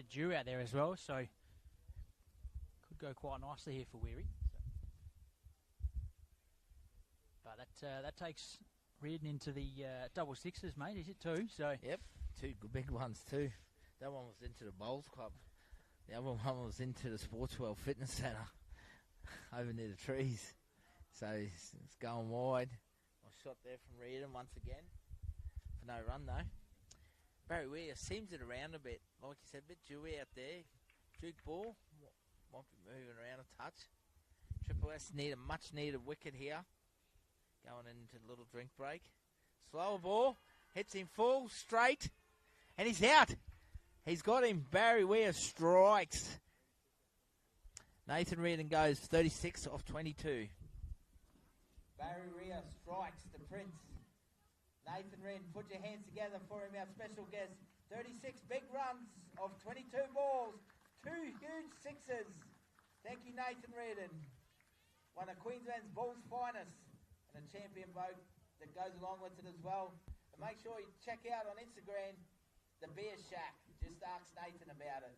of dew out there as well, so could go quite nicely here for Weary. But that takes Reardon into the double sixes, mate. Is it two? So Yep, two good big ones too. That one was into the Bowls Club. The other one was into the Sportswell Fitness Centre over near the trees. So it's going wide. A shot there from Reardon once again for no run though. Barry Weir seems it around a bit. Like you said, a bit dewy out there. Duke ball might be moving around a touch. Triple S need a much needed wicket here. Going into the little drink break. Slower ball. Hits him full, straight. And he's out. He's got him. Barry Weir strikes. Nathan Reardon goes 36 off 22. Barry Weir strikes the Prince. Nathan Reardon, put your hands together for him, our special guest. 36 big runs of 22 balls. 2 huge sixes. Thank you, Nathan Reardon. One of Queensland's Bulls' finest. And a champion vote that goes along with it as well. And make sure you check out on Instagram the Beer Shack. Just ask Nathan about it.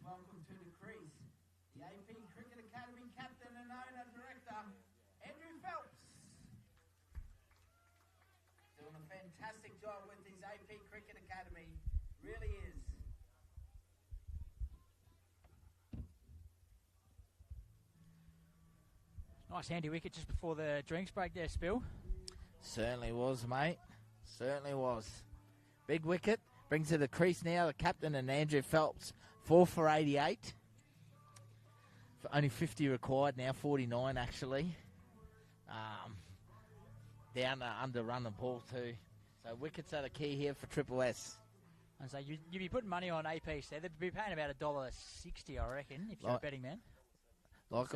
Welcome to the crease. The AP Cricket Academy captain and owner director, Andrew Phelps. Doing a fantastic job with his AP Cricket Academy. Really is. nice handy wicket just before the drinks break there, Spill. Certainly was, mate. Certainly was. Big wicket. Brings to the crease now the captain and Andrew Phelps. 4 for 88. Only 50 required now, 49 actually. Down under run the ball too. So wickets are the key here for Triple S. And so you'd be putting money on APs there. They'd be paying about $1.60, I reckon, if you're a betting man. Like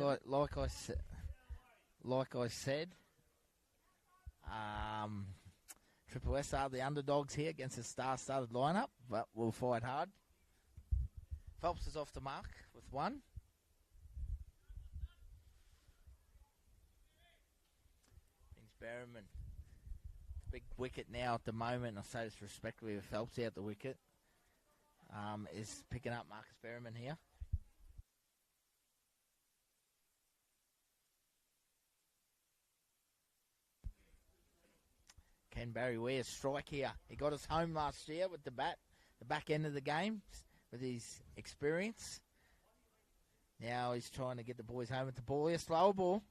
I said, Triple S are the underdogs here against a star-studded lineup, but we'll fight hard. Phelps is off the mark with 1. Brings Berriman. Big wicket now at the moment. I say this respectfully with Phelps out the wicket. Is picking up Marcus Berriman here. Can Barry Ware strike here? He got us home last year with the bat, the back end of the game, with his experience. Now he's trying to get the boys home with the ball. Here, slow ball.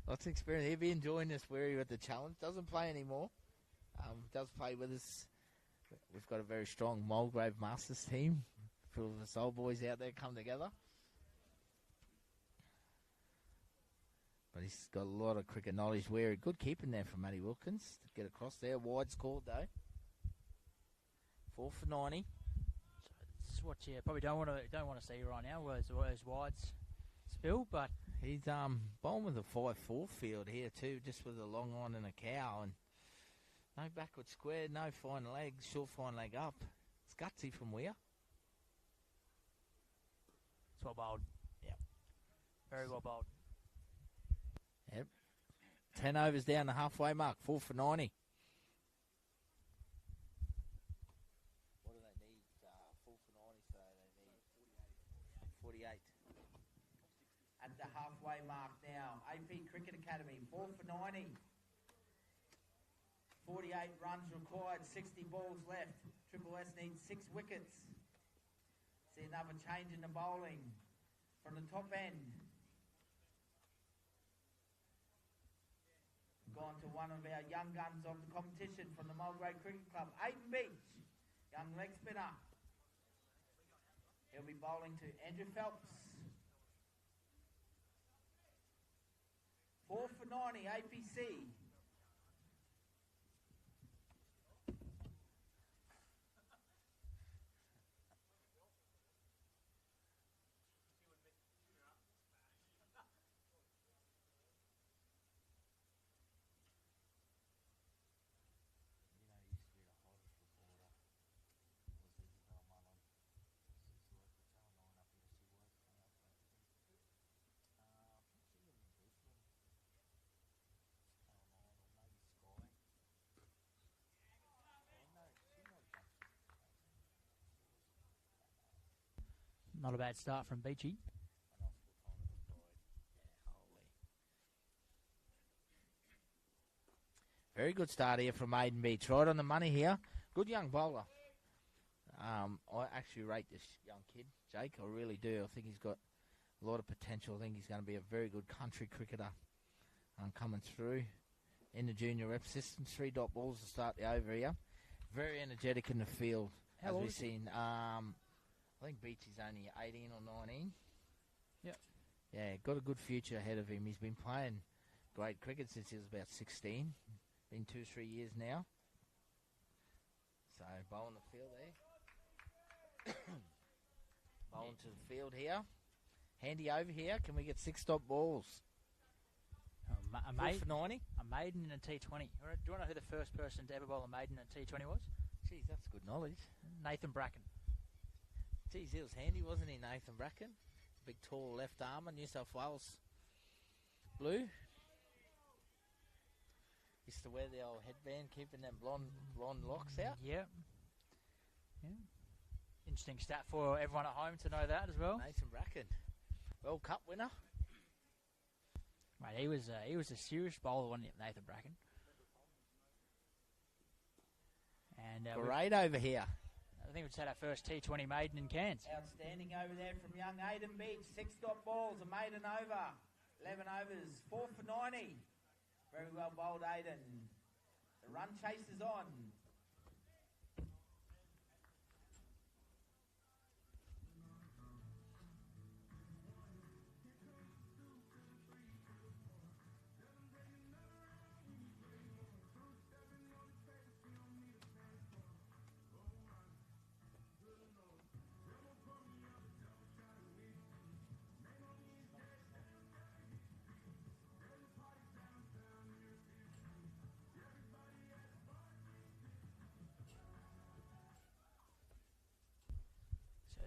Lots of experience. He'll be enjoying this Weary with the challenge. Doesn't play anymore. Does play with us. We've got a very strong Mulgrave Masters team. Full of us old boys out there come together. But he's got a lot of cricket knowledge. Weary, good keeping there from Matty Wilkins to get across there. Wide's called though. 4 for 90. So this is what you probably don't want to see right now. Those wides spill, but he's bowling with a 5-4 field here too, just with a long on and a cow, and no backward square, no fine legs, short fine leg up. It's gutsy from Weir. It's well bowled. Yep. Very well bowled. Yep. 10 overs down the halfway mark. 4 for 90. What do they need? 4 for 90, so they need 48. At the halfway mark now. AP Cricket Academy. 4 for 90. 48 runs required. 60 balls left. Triple S needs 6 wickets. See another change in the bowling from the top end. Gone to one of our young guns of the competition from the Mulgrave Cricket Club, Aiden Beach, young leg spinner. He'll be bowling to Andrew Phelps. 4 for 90, APC. Not a bad start from Beachy. Very good start here from Aiden Beach. Right on the money here. Good young bowler. I actually rate this young kid, Jake. I really do. I think he's got a lot of potential. I think he's going to be a very good country cricketer coming through in the junior rep system. 3 dot balls to start the over here. Very energetic in the field. How old we've is he? seen. I think Beachy's only 18 or 19. Yep. Yeah, got a good future ahead of him. He's been playing great cricket since he was about 16. Been 2-3 years now. So, bowling the field there. Bowling to the field here. Handy over here. Can we get 6 dot balls? A 4 for 90. A maiden in a T20. Do you want to know who the first person to ever bowl a maiden in a T20 was? Geez, that's good knowledge. Nathan Bracken. Geez, he was handy, wasn't he, Nathan Bracken? Big, tall left armer, New South Wales blue. Used to wear the old headband, keeping them blonde locks out. Yeah. Interesting stat for everyone at home to know that as well. Nathan Bracken, World Cup winner. Mate, he was a serious bowler, wasn't he, Nathan Bracken? And great over here. I think we just had our first T20 maiden in Cairns. Outstanding over there from young Aiden Beach. 6 dot balls, a maiden over. 11 overs, 4 for 90. Very well bowled, Aiden. The run chase is on.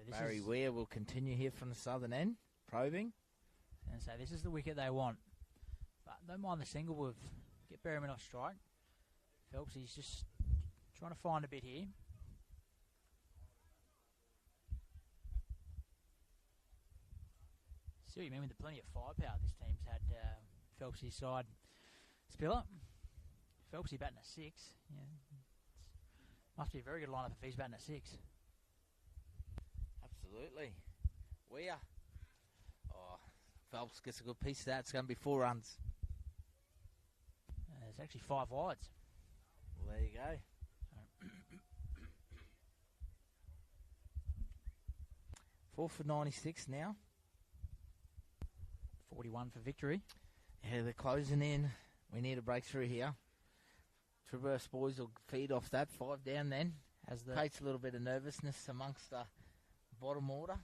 this Barry is, Weir will continue here from the southern end, probing. and so this is the wicket they want. But don't mind the single with get Berryman off strike. Phelps, he's just trying to find a bit here. See what you mean with the plenty of firepower this team's had. Phelpsy's side. Spiller. Phelpsy batting at 6. Yeah, must be a very good lineup if he's batting at 6. Absolutely. Weir. Oh, Phelps gets a good piece of that. It's going to be 4 runs. There's actually 5 wides. Well, there you go. 4 for 96 now. 41 for victory. Yeah, they're closing in. We need a breakthrough here. Traverse boys will feed off that. 5 down then. Creates a little bit of nervousness amongst the bottom order.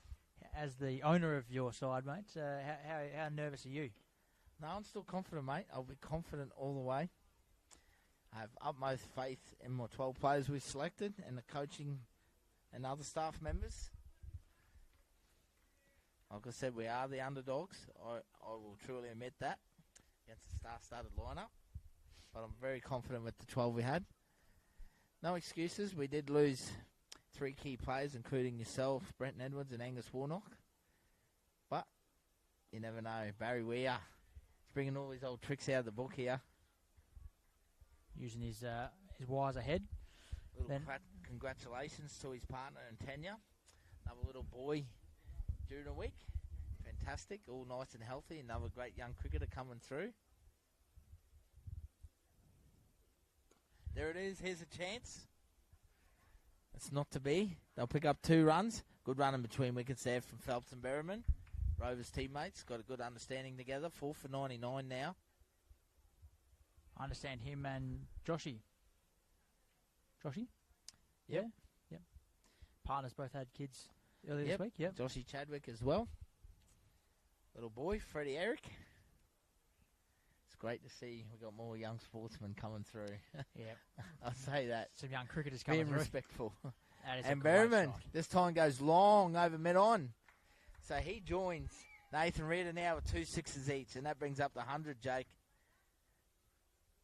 As the owner of your side, mate, how nervous are you? No, I'm still confident, mate. I'll be confident all the way. I have utmost faith in my 12 players we've selected and the coaching and other staff members. Like I said, we are the underdogs. I will truly admit that against the star-studded lineup. But I'm very confident with the 12 we had. No excuses. We did lose 3 key players, including yourself, Brenton Edwards and Angus Warnock. But you never know. Barry Weir is bringing all his old tricks out of the book here. Using his wires ahead. Congratulations to his partner and Tanya. Another little boy during the week. Fantastic. All nice and healthy. Another great young cricketer coming through. There it is. Here's a chance. It's not to be. They'll pick up 2 runs. Good run in between wickets there from Phelps and Berryman. Rovers teammates got a good understanding together. 4 for 99 now. I understand him and Joshy. Joshy? Yep. Yep. Partners both had kids earlier this week. Yep. Joshy Chadwick as well. Little boy, Freddie Eric. It's great to see we got more young sportsmen coming through. Yep. I'll say that. Some young cricketers coming Being through. respectful. And Berryman, this time goes long over mid-on. So he joins Nathan Reeder now with 2 sixes each, and that brings up the 100, Jake.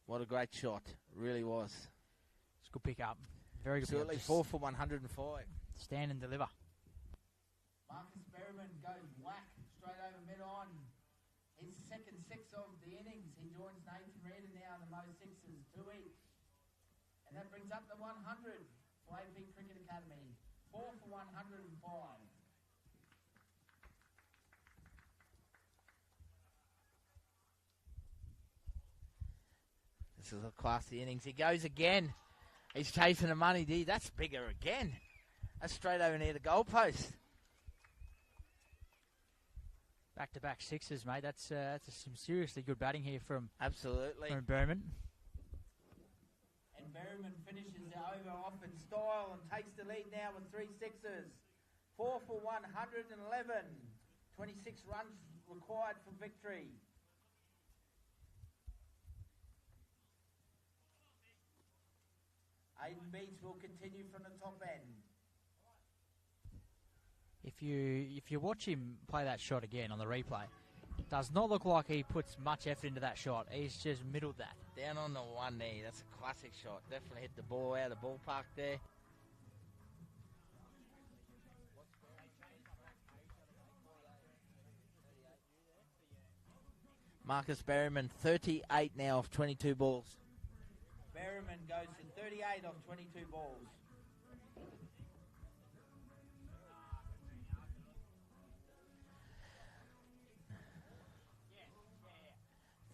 What a great shot. Really was. It's a good pick up. Very good Absolutely. pick up. 4 for 105. Stand and deliver. Marcus Berryman goes whack straight over mid-on. His second 6 of the innings. He joins Nathan Reeder now in the most 6s, 2 each. And that brings up the 100 for AP Cricket Academy. 4 for 105. This is a classy innings. He goes again. He's chasing the money, D. That's bigger again. That's straight over near the goalpost. Back-to-back 6s, mate. That's some seriously good batting here from Berryman. And Berryman finishes the over off in style and takes the lead now with 3 sixes. 4 for 111. 26 runs required for victory. Aiden Beats will continue from the top end. If you watch him play that shot again on the replay, it does not look like he puts much effort into that shot. He's just middled that. Down on the one knee. That's a classic shot. Definitely hit the ball out of the ballpark there. Marcus Berryman, 38 now of 22 balls. Berryman goes to 38 of 22 balls.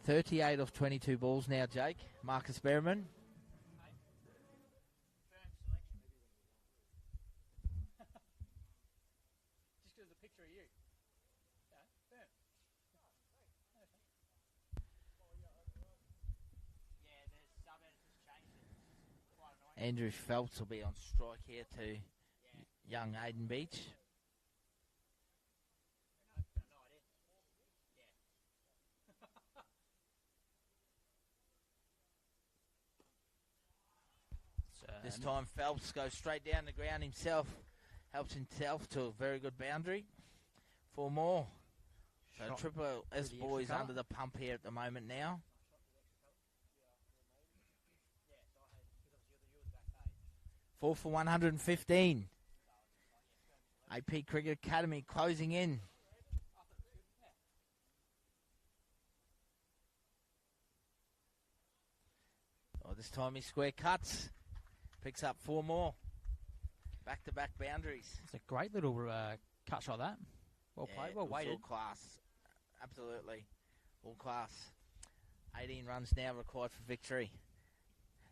.38 of 22 balls now, Jake. Marcus Berryman. Just because a picture of you. Andrew Phelps will be on strike here to young Aiden Beach. This time Phelps goes straight down the ground himself. helps himself to a very good boundary. 4 more. So Shot Triple S the boys extra under the pump here at the moment now. Four for 115. AP Cricket Academy closing in. Oh, this time he square cuts. Picks up 4 more. Back-to-back boundaries. It's a great little cut shot, that. Well played, well it was weighted. all class. Absolutely. All class. 18 runs now required for victory.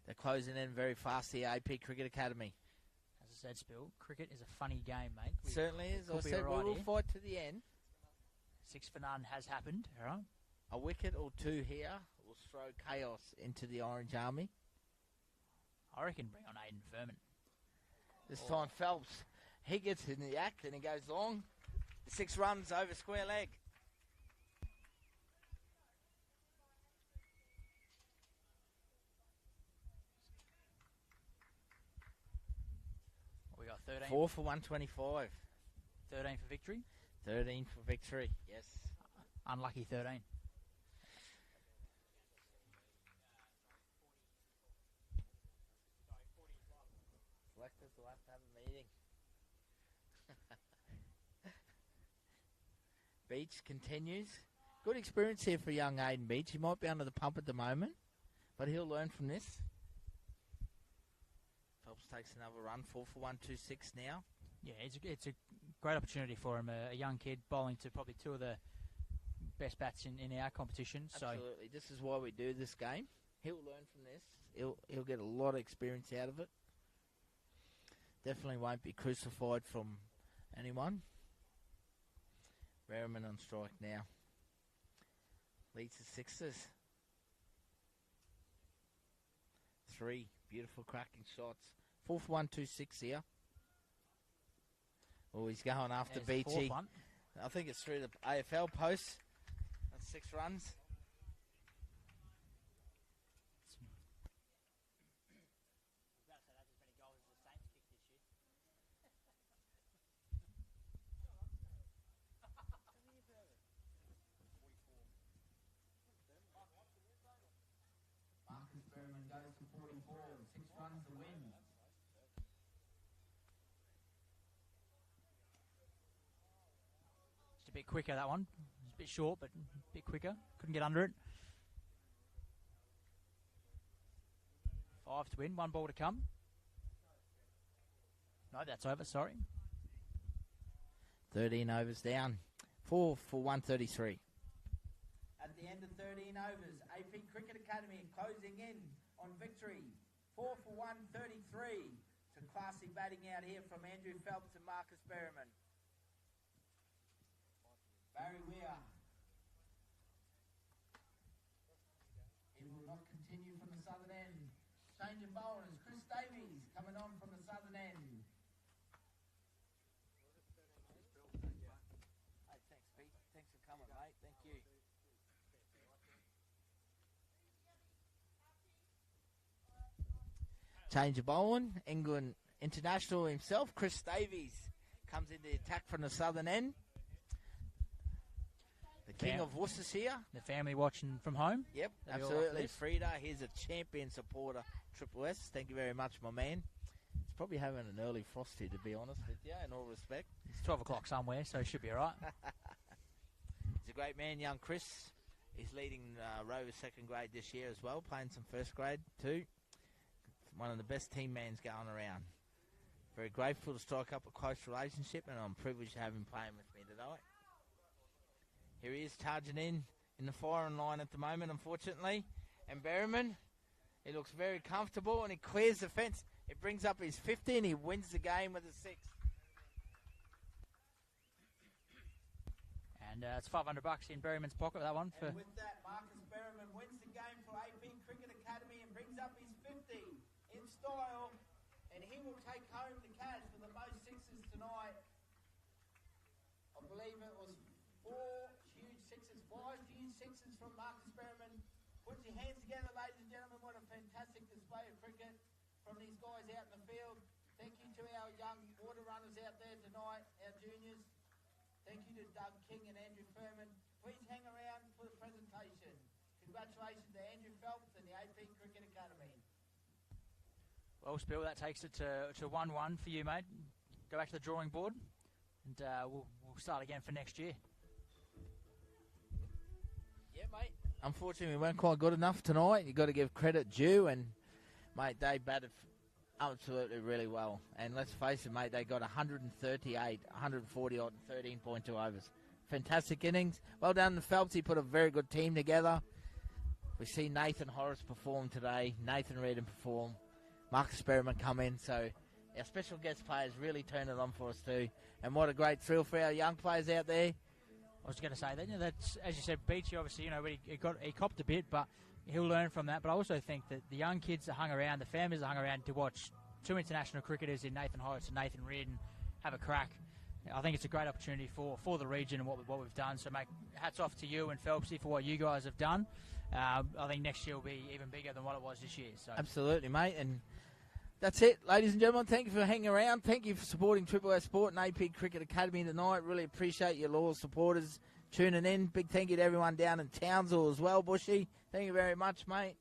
They're closing in very fast, the AP Cricket Academy. As I said, Spill, cricket is a funny game, mate. Certainly is. I could be said we alright will here. fight to the end. 6 for none has happened, all right? A wicket or 2 here will throw chaos into the Orange Army. I reckon bring on Aiden Furman. This time Phelps, he gets in the act and he goes long. 6 runs over square leg. We got 13. 4 for 125. 13 for victory. 13 for victory, yes. Unlucky 13. Selectors will have to have a meeting. Beach continues. Good experience here for young Aiden Beach. He might be under the pump at the moment, but he'll learn from this. Phelps takes another run. 4 for 126 now. Yeah, it's a great opportunity for him. A young kid bowling to probably 2 of the best bats in our competition. So Absolutely. This is why we do this game. He'll learn from this. He'll get a lot of experience out of it. Definitely won't be crucified from anyone. Merriman on strike now. Leads the Sixers. 3 beautiful cracking shots. 4 for 126 here. Oh, he's going after there's the fourth Beachy. one. I think it's through the AFL post. That's 6 runs. Marcus Berryman goes to 44. 6 runs to win. Just a bit quicker, that one. It's a bit short, but a bit quicker. Couldn't get under it. 5 to win, 1 ball to come. No, that's over, sorry. 13 overs down. 4 for 133. At the end of 13 overs, AP Cricket Academy closing in on victory. 4 for 133. Some classy batting out here from Andrew Phelps and Marcus Berryman. Barry Weir. It will not continue from the southern end. Changing bowlers, Chris Davies coming on from the southern end. Hey, thanks, Pete. Thanks for coming, mate. Thank you. Change of bowling. England international himself, Chris Davies, comes in the attack from the southern end. The king of Worcester's here. The family watching from home. Yep, That'll be all absolutely. after this. Frida, he's a champion supporter. Triple S, thank you very much, my man. He's probably having an early frost here, to be honest with you, in all respect. It's 12 o'clock somewhere, so it should be all right. He's a great man, young Chris. He's leading Rovers second grade this year as well, playing some first grade too. One of the best team mans going around. Very grateful to strike up a close relationship, and I'm privileged to have him playing with me tonight. Here he is charging in the firing line at the moment, unfortunately. And Berryman, he looks very comfortable and he clears the fence. He brings up his 50 and he wins the game with a 6. And it's $500 in Berryman's pocket, that one. For And with that, Marcus Berryman wins the game for AP Cricket Academy and brings up his 50 in style. And he will take home the cash for the most 6s tonight. I believe it was 4 huge 6s, 5 huge 6s from Marcus Berryman. Put your hands together, ladies and gentlemen. What a fantastic display of cricket from these guys out in the field. Thank you to to our young water runners out there tonight, our juniors. Thank you to Doug King and Andrew Furman. Please hang around for the presentation. Congratulations to Andrew Phelps and the AP Cricket Academy. Well, Spill, that takes it to 1-1 for you, mate. Go back to the drawing board, and we'll start again for next year. Yeah, mate. Unfortunately, we weren't quite good enough tonight. You've got to give credit due, and, mate, they batted absolutely really well. And let's face it, mate, they got 138, 140 odd, 13.2 overs. Fantastic innings. Well done to Phelps. He put a very good team together. We see Nathan Horace perform today. Nathan Reardon perform. Marcus Berryman come in. So our special guest players really turned it on for us too. And what a great thrill for our young players out there. I was going to say that, that's, as you said, Beachy obviously, he copped a bit, but he'll learn from that. But I also think that the young kids that hung around, the families that hung around to watch two international cricketers in Nathan Horace and Nathan Reardon have a crack. I think it's a great opportunity for the region and what we've done. So, mate, hats off to you and Phelpsy for what you guys have done. I think next year will be even bigger than what it was this year. So absolutely, mate. And that's it, ladies and gentlemen. Thank you for hanging around. Thank you for supporting Triple S Sport and AP Cricket Academy tonight. Really appreciate your loyal supporters tuning in. Big thank you to everyone down in Townsville as well, Bushy. Thank you very much, mate.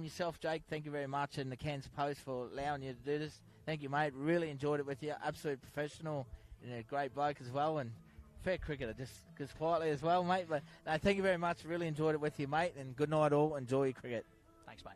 Yourself, Jake, thank you very much. And the Cairns Post for allowing you to do this. Thank you, mate. Really enjoyed it with you. Absolute professional and a great bloke as well. And fair cricketer, just quietly as well, mate. But no, thank you very much. Really enjoyed it with you, mate. And good night all. Enjoy your cricket. Thanks, mate.